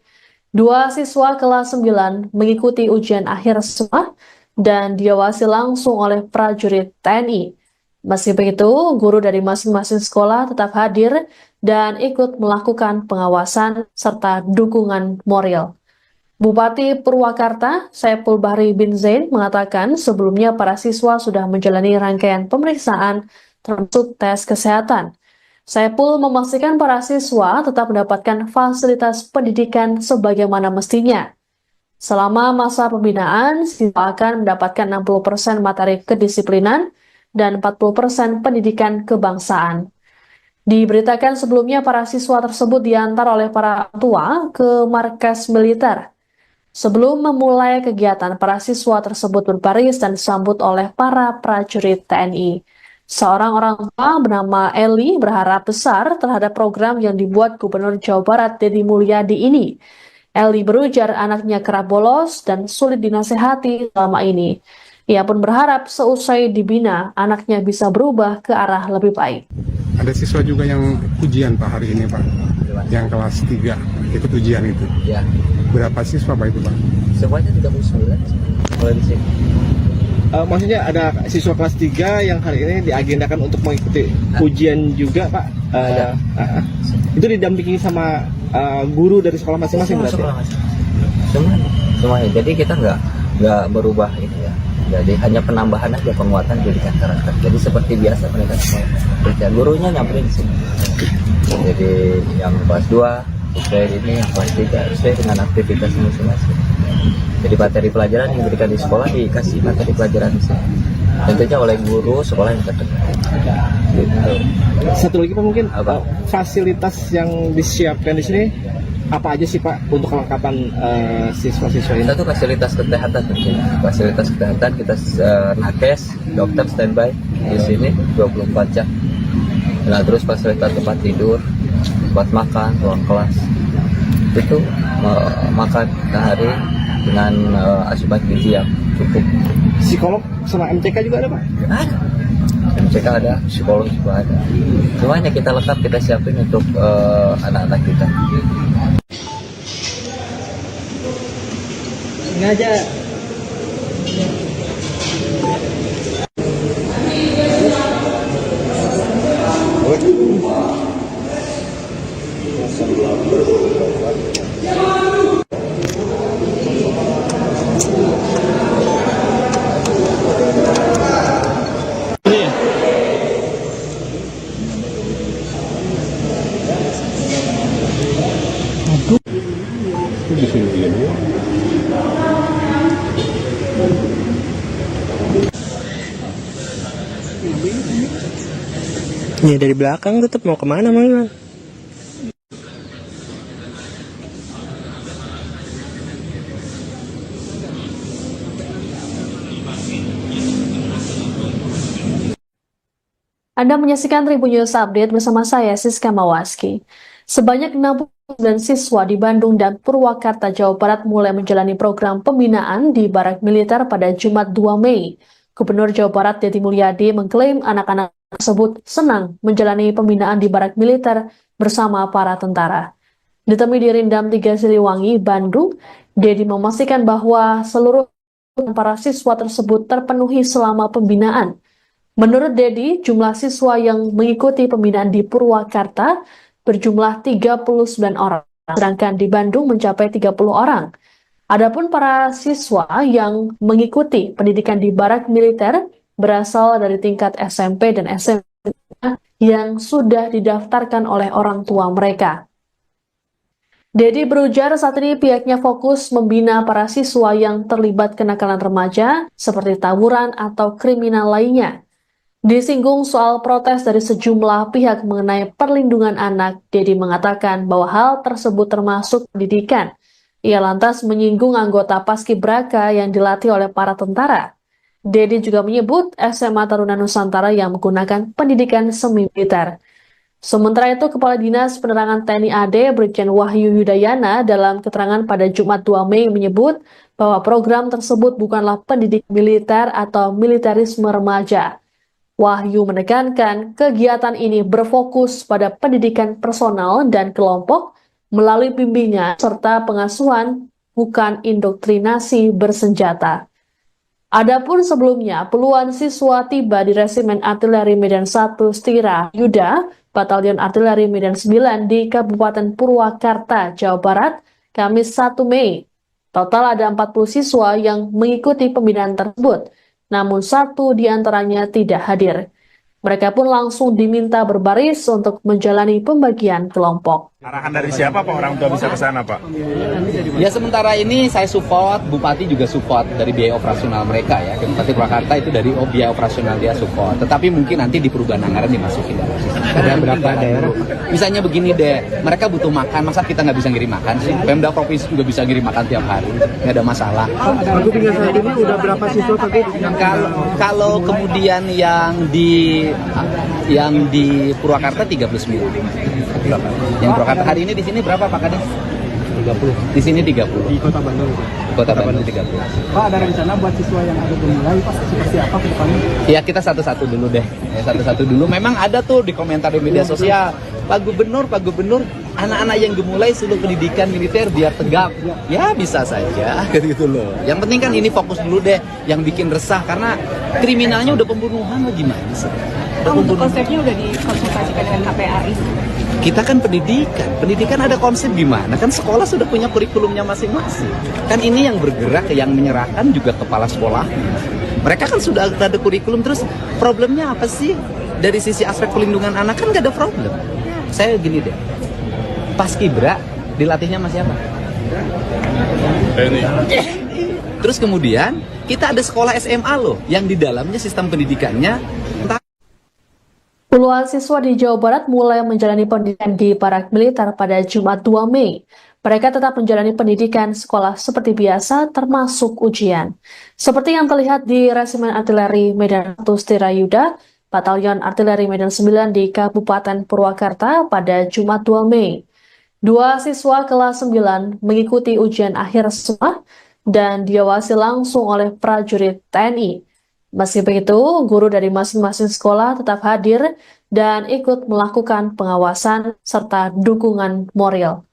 Dua siswa kelas 9 mengikuti ujian akhir sekolah dan diawasi langsung oleh prajurit TNI. Meski begitu, guru dari masing-masing sekolah tetap hadir dan ikut melakukan pengawasan serta dukungan moral. Bupati Purwakarta, Saiful Bahri bin Zain, mengatakan sebelumnya para siswa sudah menjalani rangkaian pemeriksaan termasuk tes kesehatan. Saiful memastikan para siswa tetap mendapatkan fasilitas pendidikan sebagaimana mestinya. Selama masa pembinaan, siswa akan mendapatkan 60% materi kedisiplinan dan 40% pendidikan kebangsaan. Diberitakan sebelumnya para siswa tersebut diantar oleh para tua ke markas militer. Sebelum memulai kegiatan, para siswa tersebut berbaris dan disambut oleh para prajurit TNI. Seorang orang tua bernama Eli berharap besar terhadap program yang dibuat Gubernur Jawa Barat Deddy Mulyadi ini. Eli berujar anaknya kerap bolos dan sulit dinasehati selama ini. Ia pun berharap seusai dibina, anaknya bisa berubah ke arah lebih baik. Ada siswa juga yang ujian Pak hari ini Pak, yang kelas 3 ikut ujian itu. Ya, Berapa siswa Pak itu Pak? semuanya 39 kalau di sini. Maksudnya ada siswa kelas 3 yang hari ini diagendakan untuk mengikuti ujian juga Pak. Itu didampingi sama guru dari sekolah masing-masing berarti? Semuanya. Jadi kita nggak berubah itu ya. Jadi hanya penambahan aja, penguatan pendidikan karakter. Jadi seperti biasa mereka sekolah. Gurunya nyamperin di sini. Jadi yang kelas 2 sesuai ini, yang kelas 3 sesuai dengan aktivitas masing-masing. Jadi materi pelajaran yang diberikan di sekolah dikasih materi pelajaran di sini. Tentunya oleh guru sekolah yang terdekat. Gitu. Satu lagi Pak mungkin fasilitas yang disiapkan di sini apa aja sih Pak untuk kelengkapan siswa-siswa ini? Satu fasilitas kesehatan tentunya. Fasilitas kesehatan kita nakes, dokter standby di sini 24 jam. Nah terus fasilitas tempat tidur, tempat makan, ruang kelas. Itu makan sehari dengan asupan gizi yang cukup. Psikolog sama MCK juga ada Pak? Ada. MCK ada, psikolog juga ada. Semuanya kita lengkap, kita siapin untuk anak-anak kita. Sengaja. Ya dari belakang tetap mau kemana Mang? Anda menyaksikan Tribun News Update bersama saya, Siska Mawaski. Sebanyak 69 siswa di Bandung dan Purwakarta, Jawa Barat mulai menjalani program pembinaan di Barak Militer pada Jumat 2 Mei. Gubernur Jawa Barat Deddy Mulyadi mengklaim anak-anak tersebut senang menjalani pembinaan di barak militer bersama para tentara. Ditemui di Rindam 3 Siliwangi, Bandung, Deddy memastikan bahwa seluruh para siswa tersebut terpenuhi selama pembinaan. Menurut Deddy, jumlah siswa yang mengikuti pembinaan di Purwakarta berjumlah 39 orang, sedangkan di Bandung mencapai 30 orang. Adapun para siswa yang mengikuti pendidikan di barak militer berasal dari tingkat SMP dan SMA yang sudah didaftarkan oleh orang tua mereka. Deddy berujar saat ini pihaknya fokus membina para siswa yang terlibat kenakalan remaja seperti tawuran atau kriminal lainnya. Disinggung soal protes dari sejumlah pihak mengenai perlindungan anak, Deddy mengatakan bahwa hal tersebut termasuk pendidikan. Ia lantas menyinggung anggota Paskibraka yang dilatih oleh para tentara. Deddy juga menyebut SMA Taruna Nusantara yang menggunakan pendidikan semi-militer. Sementara itu, Kepala Dinas Penerangan TNI AD Brigjen Wahyu Yudayana dalam keterangan pada Jumat 2 Mei menyebut bahwa program tersebut bukanlah pendidik militer atau militerisme remaja. Wahyu menekankan kegiatan ini berfokus pada pendidikan personal dan kelompok melalui bimbingan serta pengasuhan, bukan indoktrinasi bersenjata. Adapun sebelumnya, puluhan siswa tiba di Resimen Artileri Medan 1 Stira Yuda, Batalion Artileri Medan 9 di Kabupaten Purwakarta, Jawa Barat, Kamis 1 Mei. Total ada 40 siswa yang mengikuti pembinaan tersebut, namun 1 diantaranya tidak hadir. Mereka pun langsung diminta berbaris untuk menjalani pembagian kelompok. Arahan dari siapa Pak orang tua bisa ke sana Pak? Ya sementara ini saya support, Bupati juga support dari biaya operasional mereka ya. Bupati Purwakarta itu dari biaya operasional dia support. Tetapi mungkin nanti di perubahan anggaran dimasukin dalam sistem. Ada berapa daerah? Misalnya begini deh, mereka butuh makan, masa kita nggak bisa ngirim makan sih? Pemda Provinsi juga bisa ngirim makan tiap hari, nggak ada masalah. Aku tinggal saat ini udah berapa siswa tadi? Kalau kemudian yang di Purwakarta 39. Yang Purwakarta hari ini di sini berapa Pak Kades? 30. Di sini 30. Di Kota Bandung. Kota Bandung 30. Pak, ada rencana buat siswa yang ada mulai Pak seperti apa ke depannya? Ya kita satu-satu dulu deh. Ya, satu-satu dulu. Memang ada tuh di komentar di media sosial, Pak Gubernur, anak-anak yang gemulai suruh pendidikan militer biar tegap. Ya bisa saja, gitu loh. Yang penting kan ini fokus dulu deh. Yang bikin resah karena kriminalnya udah pembunuhan lagi gimana sih? Untuk konsepnya udah dikonsultasikan dengan KPAI. Kita kan pendidikan ada konsep gimana? Kan sekolah sudah punya kurikulumnya masing-masing. Kan ini yang bergerak, yang menyerahkan juga kepala sekolah. Mereka kan sudah ada kurikulum, terus problemnya apa sih? Dari sisi aspek pelindungan anak kan gak ada problem. Saya gini deh, Paskibra dilatihnya sama siapa? Terus kemudian kita ada sekolah SMA loh, yang di dalamnya sistem pendidikannya Puluhan siswa di Jawa Barat mulai menjalani pendidikan di barak militer pada Jumat 2 Mei. Mereka tetap menjalani pendidikan sekolah seperti biasa, termasuk ujian. Seperti yang terlihat di Resimen Artileri Medan 1 Stirayuda, Batalion Artileri Medan 9 di Kabupaten Purwakarta pada Jumat 2 Mei. 2 siswa kelas 9 mengikuti ujian akhir sekolah dan diawasi langsung oleh prajurit TNI. Meski begitu, guru dari masing-masing sekolah tetap hadir dan ikut melakukan pengawasan serta dukungan moral.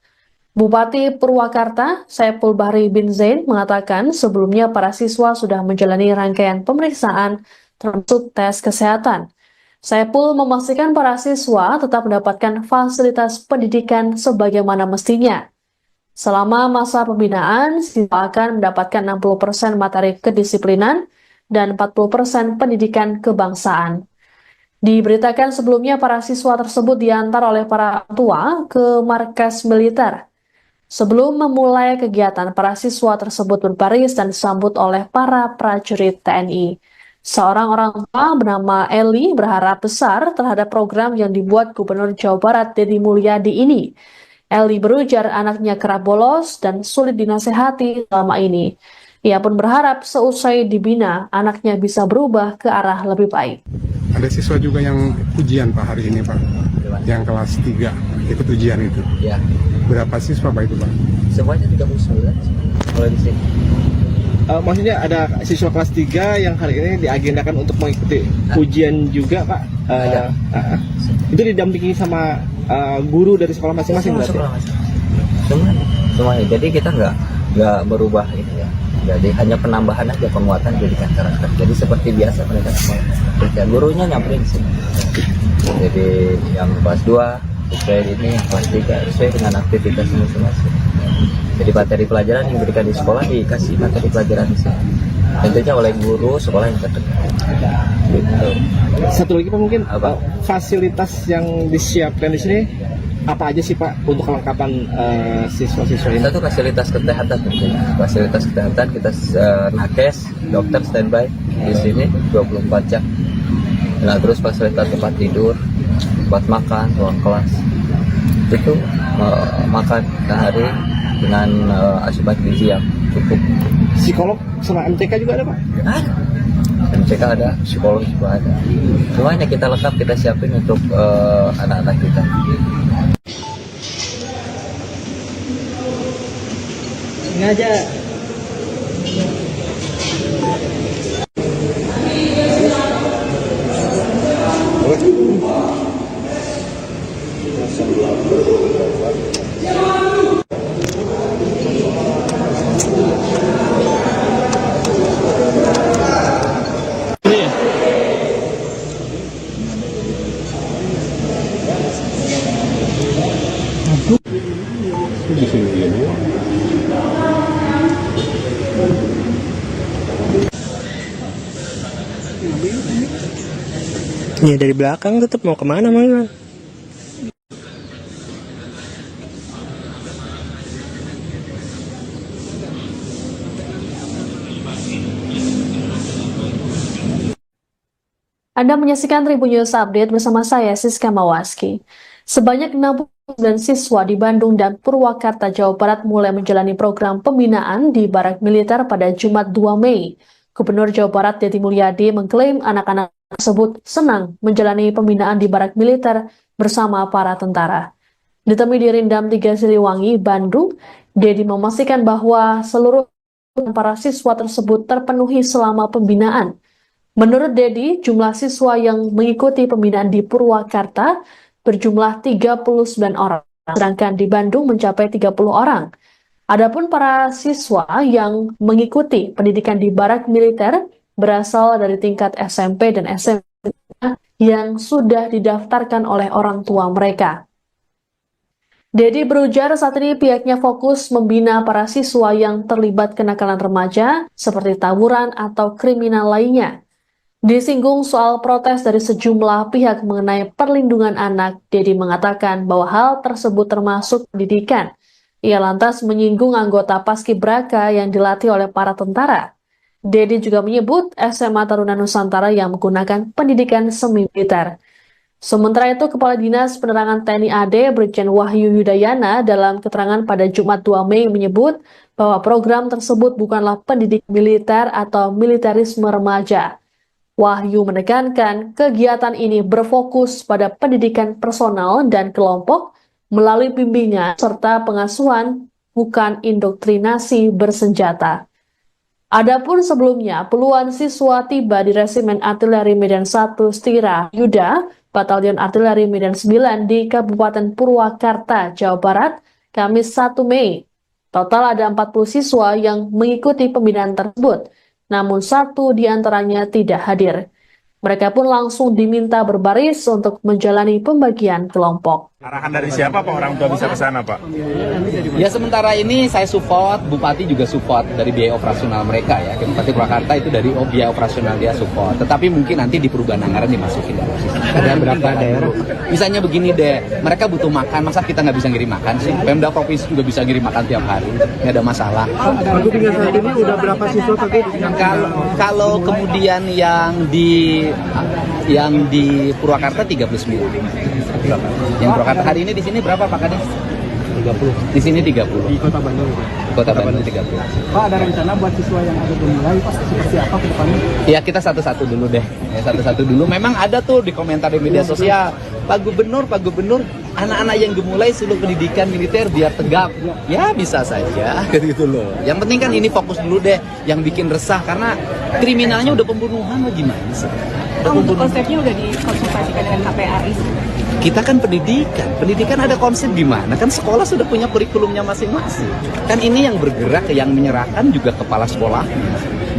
Bupati Purwakarta, Saiful Bahri bin Zain, mengatakan sebelumnya para siswa sudah menjalani rangkaian pemeriksaan termasuk tes kesehatan. Saiful memastikan para siswa tetap mendapatkan fasilitas pendidikan sebagaimana mestinya. Selama masa pembinaan, siswa akan mendapatkan 60% materi kedisiplinan dan 40% pendidikan kebangsaan. Diberitakan sebelumnya para siswa tersebut diantar oleh para tua ke markas militer. Sebelum memulai kegiatan, para siswa tersebut berbaris dan disambut oleh para prajurit TNI. Seorang orang tua bernama Eli berharap besar terhadap program yang dibuat Gubernur Jawa Barat Deddy Mulyadi ini. Eli berujar anaknya kerap bolos dan sulit dinasehati selama ini. Ia pun berharap seusai dibina, anaknya bisa berubah ke arah lebih baik. Ada siswa juga yang ujian Pak hari ini Pak, yang kelas 3 ikut ujian itu. Ya, Berapa siswa Pak itu Pak? semuanya 39 kalau di sini. maksudnya ada siswa kelas 3 yang hari ini diagendakan untuk mengikuti ujian juga, Pak. Itu didampingi sama guru dari sekolah masing-masing berarti? Semuanya. Jadi kita nggak berubah itu ya. Jadi hanya penambahan aja, penguatan pendidikan karakter. Jadi seperti biasa mereka sekolah. Kerja gurunya nyamperin sini. Jadi yang kelas 2 sesuai ini, yang kelas 3 sesuai dengan aktivitas masing-masing. Jadi materi pelajaran yang diberikan di sekolah dikasih materi pelajaran di sini. Tentunya oleh guru sekolah yang terdekat. Gitu. Satu lagi Pak, mungkin fasilitas yang disiapkan di sini apa aja sih Pak untuk kelengkapan siswa-siswa ini? Satu fasilitas kesehatan tentunya. Fasilitas kesehatan kita nakes, dokter standby di sini 24 jam. Nah, terus fasilitas tempat tidur, tempat makan, ruang kelas. Itu makan sehari dengan asupan gizi yang cukup. Psikolog sama MTK juga ada Pak? Ada. MTK ada, psikolog juga ada. Semuanya kita lengkap, kita siapin untuk anak-anak kita. Sengaja. Ya dari belakang tetap mau kemana malah? Anda menyaksikan Tribun News Update bersama saya, Siska Mawaski. Sebanyak 69 siswa di Bandung dan Purwakarta, Jawa Barat mulai menjalani program pembinaan di Barak Militer pada Jumat 2 Mei. Gubernur Jawa Barat Deddy Mulyadi mengklaim anak-anak tersebut senang menjalani pembinaan di Barak Militer bersama para tentara. Ditemui di Rindam 3 Siliwangi, Bandung, Deddy memastikan bahwa seluruh para siswa tersebut terpenuhi selama pembinaan. Menurut Deddy, jumlah siswa yang mengikuti pembinaan di Purwakarta berjumlah 39 orang, sedangkan di Bandung mencapai 30 orang. Adapun para siswa yang mengikuti pendidikan di Barak Militer berasal dari tingkat SMP dan SMA yang sudah didaftarkan oleh orang tua mereka. Deddy berujar saat ini pihaknya fokus membina para siswa yang terlibat kenakalan remaja seperti tawuran atau kriminal lainnya. Disinggung soal protes dari sejumlah pihak mengenai perlindungan anak, Deddy mengatakan bahwa hal tersebut termasuk pendidikan. Ia lantas menyinggung anggota Paskibraka yang dilatih oleh para tentara. Deddy juga menyebut SMA Taruna Nusantara yang menggunakan pendidikan semi-militer. Sementara itu, Kepala Dinas Penerangan TNI AD Brigjen Wahyu Yudayana dalam keterangan pada Jumat 2 Mei menyebut bahwa program tersebut bukanlah pendidikan militer atau militerisme remaja. Wahyu menekankan kegiatan ini berfokus pada pendidikan personal dan kelompok melalui bimbingan serta pengasuhan, bukan indoktrinasi bersenjata. Adapun sebelumnya, puluhan siswa tiba di Resimen Artileri Medan 1 Stira Yuda, Batalion Artileri Medan 9 di Kabupaten Purwakarta, Jawa Barat, Kamis 1 Mei. Total ada 40 siswa yang mengikuti pembinaan tersebut, namun 1 diantaranya tidak hadir. Mereka pun langsung diminta berbaris untuk menjalani pembagian kelompok. Arahan dari siapa Pak orang tua bisa ke sana Pak? Ya sementara ini saya support, Bupati juga support dari biaya operasional mereka ya. Bupati Purwakarta itu dari biaya operasional dia support. Tetapi mungkin nanti di perubahan anggaran dimasukin dalam sistem. Ada berapa daerah? Misalnya begini deh, mereka butuh makan, masa kita nggak bisa ngirim makan sih? Pemda provinsi juga bisa ngirim makan tiap hari, nggak ada masalah. Untuk hingga saat ini udah berapa siswa Pak? Kalau kemudian yang di Purwakarta 39. Yang Purwakarta hari ini di sini berapa Pak Kades? 30. Di sini 30. Di Kota Bandung. Kota Bandung 30. Pak, ada rencana buat siswa yang ada mulai seperti apa ke depannya? Ya kita satu-satu dulu deh. Ya, satu-satu dulu. Memang ada tuh di komentar di media sosial Pak Gubernur, anak-anak yang gemulai suruh pendidikan militer biar tegap. Ya bisa saja, gitu loh. Yang penting kan ini fokus dulu deh, yang bikin resah karena kriminalnya udah pembunuhan, gimana sih? Untuk konsepnya udah dikonsultasikan dengan KPRI. Kita kan pendidikan ada konsep gimana? Kan sekolah sudah punya kurikulumnya masing-masing. Kan ini yang bergerak, yang menyerahkan juga kepala sekolah.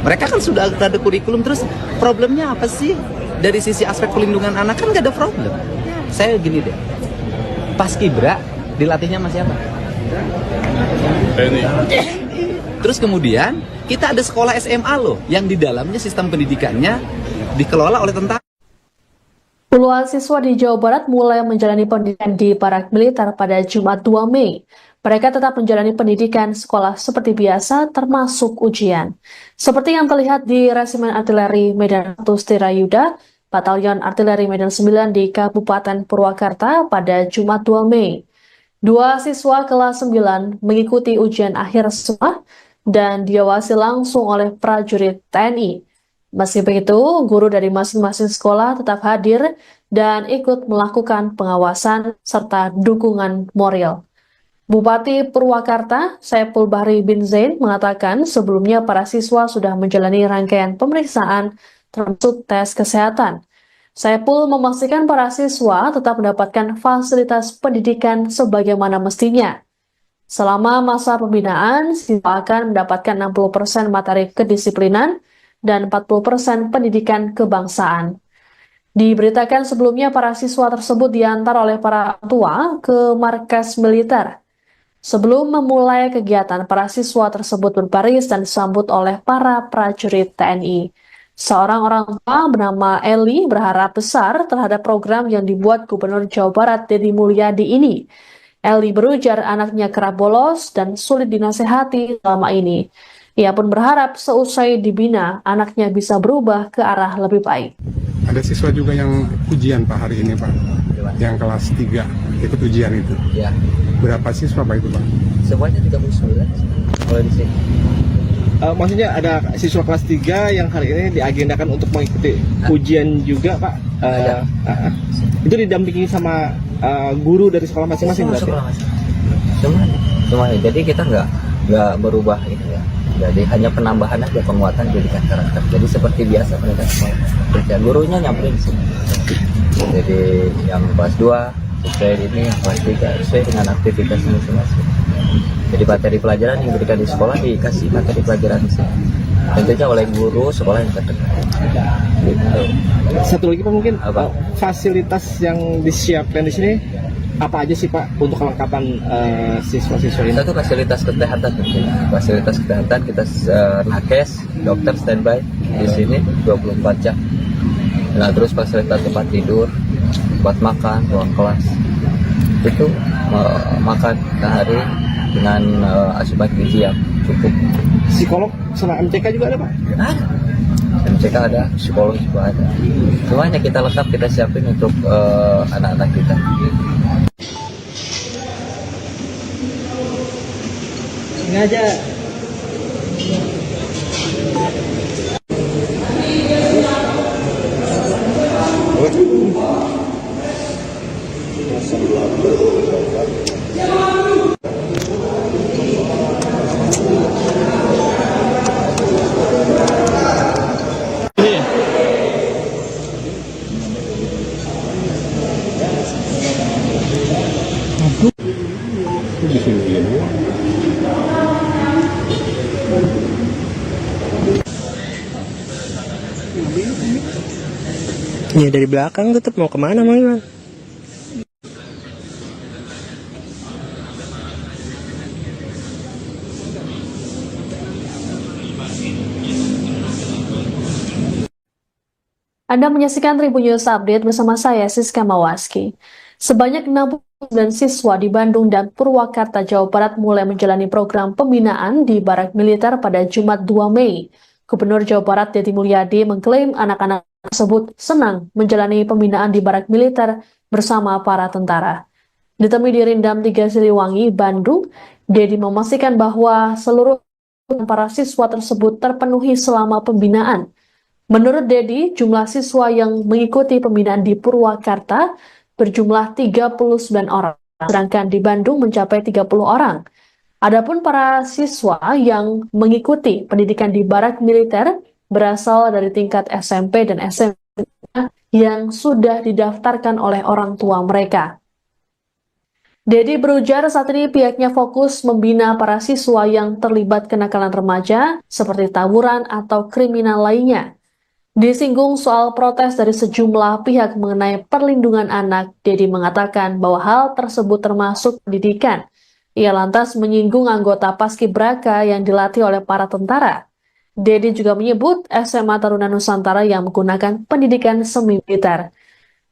Mereka kan sudah ada kurikulum, terus problemnya apa sih? Dari sisi aspek pelindungan anak kan gak ada problem. Saya gini deh, Paskibra dilatihnya sama siapa? Terus kemudian kita ada sekolah SMA loh, yang di dalamnya sistem pendidikannya dikelola oleh tentara. Puluhan siswa di Jawa Barat mulai menjalani pendidikan di Barak Militer pada Jumat 2 Mei. Mereka tetap menjalani pendidikan sekolah seperti biasa, termasuk ujian. Seperti yang terlihat di Resimen Artileri Medan 1 Stirayuda, Batalion Artileri Medan 9 di Kabupaten Purwakarta pada Jumat 2 Mei. Dua siswa kelas 9 mengikuti ujian akhir sekolah dan diawasi langsung oleh prajurit TNI. Meski begitu, guru dari masing-masing sekolah tetap hadir dan ikut melakukan pengawasan serta dukungan moral. Bupati Purwakarta, Saiful Bahri bin Zain, mengatakan sebelumnya para siswa sudah menjalani rangkaian pemeriksaan termasuk tes kesehatan. Saiful memastikan para siswa tetap mendapatkan fasilitas pendidikan sebagaimana mestinya. Selama masa pembinaan, siswa akan mendapatkan 60% materi kedisiplinan dan 40% pendidikan kebangsaan. Diberitakan sebelumnya para siswa tersebut diantar oleh para tua ke markas militer. Sebelum memulai kegiatan, para siswa tersebut berbaris dan disambut oleh para prajurit TNI. Seorang orang tua bernama Eli berharap besar terhadap program yang dibuat Gubernur Jawa Barat Deddy Mulyadi ini. Eli berujar anaknya kerap bolos dan sulit dinasehati selama ini. Ia pun berharap seusai dibina, anaknya bisa berubah ke arah lebih baik. Ada siswa juga yang ujian Pak hari ini Pak, yang kelas 3 ikut ujian itu. Ya, Berapa siswa Pak itu Pak? semuanya 39 kalau di sini. Maksudnya ada siswa kelas 3 yang hari ini diagendakan untuk mengikuti ujian juga Pak. Itu didampingi sama guru dari sekolah masing-masing berarti? Semuanya. Jadi kita nggak berubah itu ya. Jadi hanya penambahan aja, penguatan pendidikan karakter. Jadi seperti biasa pendidikan sekolah. Kerja gurunya nyamperin sini. Jadi yang kelas 2 sesuai ini, yang kelas 3 sesuai dengan aktivitas masing-masing. Jadi materi pelajaran yang diberikan di sekolah dikasih materi pelajaran di sini. Tentunya oleh guru sekolah yang terdekat. Gitu. Satu lagi Pak mungkin Apa? Fasilitas yang disiapkan di sini apa aja sih Pak untuk kelengkapan siswa-siswa ini? Satu fasilitas kesehatan tentunya. Fasilitas kesehatan kita nakes, dokter standby di sini 24 jam. Nah terus fasilitas tempat tidur, tempat makan, ruang kelas. Itu makan sehari dengan asupan gizi yang cukup. Psikolog sama MCK juga ada Pak? Ada. MCK ada, psikolog juga ada. Semuanya kita lengkap, kita siapin untuk anak-anak kita. Sengaja. Ya dari belakang tetap mau kemana Mang Iwan? Anda menyaksikan Tribun News Update bersama saya, Siska Mawaski. Sebanyak 69 siswa di Bandung dan Purwakarta, Jawa Barat mulai menjalani program pembinaan di Barak Militer pada Jumat 2 Mei. Gubernur Jawa Barat Deddy Mulyadi mengklaim anak-anak tersebut senang menjalani pembinaan di Barak Militer bersama para tentara. Ditemui di Rindam 3 Siliwangi, Bandung, Deddy memastikan bahwa seluruh para siswa tersebut terpenuhi selama pembinaan. Menurut Deddy, jumlah siswa yang mengikuti pembinaan di Purwakarta berjumlah 39 orang, sedangkan di Bandung mencapai 30 orang. Adapun para siswa yang mengikuti pendidikan di barak militer berasal dari tingkat SMP dan SMA yang sudah didaftarkan oleh orang tua mereka. Dedi berujar saat ini pihaknya fokus membina para siswa yang terlibat kenakalan remaja seperti tawuran atau kriminal lainnya. Disinggung soal protes dari sejumlah pihak mengenai perlindungan anak, Dedi mengatakan bahwa hal tersebut termasuk pendidikan. Ia lantas menyinggung anggota Paskibraka yang dilatih oleh para tentara. Dedi juga menyebut SMA Taruna Nusantara yang menggunakan pendidikan semi militer.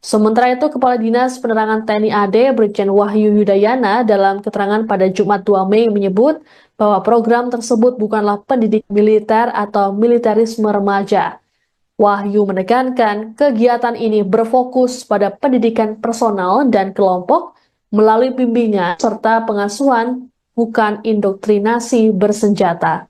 Sementara itu, Kepala Dinas Penerangan TNI AD Brigjen Wahyu Yudayana dalam keterangan pada Jumat 2 Mei menyebut bahwa program tersebut bukanlah pendidikan militer atau militerisme remaja. Wahyu menekankan kegiatan ini berfokus pada pendidikan personal dan kelompok melalui bimbingan serta pengasuhan, bukan indoktrinasi bersenjata.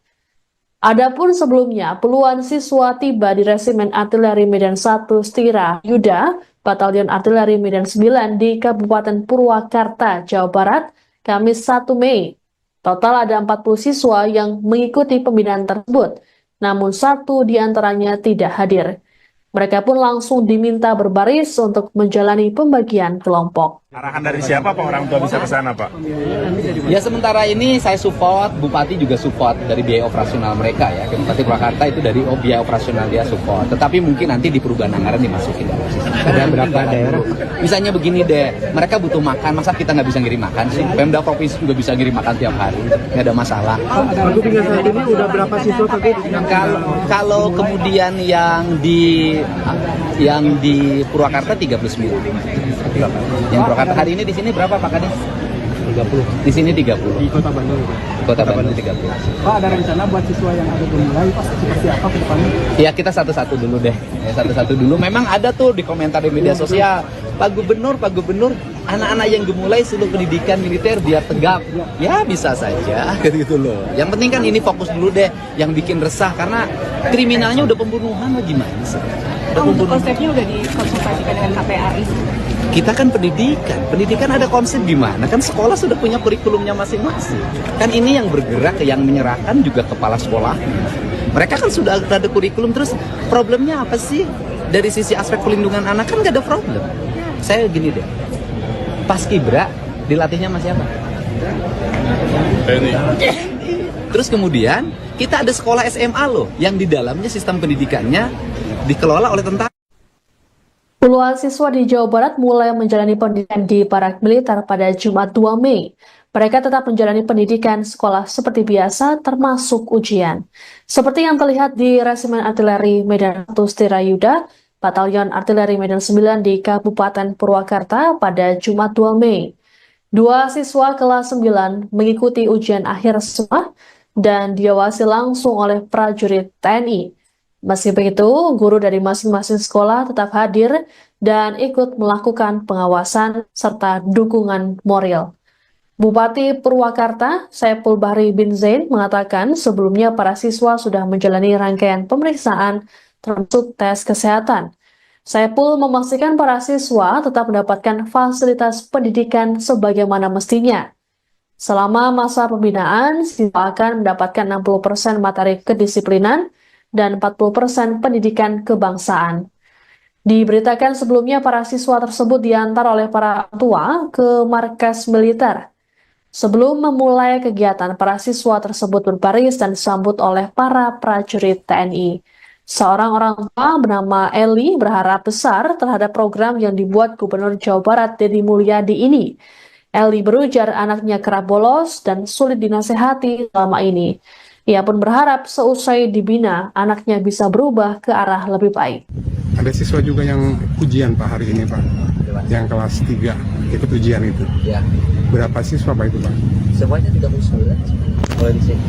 Adapun sebelumnya, puluhan siswa tiba di Resimen Artileri Medan 1 Stira Yuda, Batalion Artileri Medan 9 di Kabupaten Purwakarta, Jawa Barat, Kamis 1 Mei. Total ada 40 siswa yang mengikuti pembinaan tersebut, namun satu di antaranya tidak hadir. Mereka pun langsung diminta berbaris untuk menjalani pembagian kelompok. Arahan dari siapa Pak orang tua bisa ke sana Pak? Ya sementara ini saya support, Bupati juga support dari biaya operasional mereka ya. Bupati Purwakarta itu dari biaya operasional dia support. Tetapi mungkin nanti di perubahan anggaran dimasukin. Ada berapa daerah? Misalnya begini deh, mereka butuh makan, masa kita nggak bisa ngirim makan sih? Pemda Provinsi juga bisa ngirim makan tiap hari, nggak ada masalah. Untuk hingga saat ini udah berapa siswa tadi? Kalau kemudian yang di Purwakarta 39. Yang Purwakarta hari ini di sini berapa Pak Kades? 30. Di sini 30. Di Kota Bandung. Di Kota Bandung 30. Pak, ada rencana buat siswa yang ada gemulai seperti apa ke depannya? Ya kita satu-satu dulu deh. Ya, satu-satu dulu. Memang ada tuh di komentar di media sosial, Pak Gubernur, anak-anak yang gemulai suruh pendidikan militer biar tegap. Ya bisa saja, gitu loh. Yang penting kan ini fokus dulu deh. Yang bikin resah karena kriminalnya udah pembunuhan lah gimana sih? Untuk konsepnya udah dikonsultasikan dengan KPAI. Kita kan pendidikan ada konsep gimana? Kan sekolah sudah punya kurikulumnya masing-masing. Kan ini yang bergerak, yang menyerahkan juga kepala sekolah. Mereka kan sudah ada kurikulum, terus problemnya apa sih? Dari sisi aspek pelindungan anak kan nggak ada problem. Saya gini deh, Paskibra dilatihnya sama siapa? Terus kemudian kita ada sekolah SMA loh, yang di dalamnya sistem pendidikannya dikelola oleh tentara. Puluhan siswa di Jawa Barat mulai menjalani pendidikan di barak militer pada Jumat 2 Mei. Mereka tetap menjalani pendidikan sekolah seperti biasa, termasuk ujian. Seperti yang terlihat di Resimen Artileri Medan 1 Stirayuda, Batalion Artileri Medan 9 di Kabupaten Purwakarta pada Jumat 2 Mei. Dua siswa kelas 9 mengikuti ujian akhir sekolah dan diawasi langsung oleh prajurit TNI. Meski begitu, guru dari masing-masing sekolah tetap hadir dan ikut melakukan pengawasan serta dukungan moral. Bupati Purwakarta, Saiful Bahri bin Zain, mengatakan sebelumnya para siswa sudah menjalani rangkaian pemeriksaan termasuk tes kesehatan. Saiful memastikan para siswa tetap mendapatkan fasilitas pendidikan sebagaimana mestinya. Selama masa pembinaan, siswa akan mendapatkan 60% materi kedisiplinan dan 40% pendidikan kebangsaan. Diberitakan sebelumnya para siswa tersebut diantar oleh para tua ke markas militer. Sebelum memulai kegiatan, para siswa tersebut berbaris dan disambut oleh para prajurit TNI. Seorang orang tua bernama Eli berharap besar terhadap program yang dibuat Gubernur Jawa Barat Deddy Mulyadi ini. Eli berujar anaknya kerap bolos dan sulit dinasehati selama ini. Ia pun berharap seusai dibina, anaknya bisa berubah ke arah lebih baik. Ada siswa juga yang ujian Pak hari ini Pak, yang kelas 3 ikut ujian itu. Ya, Berapa siswa Pak itu Pak? semuanya 39 kalau di sini.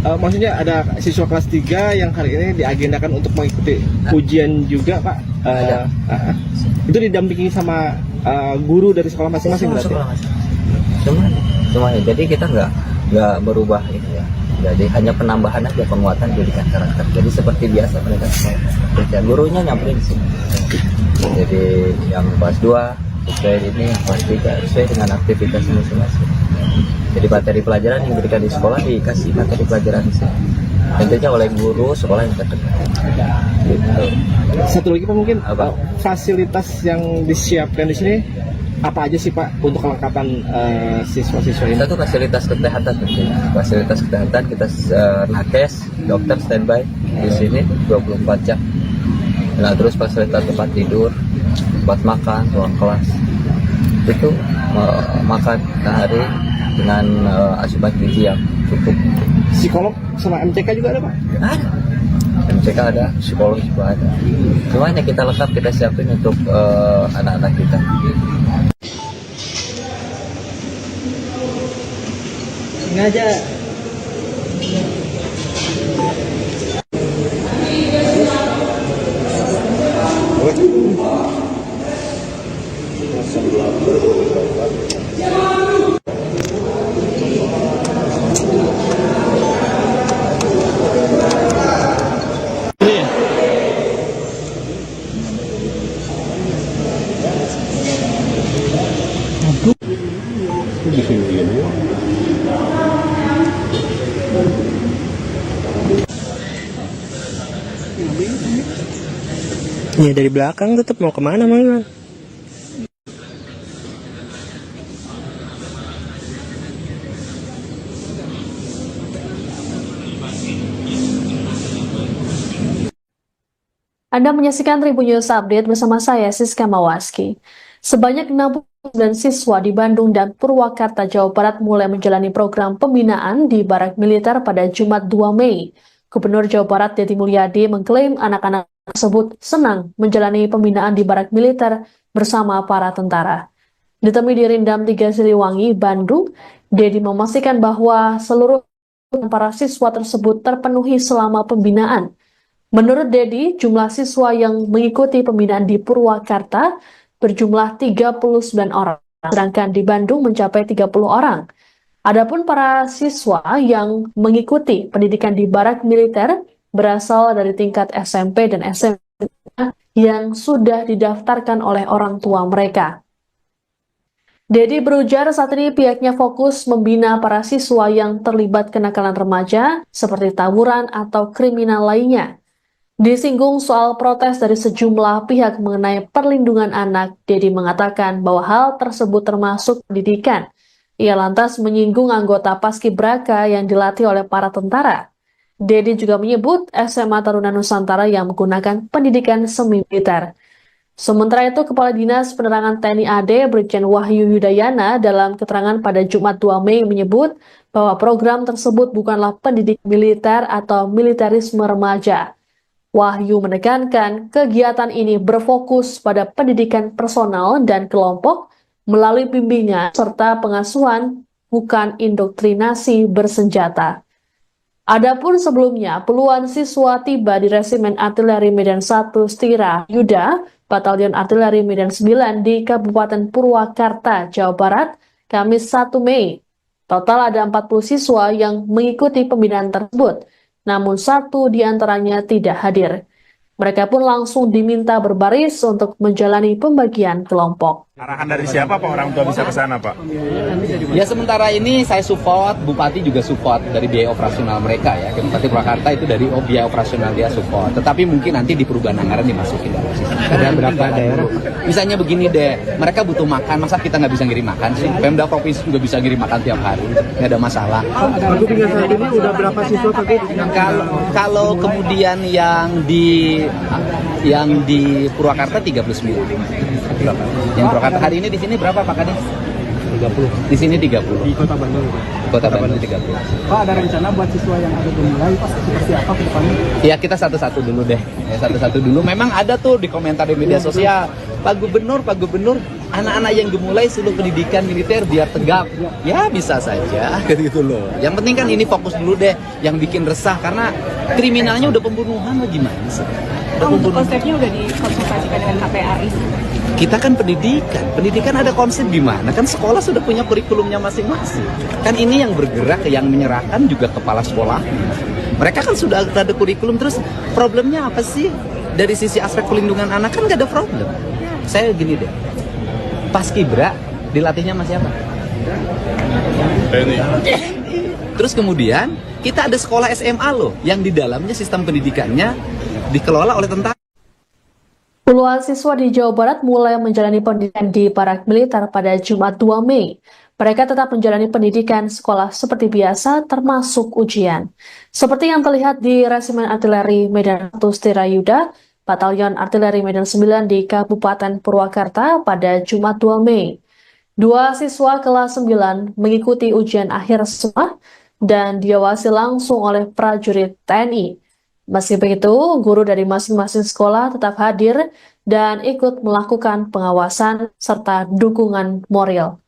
Maksudnya ada siswa kelas 3 yang hari ini diagendakan untuk mengikuti ujian juga Pak? Ada. Itu didampingi sama guru dari sekolah masing-masing berarti? Semuanya. Jadi kita nggak berubah itu ya. Jadi hanya penambahan aja, penguatan pendidikan karakter. Jadi seperti biasa mereka sekolah. Gurunya nyamperin di sini. Jadi yang kelas 2 sesuai ini yang kelas 3 sesuai dengan aktivitasnya masing-masing. Jadi materi pelajaran yang diberikan di sekolah dikasih materi pelajaran di sini. Tentunya oleh guru sekolah yang terdekat. Gitu. Satu lagi Pak mungkin Apa? fasilitas yang disiapkan di sini apa aja sih Pak untuk kelengkapan siswa-siswa ini? Kita tuh fasilitas kesehatan tentunya. Fasilitas kesehatan kita nakes, dokter standby di sini 24 jam. Nah terus fasilitas tempat tidur, tempat makan, ruang kelas itu makan sehari dengan asupan gizi yang cukup. Psikolog sama MCK juga ada Pak? Ada. MCK ada, psikolog juga ada. Semuanya kita lengkap kita siapin untuk anak-anak kita. Sengaja. Ya dari belakang tetap mau kemana Mang? Anda menyaksikan Tribun News Update bersama saya, Siska Mawaski. Sebanyak 69 siswa di Bandung dan Purwakarta, Jawa Barat mulai menjalani program pembinaan di Barak Militer pada Jumat 2 Mei. Gubernur Jawa Barat Deddy Mulyadi mengklaim anak-anak tersebut senang menjalani pembinaan di Barak Militer bersama para tentara. Ditemui di Rindam 3 Siliwangi, Bandung, Deddy memastikan bahwa seluruh para siswa tersebut terpenuhi selama pembinaan. Menurut Deddy, jumlah siswa yang mengikuti pembinaan di Purwakarta berjumlah 39 orang, sedangkan di Bandung mencapai 30 orang. Adapun para siswa yang mengikuti pendidikan di Barak Militer berasal dari tingkat SMP dan SMA yang sudah didaftarkan oleh orang tua mereka. Deddy berujar saat ini pihaknya fokus membina para siswa yang terlibat kenakalan remaja seperti tawuran atau kriminal lainnya. Disinggung soal protes dari sejumlah pihak mengenai perlindungan anak, Deddy mengatakan bahwa hal tersebut termasuk pendidikan. Ia lantas menyinggung anggota Paskibraka yang dilatih oleh para tentara. Deddy juga menyebut SMA Taruna Nusantara yang menggunakan pendidikan semi-militer. Sementara itu, Kepala Dinas Penerangan TNI AD Brigjen Wahyu Yudayana dalam keterangan pada Jumat 2 Mei menyebut bahwa program tersebut bukanlah pendidik militer atau militerisme remaja. Wahyu menekankan kegiatan ini berfokus pada pendidikan personal dan kelompok melalui bimbingan serta pengasuhan, bukan indoktrinasi bersenjata. Adapun sebelumnya, puluhan siswa tiba di Resimen Artileri Medan 1 Stira Yuda, Batalion Artileri Medan 9 di Kabupaten Purwakarta, Jawa Barat, Kamis 1 Mei. Total ada 40 siswa yang mengikuti pembinaan tersebut, namun satu di antaranya tidak hadir. Mereka pun langsung diminta berbaris untuk menjalani pembagian kelompok. Arahan dari siapa Pak orang tua bisa ke sana Pak? Ya sementara ini saya support, Bupati juga support dari biaya operasional mereka ya. Bupati Purwakarta itu dari biaya operasional dia support. Tetapi mungkin nanti di perubahan anggaran dimasukin dalam sistem. Ada berapa daerah? Misalnya begini deh, mereka butuh makan, masa kita nggak bisa ngirim makan sih? Pemda Provinsi juga bisa ngirim makan tiap hari, nggak ada masalah. Untuk hingga saat ini udah berapa siswa tadi? Kalau kemudian yang di Purwakarta 39. Yang Purwakarta hari ini di sini berapa Pak Kadis? 30. Di sini 30. Di Kota Bandung. Kota Bandung 30. Pak, ada rencana buat siswa yang ada dimulai Pak seperti apa ke depannya? Ya kita satu-satu dulu deh. Ya, satu-satu dulu. Memang ada tuh di komentar di media sosial, Pak Gubernur, anak-anak yang gemulai suruh pendidikan militer biar tegap. Ya bisa saja, gitu loh. Yang penting kan ini fokus dulu deh. Yang bikin resah karena kriminalnya udah pembunuhan lah gimana sih? Untuk konsepnya udah dikonsultasikan dengan KPRI. Kita kan pendidikan ada konsep gimana? Kan sekolah sudah punya kurikulumnya masing-masing. Kan ini yang bergerak, yang menyerahkan juga kepala sekolah. Mereka kan sudah ada kurikulum, terus problemnya apa sih? Dari sisi aspek pelindungan anak kan nggak ada problem. Saya gini deh, Paskibra dilatihnya sama siapa? Terus kemudian kita ada sekolah SMA loh yang di dalamnya sistem pendidikannya dikelola oleh tentara. Puluhan siswa di Jawa Barat mulai menjalani pendidikan di Barak Militer pada Jumat 2 Mei. Mereka tetap menjalani pendidikan sekolah seperti biasa, termasuk ujian. Seperti yang terlihat di Resimen Artileri Medan 1 Stirayuda, Batalion Artileri Medan 9 di Kabupaten Purwakarta pada Jumat 2 Mei. Dua siswa kelas 9 mengikuti ujian akhir semua dan diawasi langsung oleh prajurit TNI. Meski begitu, guru dari masing-masing sekolah tetap hadir dan ikut melakukan pengawasan serta dukungan moral.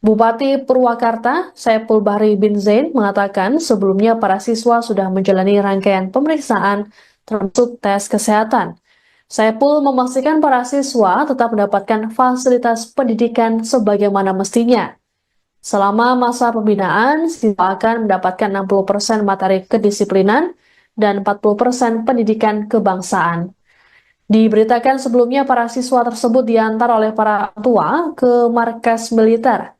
Bupati Purwakarta, Saiful Bahri bin Zain, mengatakan sebelumnya para siswa sudah menjalani rangkaian pemeriksaan termasuk tes kesehatan. Saiful memastikan para siswa tetap mendapatkan fasilitas pendidikan sebagaimana mestinya. Selama masa pembinaan, siswa akan mendapatkan 60% materi kedisiplinan dan 40% pendidikan kebangsaan. Diberitakan sebelumnya para siswa tersebut diantar oleh para tua ke markas militer.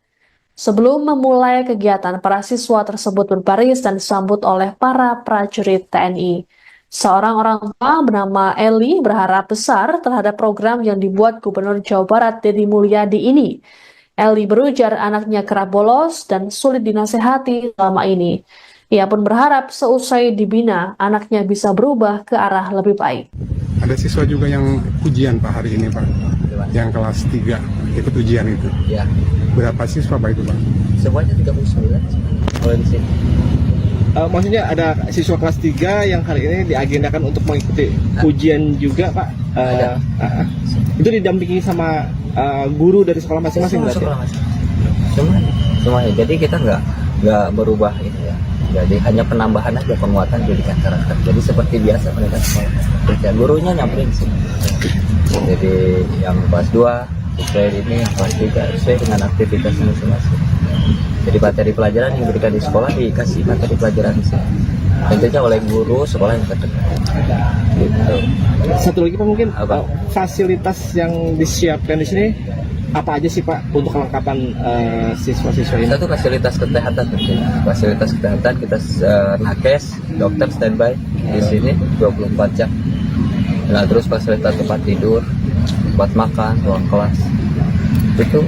Sebelum memulai kegiatan, para siswa tersebut berbaris dan disambut oleh para prajurit TNI. Seorang orang tua bernama Eli berharap besar terhadap program yang dibuat Gubernur Jawa Barat Deddy Mulyadi ini. Eli berujar anaknya kerap bolos dan sulit dinasehati selama ini. Ia pun berharap seusai dibina, anaknya bisa berubah ke arah lebih baik. Ada siswa juga yang ujian Pak hari ini Pak, yang kelas 3 ikut ujian itu. Ya, Berapa siswa Pak itu Pak? semuanya 39 kalau di sini. Maksudnya ada siswa kelas 3 yang hari ini diagendakan untuk mengikuti ujian juga Pak. Ada. Itu didampingi sama guru dari sekolah masing-masing berarti? Sekolah masing-masing. Semuanya. Jadi kita nggak berubah ini ya. Jadi hanya penambahan aja, penguatan pendidikan karakter. Jadi seperti biasa mereka sekolah. Kerja gurunya nyamperin sih. Jadi yang kelas 2 sesuai ini, yang kelas 3 sesuai dengan aktivitasnya masing-masing. Jadi materi pelajaran yang diberikan di sekolah dikasih materi pelajaran di sini. Tentunya oleh guru sekolah yang terdekat. Gitu. Satu lagi Pak mungkin Apa? Fasilitas yang disiapkan di sini apa aja sih Pak untuk kelengkapan siswa-siswa ini? Kita tuh fasilitas kesehatan tentunya. Fasilitas kesehatan kita nakes, dokter standby di sini 24 jam. Nah, terus fasilitas tempat tidur, tempat makan, ruang kelas. Itu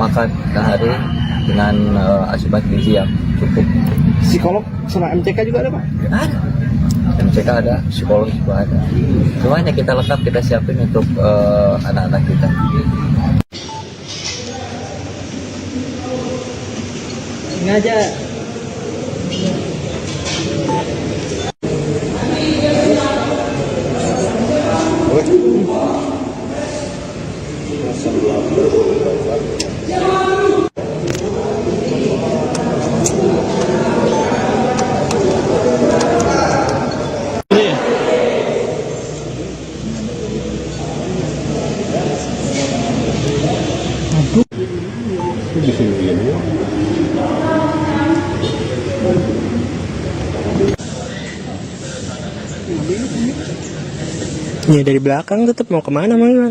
makan sehari dengan asupan gizi yang cukup. Psikolog sama MTK juga ada Pak? Ada. MCK ada, psikolog juga ada. Semuanya kita lengkap, kita siapin untuk anak-anak kita. Sengaja. Ya dari belakang tetap mau kemana Mang?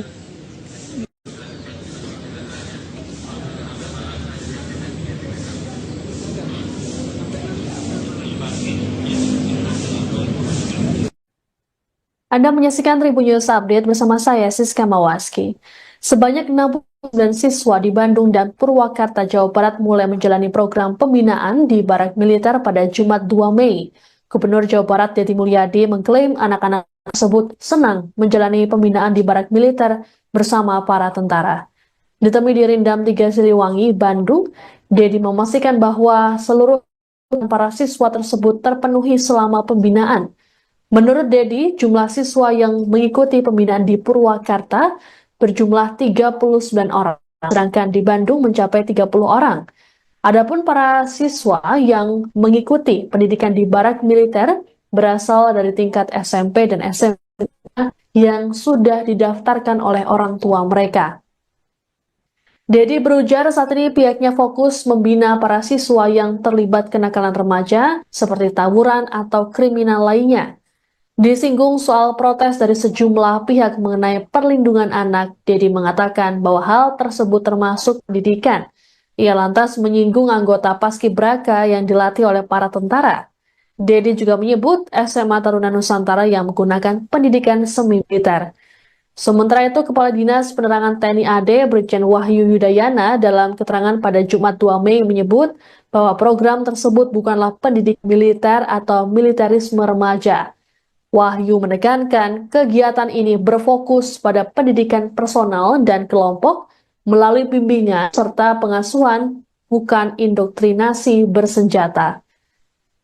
Anda menyaksikan Tribun News Update bersama saya, Siska Mawaski. Sebanyak 69 siswa di Bandung dan Purwakarta, Jawa Barat mulai menjalani program pembinaan di Barak Militer pada Jumat 2 Mei. Gubernur Jawa Barat Deddy Mulyadi mengklaim anak-anak tersebut senang menjalani pembinaan di Barak Militer bersama para tentara. Ditemui di Rindam 3 Siliwangi, Bandung, Deddy memastikan bahwa seluruh para siswa tersebut terpenuhi selama pembinaan. Menurut Deddy, jumlah siswa yang mengikuti pembinaan di Purwakarta berjumlah 39 orang, sedangkan di Bandung mencapai 30 orang. Adapun para siswa yang mengikuti pendidikan di Barak Militer berasal dari tingkat SMP dan SMA yang sudah didaftarkan oleh orang tua mereka. Deddy berujar saat ini pihaknya fokus membina para siswa yang terlibat kenakalan remaja seperti tawuran atau kriminal lainnya. Disinggung soal protes dari sejumlah pihak mengenai perlindungan anak, Dedi mengatakan bahwa hal tersebut termasuk pendidikan. Ia lantas menyinggung anggota Paskibraka yang dilatih oleh para tentara. Dedi juga menyebut SMA Taruna Nusantara yang menggunakan pendidikan semi militer. Sementara itu, Kepala Dinas Penerangan TNI AD Brigjen Wahyu Yudayana dalam keterangan pada Jumat 2 Mei menyebut bahwa program tersebut bukanlah pendidik militer atau militerisme remaja. Wahyu menekankan kegiatan ini berfokus pada pendidikan personal dan kelompok melalui bimbingan serta pengasuhan, bukan indoktrinasi bersenjata.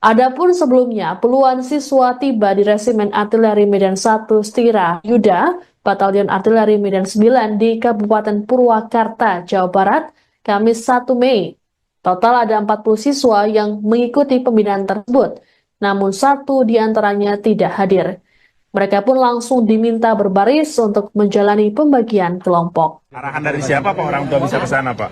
Adapun sebelumnya, puluhan siswa tiba di Resimen Artileri Medan 1 Stira Yuda, Batalion Artileri Medan 9 di Kabupaten Purwakarta, Jawa Barat, Kamis 1 Mei. Total ada 40 siswa yang mengikuti pembinaan tersebut, namun satu di antaranya tidak hadir. Mereka pun langsung diminta berbaris untuk menjalani pembagian kelompok. Arahan dari siapa Pak orang tua bisa ke sana Pak?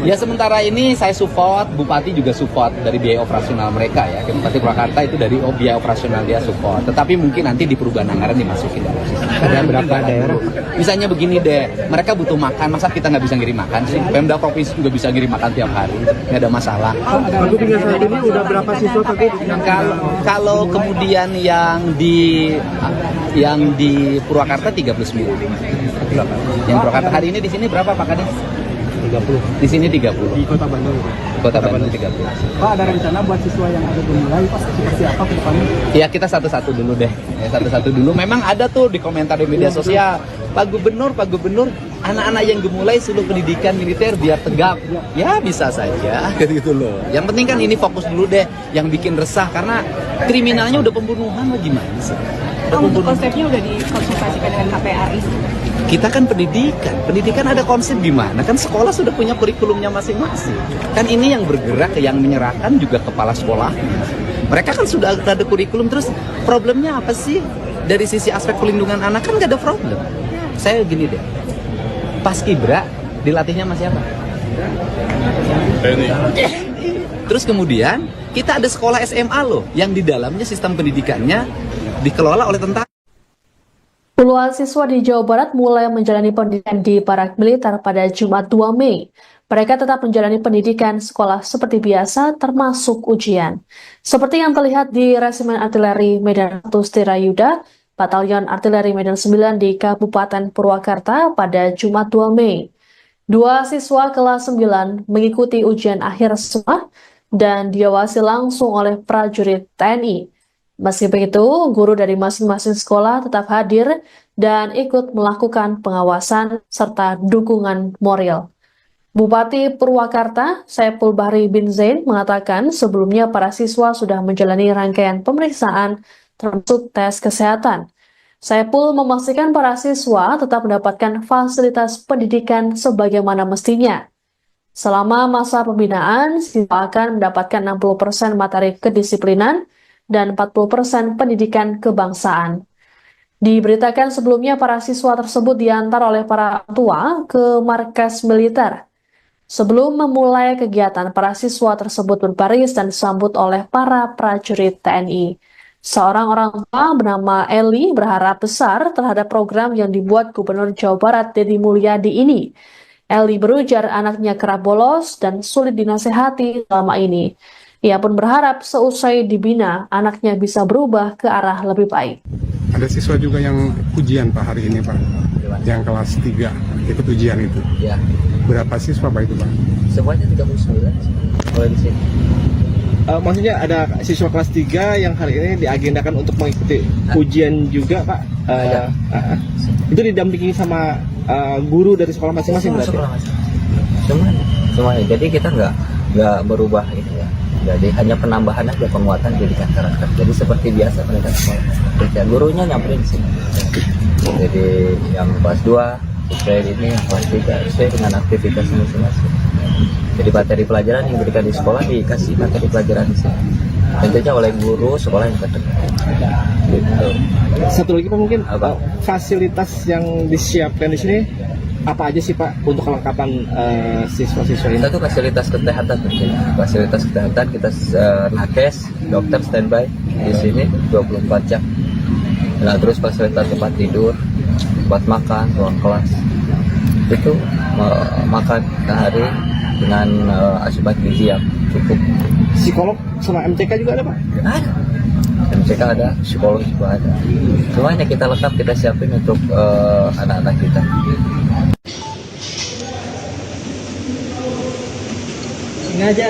Ya sementara ini saya support, Bupati juga support dari biaya operasional mereka ya. Bupati Purwakarta itu dari biaya operasional dia support. Tetapi mungkin nanti di perubahan anggaran dimasukin dalam sistem. Ada berapa daerah? Misalnya begini deh, mereka butuh makan, masa kita nggak bisa ngirim makan sih? Pemda Provinsi juga bisa ngirim makan tiap hari, nggak ada masalah. Untuk hingga saat ini udah berapa siswa tapi Kalau kemudian yang di Purwakarta 39. Yang Purwakarta hari ini di sini berapa Pak Kades? 30. Di sini 30. di Kota Bandung. Kota Bandung 30. Pak, ada rencana buat siswa yang ada mulai seperti apa ke depannya? Ya kita satu-satu dulu deh. Satu-satu dulu. Memang ada tuh di komentar di media sosial, Pak Gubernur, anak-anak yang gemulai suruh pendidikan militer biar tegap. Ya bisa saja, gitu loh. Yang penting kan ini fokus dulu deh. Yang bikin resah karena kriminalnya udah pembunuhan lah gimana sih? Untuk konsepnya udah dikonsultasikan dengan KPRI. Kita kan pendidikan ada konsep gimana? Kan sekolah sudah punya kurikulumnya masing-masing. Kan ini yang bergerak, yang menyerahkan juga kepala sekolah. Mereka kan sudah ada kurikulum, terus problemnya apa sih? Dari sisi aspek pelindungan anak kan gak ada problem. Saya gini deh, Paskibra dilatihnya sama siapa? Terus kemudian kita ada sekolah SMA loh, yang di dalamnya sistem pendidikannya dikelola oleh tentara. Puluhan siswa di Jawa Barat mulai menjalani pendidikan di Barak Militer pada Jumat 2 Mei. Mereka tetap menjalani pendidikan sekolah seperti biasa, termasuk ujian. Seperti yang terlihat di Resimen Artileri Medan 1 Stirayuda, Batalion Artileri Medan 9 di Kabupaten Purwakarta pada Jumat 2 Mei. Dua siswa kelas 9 mengikuti ujian akhir semua dan diawasi langsung oleh prajurit TNI. Meski begitu, guru dari masing-masing sekolah tetap hadir dan ikut melakukan pengawasan serta dukungan moral. Bupati Purwakarta, Saiful Bahri bin Zain, mengatakan sebelumnya para siswa sudah menjalani rangkaian pemeriksaan termasuk tes kesehatan. Saiful memastikan para siswa tetap mendapatkan fasilitas pendidikan sebagaimana mestinya. Selama masa pembinaan, siswa akan mendapatkan 60% materi kedisiplinan dan 40% pendidikan kebangsaan. Diberitakan sebelumnya para siswa tersebut diantar oleh para tua ke markas militer. Sebelum memulai kegiatan, para siswa tersebut berbaris dan disambut oleh para prajurit TNI. Seorang orang tua bernama Eli berharap besar terhadap program yang dibuat Gubernur Jawa Barat Deddy Mulyadi ini. Eli berujar anaknya kerap bolos dan sulit dinasehati selama ini. Ia pun berharap seusai dibina, anaknya bisa berubah ke arah lebih baik. Ada siswa juga yang ujian Pak hari ini Pak, yang kelas 3 ikut ujian itu. Ya, Berapa siswa Pak itu Pak? semuanya 39 mulai di sini. Maksudnya ada siswa kelas 3 yang hari ini diagendakan untuk mengikuti ujian juga Pak. Ada. Itu didampingi sama guru dari sekolah masing-masing berarti? Semuanya. Jadi kita nggak berubah itu ya. Jadi hanya penambahan aja, penguatan pendidikan karakter. Jadi seperti biasa pendidikan sekolah. Kerja gurunya nyamperin di sini. Jadi yang kelas 2 sesuai ini, yang kelas 3 sesuai dengan aktivitas masing-masing. Jadi materi pelajaran yang diberikan di sekolah dikasih materi pelajaran di sini. Tentunya oleh guru sekolah yang terdekat. Gitu. Satu lagi Pak mungkin fasilitas yang disiapkan di sini apa aja sih Pak untuk kelengkapan siswa-siswa ini? Kita tuh fasilitas kesehatan, fasilitas kesehatan kita nakes, dokter standby di sini 24 jam. Nah terus fasilitas tempat tidur, tempat makan, ruang kelas itu makan sehari dengan asupan gizi yang cukup. Psikolog sama MTK juga ada Pak? Ada. MCK ada, psikolog juga ada. Semuanya kita lengkap, kita siapin untuk anak-anak kita. Sengaja.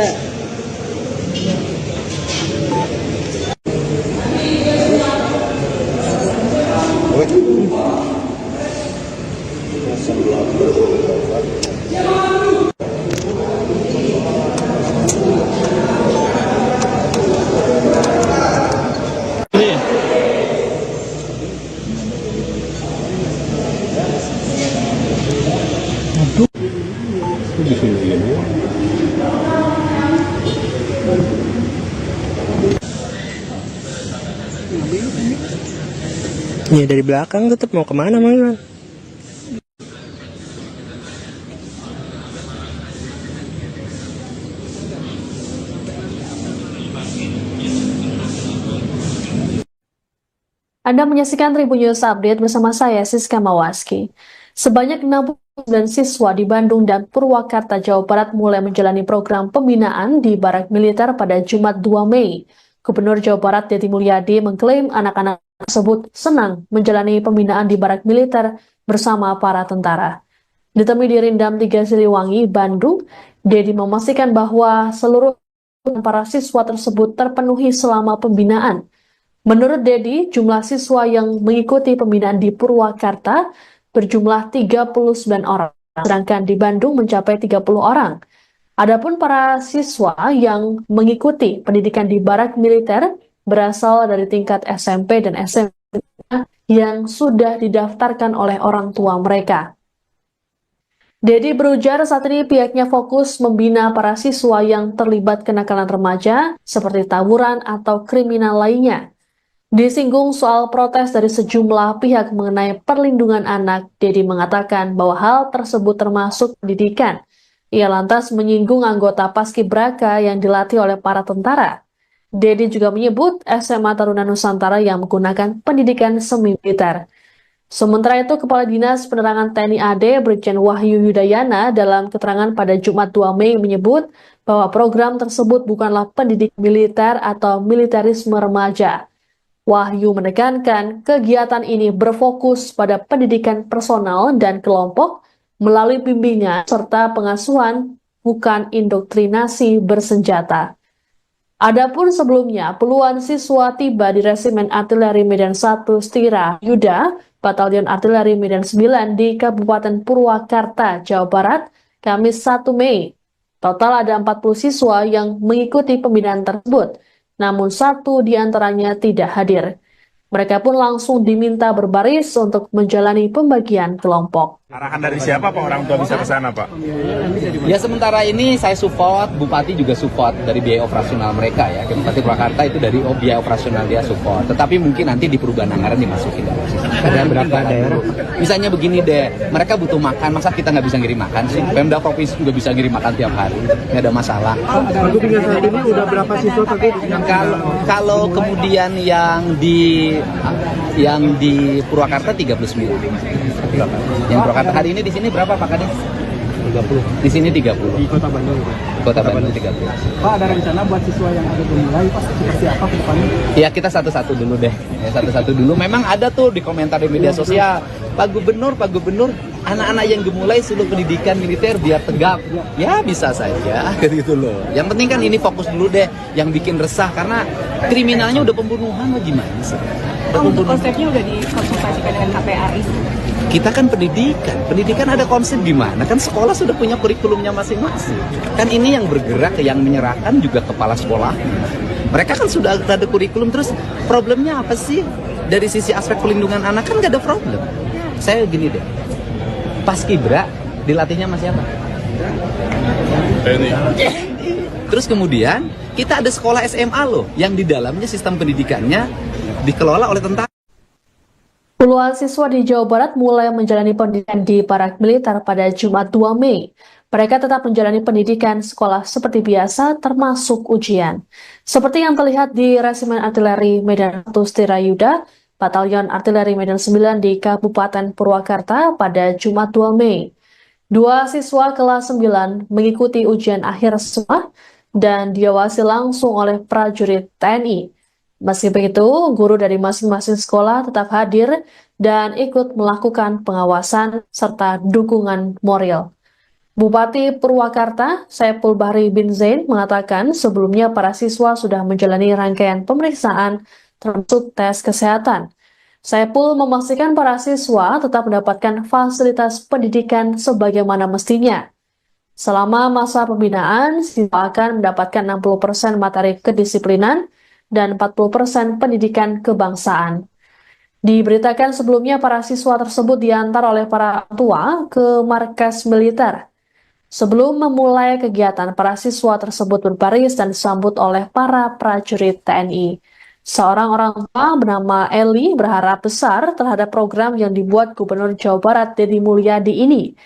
Ya dari belakang tetap mau kemana Mang? Anda menyaksikan Tribun News Update bersama saya, Siska Mawaski. Sebanyak 69 siswa di Bandung dan Purwakarta, Jawa Barat mulai menjalani program pembinaan di Barak Militer pada Jumat 2 Mei. Gubernur Jawa Barat Deddy Mulyadi mengklaim anak-anak tersebut senang menjalani pembinaan di Barak Militer bersama para tentara. Ditemui di Rindam 3 Siliwangi, Bandung, Deddy memastikan bahwa seluruh para siswa tersebut terpenuhi selama pembinaan. Menurut Deddy, jumlah siswa yang mengikuti pembinaan di Purwakarta berjumlah 39 orang, sedangkan di Bandung mencapai 30 orang. Adapun para siswa yang mengikuti pendidikan di Barak Militer berasal dari tingkat SMP dan SMA yang sudah didaftarkan oleh orang tua mereka. Deddy berujar saat ini pihaknya fokus membina para siswa yang terlibat kenakalan remaja seperti tawuran atau kriminal lainnya. Disinggung soal protes dari sejumlah pihak mengenai perlindungan anak, Deddy mengatakan bahwa hal tersebut termasuk pendidikan. Ia lantas menyinggung anggota Paskibraka yang dilatih oleh para tentara. Deddy juga menyebut SMA Taruna Nusantara yang menggunakan pendidikan semi-militer. Sementara itu, Kepala Dinas Penerangan TNI AD Brigjen Wahyu Yudayana dalam keterangan pada Jumat 2 Mei menyebut bahwa program tersebut bukanlah pendidik militer atau militerisme remaja. Wahyu menekankan kegiatan ini berfokus pada pendidikan personal dan kelompok melalui bimbingan serta pengasuhan, bukan indoktrinasi bersenjata. Adapun sebelumnya, puluhan siswa tiba di Resimen Artileri Medan 1 Stira Yuda, Batalion Artileri Medan 9 di Kabupaten Purwakarta, Jawa Barat, Kamis 1 Mei. Total ada 40 siswa yang mengikuti pembinaan tersebut, namun satu di antaranya tidak hadir. Mereka pun langsung diminta berbaris untuk menjalani pembagian kelompok. Arahan dari siapa Pak orang tua bisa ke sana Pak? Ya sementara ini saya support, Bupati juga support dari biaya operasional mereka ya. Bupati Purwakarta itu dari biaya operasional dia support. Tetapi mungkin nanti di perubahan anggaran dimasukin dalam sistem. Ada berapa daerah? Misalnya begini deh, mereka butuh makan, masa kita nggak bisa ngirim makan sih? Pemda Provinsi juga bisa ngirim makan tiap hari, nggak ada masalah. Untuk hingga saat ini udah berapa siswa tadi? Kalau kemudian yang di Purwakarta 39. Yang Purwakarta hari ini di sini berapa Pak Kades? 30. Di sini 30. Di Kota Bandung. Kota Bandung 30. Pak, ada rencana buat siswa yang ada mulai Pak seperti apa ke depannya? Ya kita satu-satu dulu deh. Ya, satu-satu dulu. Memang ada tuh di komentar di media sosial, Pak Gubernur, anak-anak yang gemulai suruh pendidikan militer biar tegap. Ya bisa saja, gitu loh. Yang penting kan ini fokus dulu deh. Yang bikin resah karena kriminalnya udah pembunuhan, gimana sih? Untuk konsepnya udah dikonsultasikan dengan KPAI. Kita kan pendidikan ada konsep gimana? Kan sekolah sudah punya kurikulumnya masing-masing. Kan ini yang bergerak, yang menyerahkan juga kepala sekolah. Mereka kan sudah ada kurikulum, terus problemnya apa sih? Dari sisi aspek pelindungan anak kan gak ada problem. Saya gini deh, Paskibra dilatihnya sama siapa? Terus kemudian kita ada sekolah SMA loh, yang di dalamnya sistem pendidikannya dikelola oleh tentara. Puluhan siswa di Jawa Barat mulai menjalani pendidikan di Barak Militer pada Jumat 2 Mei. Mereka tetap menjalani pendidikan sekolah seperti biasa, termasuk ujian. Seperti yang terlihat di Resimen Artileri Medan 1 Stira Yuda, Batalion Artileri Medan 9 di Kabupaten Purwakarta pada Jumat 2 Mei. Dua siswa kelas 9 mengikuti ujian akhir sekolah dan diawasi langsung oleh prajurit TNI. Meski begitu, guru dari masing-masing sekolah tetap hadir dan ikut melakukan pengawasan serta dukungan moral. Bupati Purwakarta, Saiful Bahri bin Zain mengatakan sebelumnya para siswa sudah menjalani rangkaian pemeriksaan termasuk tes kesehatan. Saiful memastikan para siswa tetap mendapatkan fasilitas pendidikan sebagaimana mestinya. Selama masa pembinaan, siswa akan mendapatkan 60% materi kedisiplinan dan 40% pendidikan kebangsaan. Diberitakan sebelumnya para siswa tersebut diantar oleh para tua ke markas militer. Sebelum memulai kegiatan, para siswa tersebut berbaris dan disambut oleh para prajurit TNI. Seorang orang tua bernama Eli berharap besar terhadap program yang dibuat Gubernur Jawa Barat Deddy Mulyadi ini.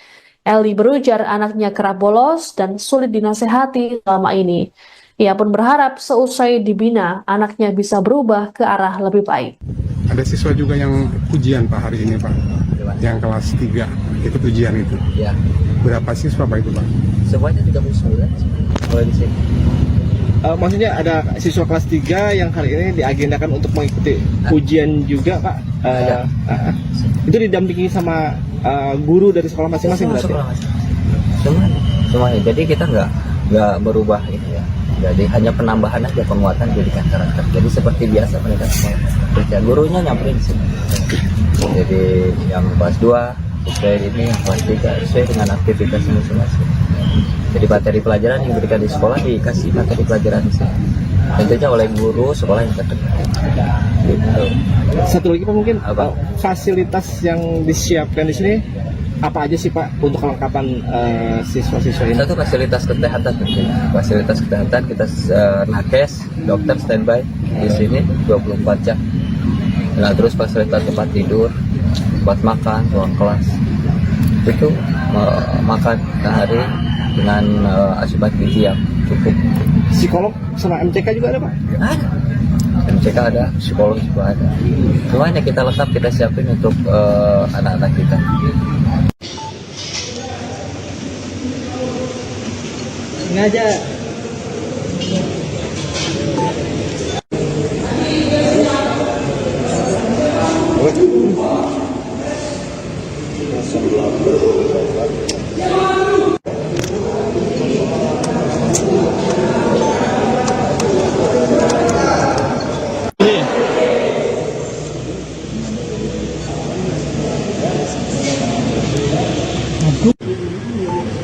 Eli berujar anaknya kerap bolos dan sulit dinasehati selama ini. Ia pun berharap seusai dibina, anaknya bisa berubah ke arah lebih baik. Ada siswa juga yang ujian Pak hari ini Pak, yang kelas 3 ikut ujian itu. Ya, Berapa siswa Pak itu Pak? semuanya 39 mulai di sini. Maksudnya ada siswa kelas 3 yang hari ini diagendakan untuk mengikuti ujian juga Pak. Itu didampingi sama guru dari sekolah masing-masing berarti? Semuanya. Jadi kita nggak berubah itu ya. Jadi hanya penambahan aja, penguatan pendidikan karakter. Jadi seperti biasa mereka sekolah. Kerja gurunya nyamperin di sini. Jadi yang kelas 2 sesuai ini, yang kelas 3 sesuai dengan aktivitas masing-masing. Jadi materi pelajaran yang diberikan di sekolah dikasih materi pelajaran di sini. Tentunya oleh guru sekolah yang terdekat. Gitu. Satu lagi Pak mungkin fasilitas yang disiapkan di sini apa aja sih Pak untuk kelengkapan siswa-siswa ini? Satu fasilitas kesehatan tentunya. Fasilitas kesehatan kita nakes, dokter standby di sini 24 jam. Nah, terus fasilitas tempat tidur, tempat makan, ruang kelas. Itu makan sehari dengan asupan gizi yang cukup. Psikolog sama MCK juga ada Pak? Ada. MCK ada, psikolog juga ada. Semuanya kita lengkap, kita siapin untuk anak-anak kita. Sengaja.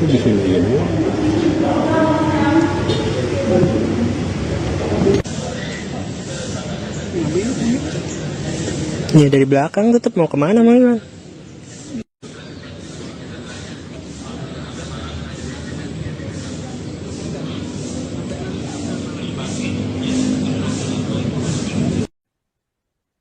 Di sini ini. Ya dari belakang tetap mau kemana Mang?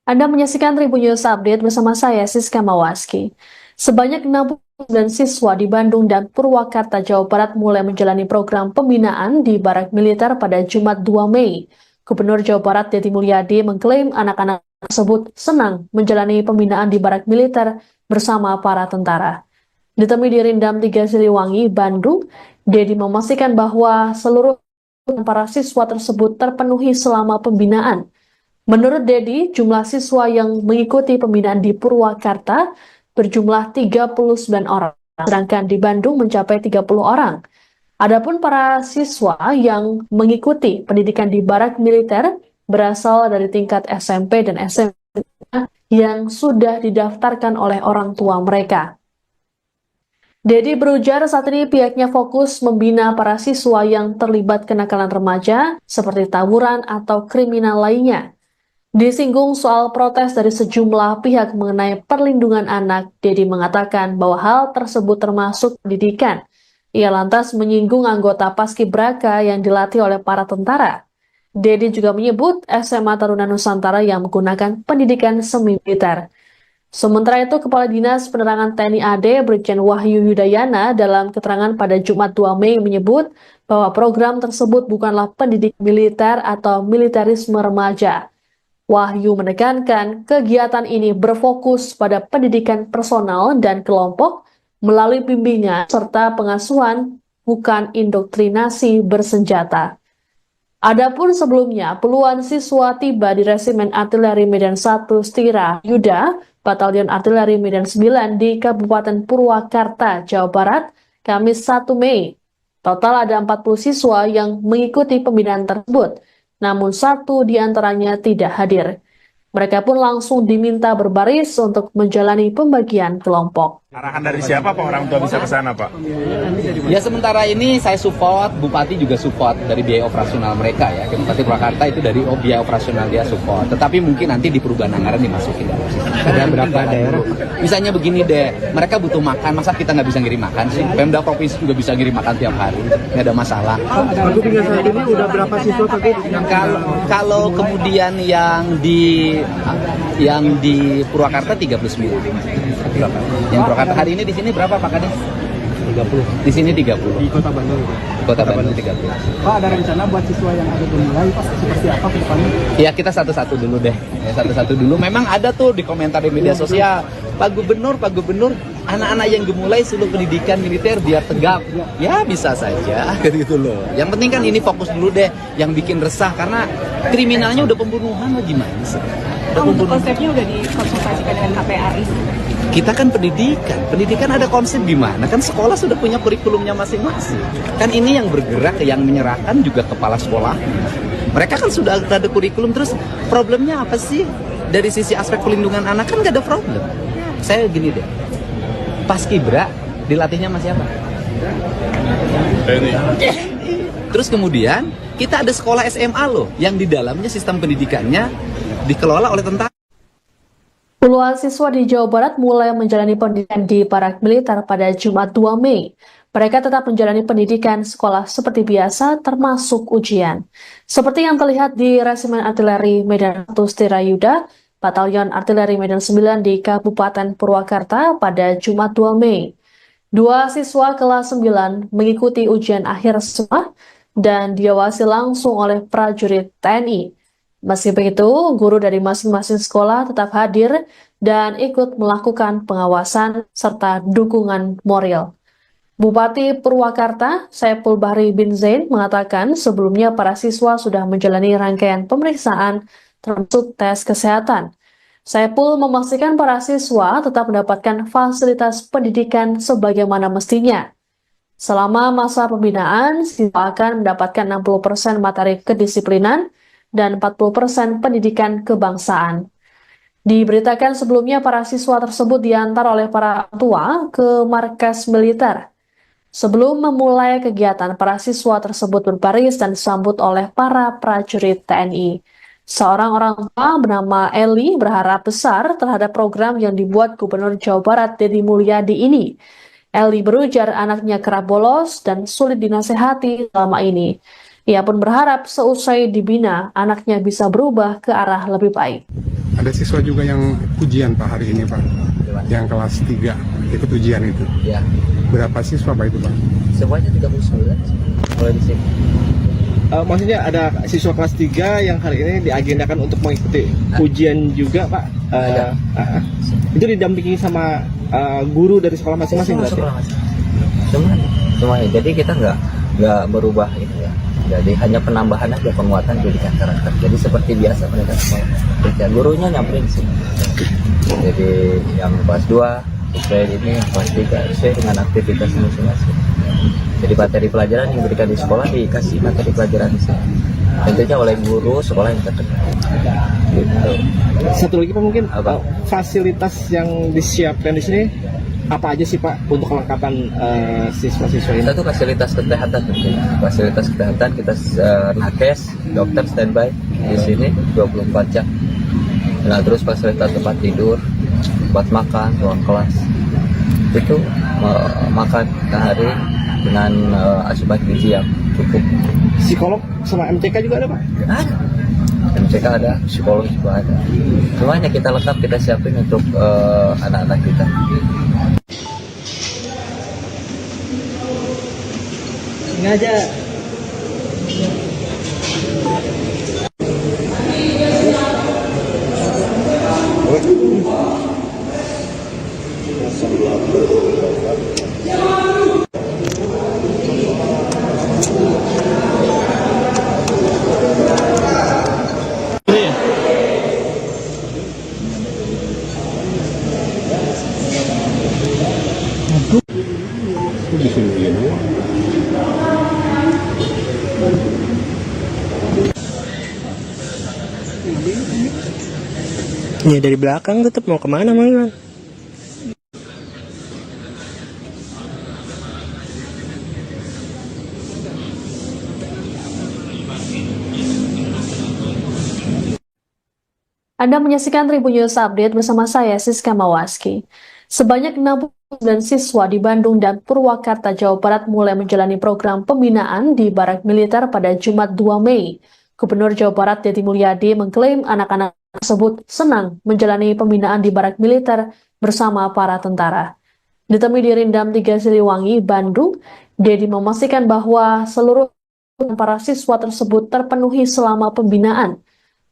Anda menyaksikan Tribun News Update bersama saya, Siska Mawaski. Sebanyak 69 siswa di Bandung dan Purwakarta, Jawa Barat mulai menjalani program pembinaan di Barak Militer pada Jumat 2 Mei. Gubernur Jawa Barat Deddy Mulyadi mengklaim anak-anak tersebut senang menjalani pembinaan di Barak Militer bersama para tentara. Ditemui di Rindam 3 Siliwangi, Bandung, Deddy memastikan bahwa seluruh para siswa tersebut terpenuhi selama pembinaan. Menurut Deddy, jumlah siswa yang mengikuti pembinaan di Purwakarta berjumlah 39 orang, sedangkan di Bandung mencapai 30 orang. Adapun para siswa yang mengikuti pendidikan di Barak Militer berasal dari tingkat SMP dan SMA yang sudah didaftarkan oleh orang tua mereka. Deddy berujar saat ini pihaknya fokus membina para siswa yang terlibat kenakalan remaja seperti tawuran atau kriminal lainnya. Disinggung soal protes dari sejumlah pihak mengenai perlindungan anak, Deddy mengatakan bahwa hal tersebut termasuk pendidikan. Ia lantas menyinggung anggota Paskibraka yang dilatih oleh para tentara. Deddy juga menyebut SMA Taruna Nusantara yang menggunakan pendidikan semi-militer. Sementara itu, Kepala Dinas Penerangan TNI AD Brigjen Wahyu Yudayana dalam keterangan pada Jumat 2 Mei menyebut bahwa program tersebut bukanlah pendidikan militer atau militerisme remaja. Wahyu menekankan kegiatan ini berfokus pada pendidikan personal dan kelompok melalui bimbingan serta pengasuhan, bukan indoktrinasi bersenjata. Adapun sebelumnya, puluhan siswa tiba di Resimen Artileri Medan 1 Stira Yuda, Batalion Artileri Medan 9 di Kabupaten Purwakarta, Jawa Barat, Kamis 1 Mei. Total ada 40 siswa yang mengikuti pembinaan tersebut, namun satu di antaranya tidak hadir. Mereka pun langsung diminta berbaris untuk menjalani pembagian kelompok. Arahan dari siapa Pak orang tua bisa ke sana Pak? Ya sementara ini saya support, Bupati juga support dari biaya operasional mereka ya. Bupati Purwakarta itu dari biaya operasional dia support. Tetapi mungkin nanti di perubahan anggaran dimasukin dalam sistem. Ada berapa daerah? Misalnya begini deh, mereka butuh makan, masa kita nggak bisa ngirim makan sih? Pemda provinsi juga bisa ngirim makan tiap hari, nggak ada masalah. Untuk hingga saat ini udah berapa siswa Pak? Kalau kemudian yang di Purwakarta 39. Yang Purwakarta hari ini di sini berapa Pak Kades? 30. Di sini 30. Di Kota Bandung. Kota Bandung 30. Pak, ada rencana buat siswa yang ada dimulai Pak seperti apa ke depannya? Ya kita satu-satu dulu deh. Ya, satu-satu dulu. Memang ada tuh di komentar di media sosial. Pak Gubernur, anak-anak yang gemulai suruh pendidikan militer biar tegap. Ya bisa saja, gitu loh. Yang penting kan ini fokus dulu deh. Yang bikin resah karena kriminalnya udah pembunuhan lah gimana sih? Untuk konsepnya udah dikonsultasikan dengan KPRI. Kita kan pendidikan ada konsep gimana? Kan sekolah sudah punya kurikulumnya masing-masing. Kan ini yang bergerak, yang menyerahkan juga kepala sekolah. Mereka kan sudah ada kurikulum, terus problemnya apa sih? Dari sisi aspek pelindungan anak kan gak ada problem. Saya gini deh, Paskibra dilatihnya sama siapa? Terus kemudian kita ada sekolah SMA loh, yang di dalamnya sistem pendidikannya dikelola oleh tentara. Puluhan siswa di Jawa Barat mulai menjalani pendidikan di Barak Militer pada Jumat 2 Mei. Mereka tetap menjalani pendidikan sekolah seperti biasa, termasuk ujian. Seperti yang terlihat di Resimen Artileri Medan 1 Stirayuda, Batalion Artileri Medan 9 di Kabupaten Purwakarta pada Jumat 2 Mei. Dua siswa kelas 9 mengikuti ujian akhir sekolah dan diawasi langsung oleh prajurit TNI. Meski begitu, guru dari masing-masing sekolah tetap hadir dan ikut melakukan pengawasan serta dukungan moral. Bupati Purwakarta, Saiful Bahri bin Zain, mengatakan sebelumnya para siswa sudah menjalani rangkaian pemeriksaan termasuk tes kesehatan. Saiful memastikan para siswa tetap mendapatkan fasilitas pendidikan sebagaimana mestinya. Selama masa pembinaan, siswa akan mendapatkan 60% materi kedisiplinan dan 40% pendidikan kebangsaan. Diberitakan sebelumnya para siswa tersebut diantar oleh para tua ke markas militer. Sebelum memulai kegiatan, para siswa tersebut berbaris dan disambut oleh para prajurit TNI. Seorang orang tua bernama Eli berharap besar terhadap program yang dibuat Gubernur Jawa Barat Deddy Mulyadi ini. Eli berujar anaknya kerap bolos dan sulit dinasehati selama ini. Ia pun berharap seusai dibina, anaknya bisa berubah ke arah lebih baik. Ada siswa juga yang ujian Pak hari ini Pak, yang kelas 3 ikut ujian itu. Ya, Berapa siswa Pak itu Pak? semuanya 39 mulai di sini. Maksudnya ada siswa kelas 3 yang hari ini diagendakan untuk mengikuti ujian juga Pak. Itu didampingi sama guru dari sekolah masing-masing berarti? Semuanya. Jadi kita nggak berubah itu ya. Jadi hanya penambahan aja penguatan pendidikan karakter. Jadi seperti biasa mereka sekolah. Gurunya nyamperin sih. Jadi yang kelas 2 sesuai ini, kelas 3 sesuai dengan aktivitas masing-masing. Jadi materi pelajaran yang diberikan di sekolah dikasih materi pelajaran di sini. Tentunya oleh guru sekolah yang terdekat. Gitu. Satu lagi Pak mungkin fasilitas yang disiapkan di sini apa aja sih Pak untuk kelengkapan siswa-siswa ini? Satu fasilitas kesehatan tentunya. Fasilitas kesehatan kita nakes, dokter standby di sini 24 jam. Nah terus fasilitas tempat tidur, tempat makan, ruang kelas. Itu makan sehari dengan asupan gizi yang cukup. Psikolog sama MTK juga ada Pak? Ada. MTK ada, psikolog juga ada. Semuanya kita lengkap, kita siapin untuk anak-anak kita. Sengaja. Ya dari belakang tetap mau kemana Mang? Anda menyaksikan Tribun News Update bersama saya, Siska Mawaski. Sebanyak 69 siswa di Bandung dan Purwakarta, Jawa Barat mulai menjalani program pembinaan di Barak Militer pada Jumat 2 Mei. Gubernur Jawa Barat Deddy Mulyadi mengklaim anak-anak tersebut senang menjalani pembinaan di Barak Militer bersama para tentara. Ditemui di Rindam 3 Siliwangi, Bandung, Deddy memastikan bahwa seluruh para siswa tersebut terpenuhi selama pembinaan.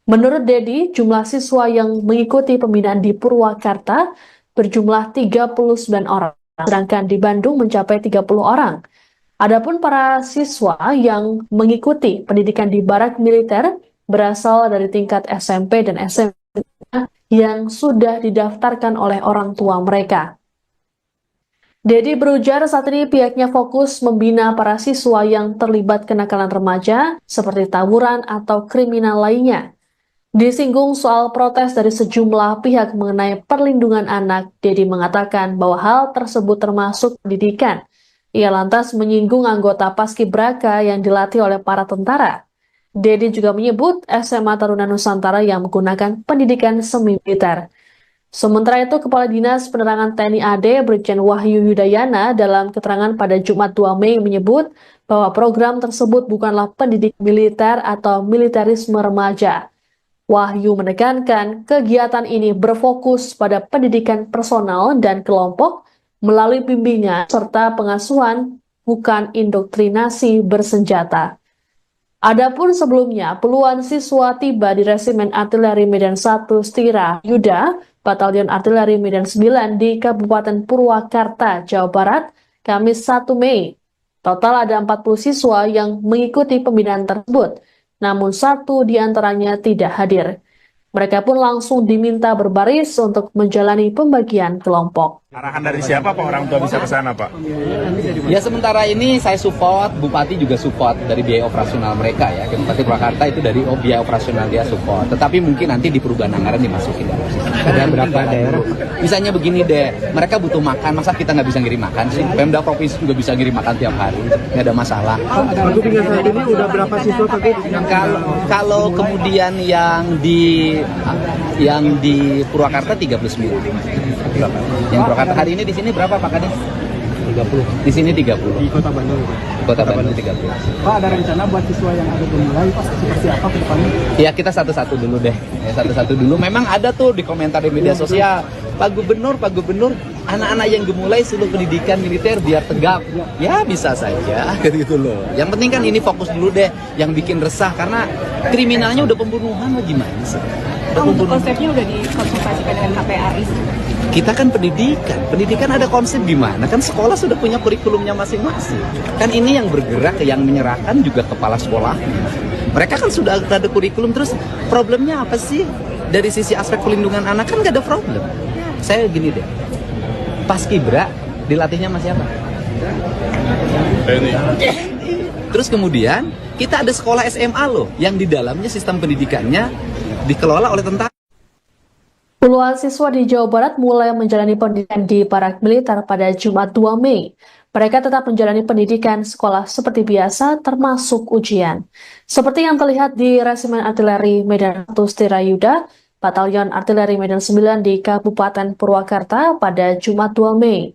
Menurut Deddy, jumlah siswa yang mengikuti pembinaan di Purwakarta berjumlah 39 orang, sedangkan di Bandung mencapai 30 orang. Adapun para siswa yang mengikuti pendidikan di Barak Militer berasal dari tingkat SMP dan SMA yang sudah didaftarkan oleh orang tua mereka. Deddy berujar saat ini pihaknya fokus membina para siswa yang terlibat kenakalan remaja seperti tawuran atau kriminal lainnya. Disinggung soal protes dari sejumlah pihak mengenai perlindungan anak, Deddy mengatakan bahwa hal tersebut termasuk pendidikan. Ia lantas menyinggung anggota Paskibraka yang dilatih oleh para tentara. Deddy juga menyebut SMA Taruna Nusantara yang menggunakan pendidikan semi-militer. Sementara itu, Kepala Dinas Penerangan TNI AD Brigjen Wahyu Yudayana dalam keterangan pada Jumat 2 Mei menyebut bahwa program tersebut bukanlah pendidikan militer atau militerisme remaja. Wahyu menekankan kegiatan ini berfokus pada pendidikan personal dan kelompok melalui bimbingan serta pengasuhan, bukan indoktrinasi bersenjata. Adapun sebelumnya, puluhan siswa tiba di Resimen Artileri Medan 1 Stira Yuda, Batalion Artileri Medan 9 di Kabupaten Purwakarta, Jawa Barat, Kamis 1 Mei. Total ada 40 siswa yang mengikuti pembinaan tersebut, namun satu di antaranya tidak hadir. Mereka pun langsung diminta berbaris untuk menjalani pembagian kelompok. Arahan dari siapa Pak orang tua bisa ke sana Pak? Ya sementara ini saya support, Bupati juga support dari biaya operasional mereka ya. Bupati Purwakarta itu dari biaya operasional dia support. Tetapi mungkin nanti di perubahan anggaran dimasukin. Ada berapa daerah? Misalnya begini deh, mereka butuh makan, masa kita nggak bisa ngirim makan sih? Pemda Provinsi juga bisa ngirim makan tiap hari, nggak ada masalah. Untuk hingga saat ini udah berapa siswa tadi? Kalau kemudian yang di Purwakarta 39. Yang Purwakarta hari ini di sini berapa Pak Kades? 30. Di sini 30. Di Kota Bandung. Di Kota Bandung 30. Pak, ada rencana buat siswa yang ada gemulai seperti apa ke depannya? Ya kita satu-satu dulu deh. Ya, satu-satu dulu. Memang ada tuh di komentar di media sosial, Pak Gubernur, anak-anak yang gemulai suruh pendidikan militer biar tegap. Ya bisa saja, gitu loh. Yang penting kan ini fokus dulu deh. Yang bikin resah karena kriminalnya udah pembunuhan, gimana sih? Untuk konsepnya udah dikonsultasikan dengan KPAI. Kita kan pendidikan ada konsep gimana? Kan sekolah sudah punya kurikulumnya masing-masing. Kan ini yang bergerak, yang menyerahkan juga kepala sekolah. Mereka kan sudah ada kurikulum, terus problemnya apa sih? Dari sisi aspek pelindungan anak kan gak ada problem. Saya gini deh, Paskibra dilatihnya sama siapa? Terus kemudian kita ada sekolah SMA loh, yang di dalamnya sistem pendidikannya dikelola oleh tentara. Puluhan siswa di Jawa Barat mulai menjalani pendidikan di Barak Militer pada Jumat 2 Mei. Mereka tetap menjalani pendidikan sekolah seperti biasa, termasuk ujian. Seperti yang terlihat di Resimen Artileri Medan 1 Stirayuda, Batalion Artileri Medan 9 di Kabupaten Purwakarta pada Jumat 2 Mei.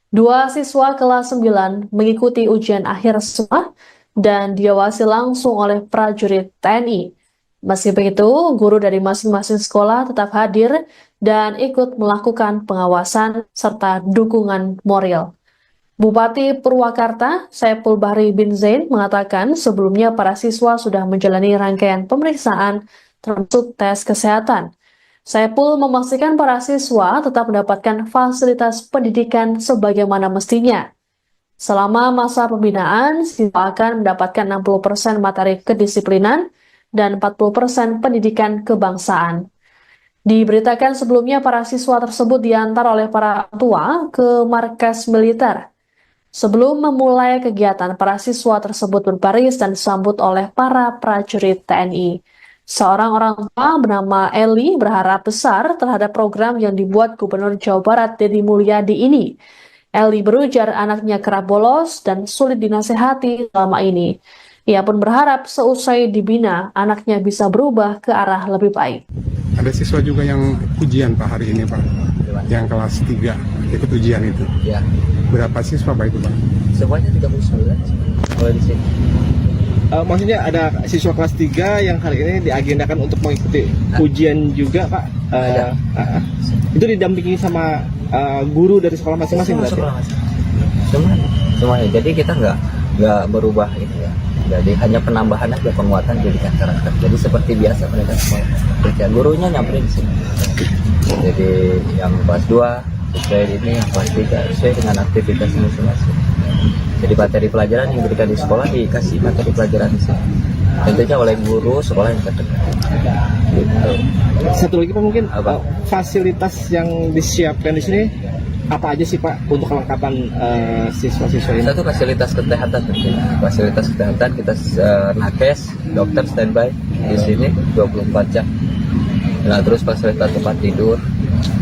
Dua siswa kelas 9 mengikuti ujian akhir sekolah dan diawasi langsung oleh prajurit TNI. Meski begitu, guru dari masing-masing sekolah tetap hadir dan ikut melakukan pengawasan serta dukungan moral. Bupati Purwakarta, Saiful Bahri bin Zain, mengatakan sebelumnya para siswa sudah menjalani rangkaian pemeriksaan termasuk tes kesehatan. Saipul memastikan para siswa tetap mendapatkan fasilitas pendidikan sebagaimana mestinya. Selama masa pembinaan, siswa akan mendapatkan 60% materi kedisiplinan dan 40% pendidikan kebangsaan. Diberitakan sebelumnya para siswa tersebut diantar oleh para tua ke markas militer. Sebelum memulai kegiatan, para siswa tersebut berbaris dan disambut oleh para prajurit TNI. Seorang orang tua bernama Eli berharap besar terhadap program yang dibuat Gubernur Jawa Barat Deddy Mulyadi ini. Eli berujar anaknya kerap bolos dan sulit dinasehati selama ini. Ia pun berharap seusai dibina, anaknya bisa berubah ke arah lebih baik. Ada siswa juga yang ujian Pak hari ini Pak, yang kelas 3 ikut ujian itu. Ya, Berapa siswa Pak itu Pak? semuanya 39 kalau di sini. Maksudnya ada siswa kelas 3 yang hari ini diagendakan untuk mengikuti ujian juga Pak. Itu didampingi sama guru dari sekolah masing-masing berarti? Semuanya. Jadi kita nggak berubah itu ya. Jadi hanya penambahan aja, penguatan pendidikan karakter. Jadi seperti biasa mereka sekolah. Kerja gurunya nyamperin di sini. Jadi yang kelas 2 sesuai ini, yang kelas 3 sesuai dengan aktivitasnya masing-masing. Jadi materi pelajaran yang diberikan di sekolah dikasih materi pelajaran di sini. Tentunya oleh guru sekolah yang terdekat. Gitu. Satu lagi Pak mungkin Apa? fasilitas yang disiapkan di sini apa aja sih Pak untuk kelengkapan siswa-siswa ini? Satu fasilitas kesehatan tentunya. Fasilitas kesehatan kita nakes, dokter standby di sini 24 jam. Nah terus fasilitas tempat tidur,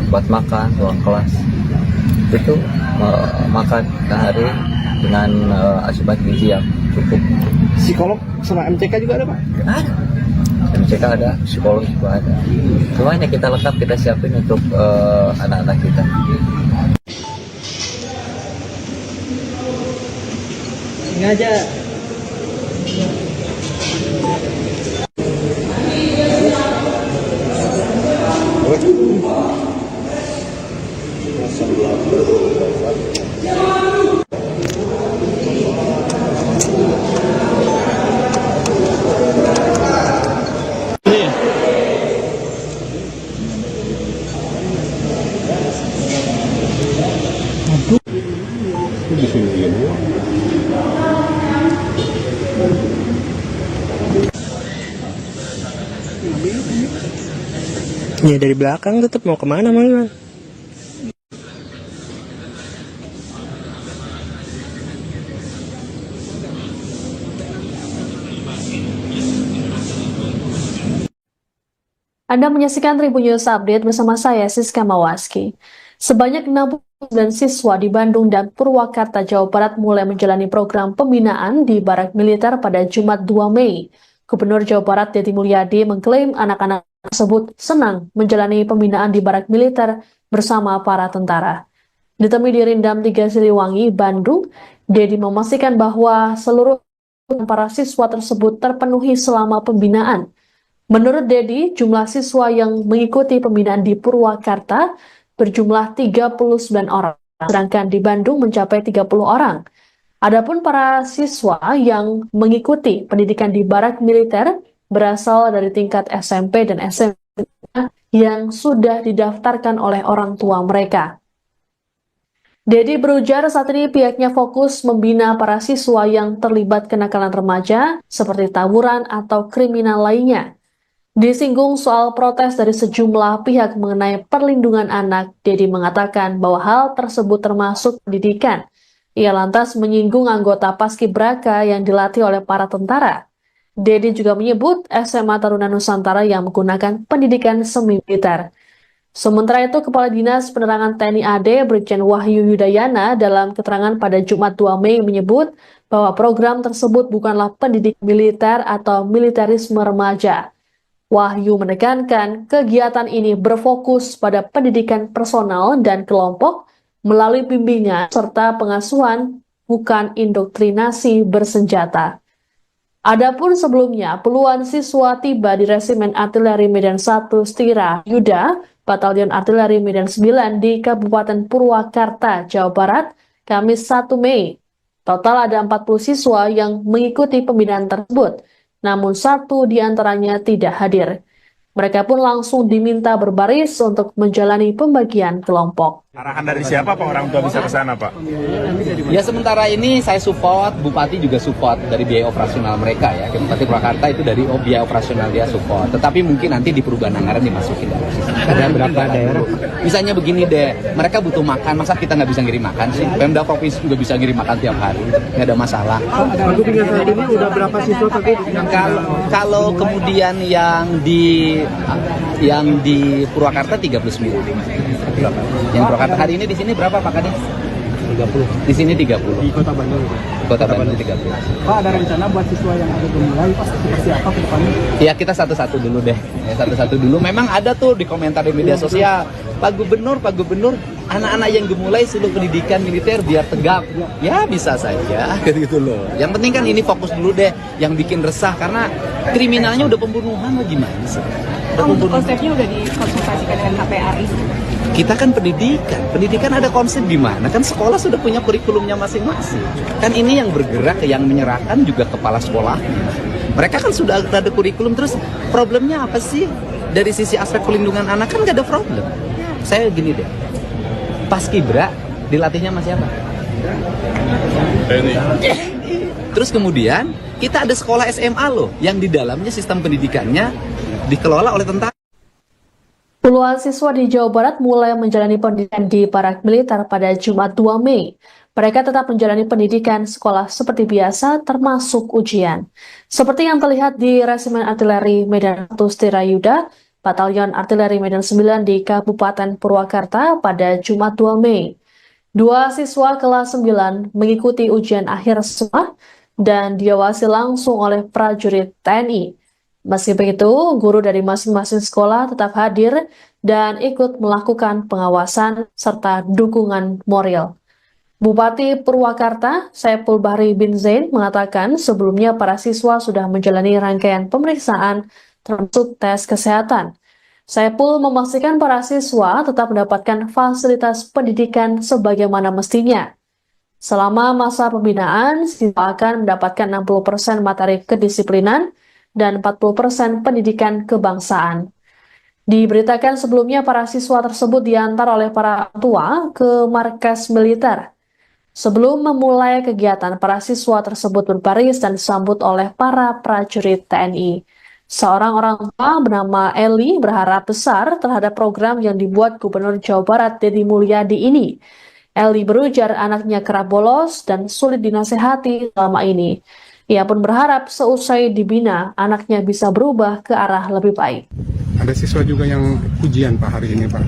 tempat makan, ruang kelas. Itu makan sehari dengan asupan gizi yang cukup. Psikolog sama MTK juga ada Pak? Ada. MCK ada, psikolog juga ada. Semuanya kita lengkap, kita siapin untuk anak-anak kita. Sengaja. Di sini ya. Ya dari belakang tetap mau kemana Mang? Anda menyaksikan Tribun News Update bersama saya, Siska Mawaski. Sebanyak 69 siswa di Bandung dan Purwakarta, Jawa Barat mulai menjalani program pembinaan di Barak Militer pada Jumat 2 Mei. Gubernur Jawa Barat Deddy Mulyadi mengklaim anak-anak tersebut senang menjalani pembinaan di Barak Militer bersama para tentara. Ditemui di Rindam 3 Siliwangi, Bandung, Deddy memastikan bahwa seluruh para siswa tersebut terpenuhi selama pembinaan. Menurut Deddy, jumlah siswa yang mengikuti pembinaan di Purwakarta berjumlah 39 orang, sedangkan di Bandung mencapai 30 orang. Adapun para siswa yang mengikuti pendidikan di Barak Militer berasal dari tingkat SMP dan SMA yang sudah didaftarkan oleh orang tua mereka. Deddy berujar saat ini pihaknya fokus membina para siswa yang terlibat kenakalan remaja seperti tawuran atau kriminal lainnya. Disinggung soal protes dari sejumlah pihak mengenai perlindungan anak, Deddy mengatakan bahwa hal tersebut termasuk pendidikan. Ia lantas menyinggung anggota Paskibraka yang dilatih oleh para tentara. Deddy juga menyebut SMA Taruna Nusantara yang menggunakan pendidikan semi-militer. Sementara itu, Kepala Dinas Penerangan TNI AD Brigjen Wahyu Yudayana dalam keterangan pada Jumat 2 Mei menyebut bahwa program tersebut bukanlah pendidik militer atau militerisme remaja. Wahyu menekankan kegiatan ini berfokus pada pendidikan personal dan kelompok melalui bimbingan serta pengasuhan, bukan indoktrinasi bersenjata. Adapun sebelumnya, puluhan siswa tiba di Resimen Artileri Medan 1 Stira Yuda, Batalion Artileri Medan 9 di Kabupaten Purwakarta, Jawa Barat, Kamis 1 Mei. Total ada 40 siswa yang mengikuti pembinaan tersebut, namun satu di antaranya tidak hadir. Mereka pun langsung diminta berbaris untuk menjalani pembagian kelompok. Arahan dari siapa Pak orang tua bisa ke sana Pak? Ya sementara ini saya support, Bupati juga support dari biaya operasional mereka ya. Bupati Purwakarta itu dari biaya operasional dia support. Tetapi mungkin nanti di perubahan anggaran dimasukin dari situ. Ada berapa daerah? Misalnya begini deh, mereka butuh makan, masa kita nggak bisa ngirim makan sih? Pemda provinsi juga bisa ngirim makan tiap hari, nggak ada masalah. Untuk hingga saat ini udah berapa siswa tadi? Kalau kemudian yang di Purwakarta 39. Yang Purwakarta hari ini di sini berapa Pak Kades? 30. Di sini 30. Di Kota Bandung. Kota Bandung 30. Pak, ada rencana buat siswa yang ada gemulai Pak seperti apa ke depannya? Ya kita satu-satu dulu deh. Ya, satu-satu dulu. Memang ada tuh di komentar di media sosial, Pak Gubernur, anak-anak yang gemulai suruh pendidikan militer biar tegap. Ya bisa saja, gitu loh. Yang penting kan ini fokus dulu deh. Yang bikin resah karena kriminalnya udah pembunuhan lah gimana sih? Untuk konsepnya udah dikonsultasikan dengan KPRI. Kita kan pendidikan ada konsep gimana? Kan sekolah sudah punya kurikulumnya masing-masing. Kan ini yang bergerak, yang menyerahkan juga kepala sekolah. Mereka kan sudah ada kurikulum, terus problemnya apa sih? Dari sisi aspek pelindungan anak kan gak ada problem. Saya gini deh, Paskibra dilatihnya sama siapa? Terus kemudian kita ada sekolah SMA loh, yang di dalamnya sistem pendidikannya dikelola oleh tentara. Puluhan siswa di Jawa Barat mulai menjalani pendidikan di Barak Militer pada Jumat 2 Mei. Mereka tetap menjalani pendidikan sekolah seperti biasa, termasuk ujian. Seperti yang terlihat di Resimen Artileri Medan 1 Tirayuda, Batalion Artileri Medan 9 di Kabupaten Purwakarta pada Jumat 2 Mei. Dua siswa kelas 9 mengikuti ujian akhir semua dan diawasi langsung oleh prajurit TNI. Meski begitu, guru dari masing-masing sekolah tetap hadir dan ikut melakukan pengawasan serta dukungan moral. Bupati Purwakarta, Saiful Bahri bin Zain, mengatakan sebelumnya para siswa sudah menjalani rangkaian pemeriksaan termasuk tes kesehatan. Saiful memastikan para siswa tetap mendapatkan fasilitas pendidikan sebagaimana mestinya. Selama masa pembinaan, siswa akan mendapatkan 60% materi kedisiplinan dan 40% pendidikan kebangsaan. Diberitakan sebelumnya para siswa tersebut diantar oleh para tua ke markas militer. Sebelum memulai kegiatan, para siswa tersebut berbaris dan disambut oleh para prajurit TNI. Seorang orang tua bernama Eli berharap besar terhadap program yang dibuat Gubernur Jawa Barat Deddy Mulyadi ini. Eli berujar anaknya kerap bolos dan sulit dinasehati selama ini. Ia pun berharap seusai dibina, anaknya bisa berubah ke arah lebih baik. Ada siswa juga yang ujian Pak hari ini Pak,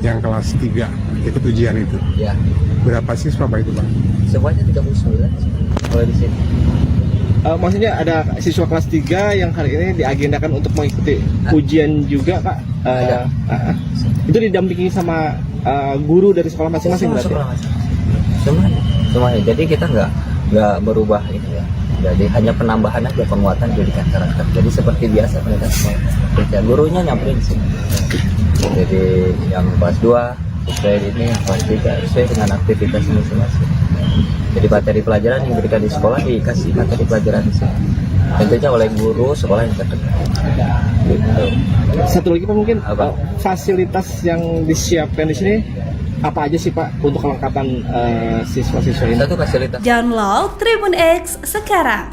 yang kelas 3 ikut ujian itu. Ya, Berapa siswa Pak itu Pak? semuanya 39 kalau di sini. Maksudnya ada siswa kelas 3 yang hari ini diagendakan untuk mengikuti ujian juga Pak. Itu didampingi sama guru dari sekolah masing-masing berarti? Semuanya. Jadi kita nggak berubah itu ya. Jadi hanya penambahan aja, penguatan pendidikan karakter. Jadi seperti biasa pendidikan sekolah. Kerja gurunya nyamperin sih. Jadi yang kelas 2 sesuai ini, yang kelas 3 sesuai dengan aktivitas masing-masing. Jadi materi pelajaran yang diberikan di sekolah dikasih materi pelajaran di sini. Tentunya oleh guru sekolah yang terdekat. Gitu. Satu lagi Pak mungkin fasilitas yang disiapkan di sini apa aja sih Pak untuk kelengkapan siswa-siswa ini? Satu fasilitas. Download Tribun X sekarang.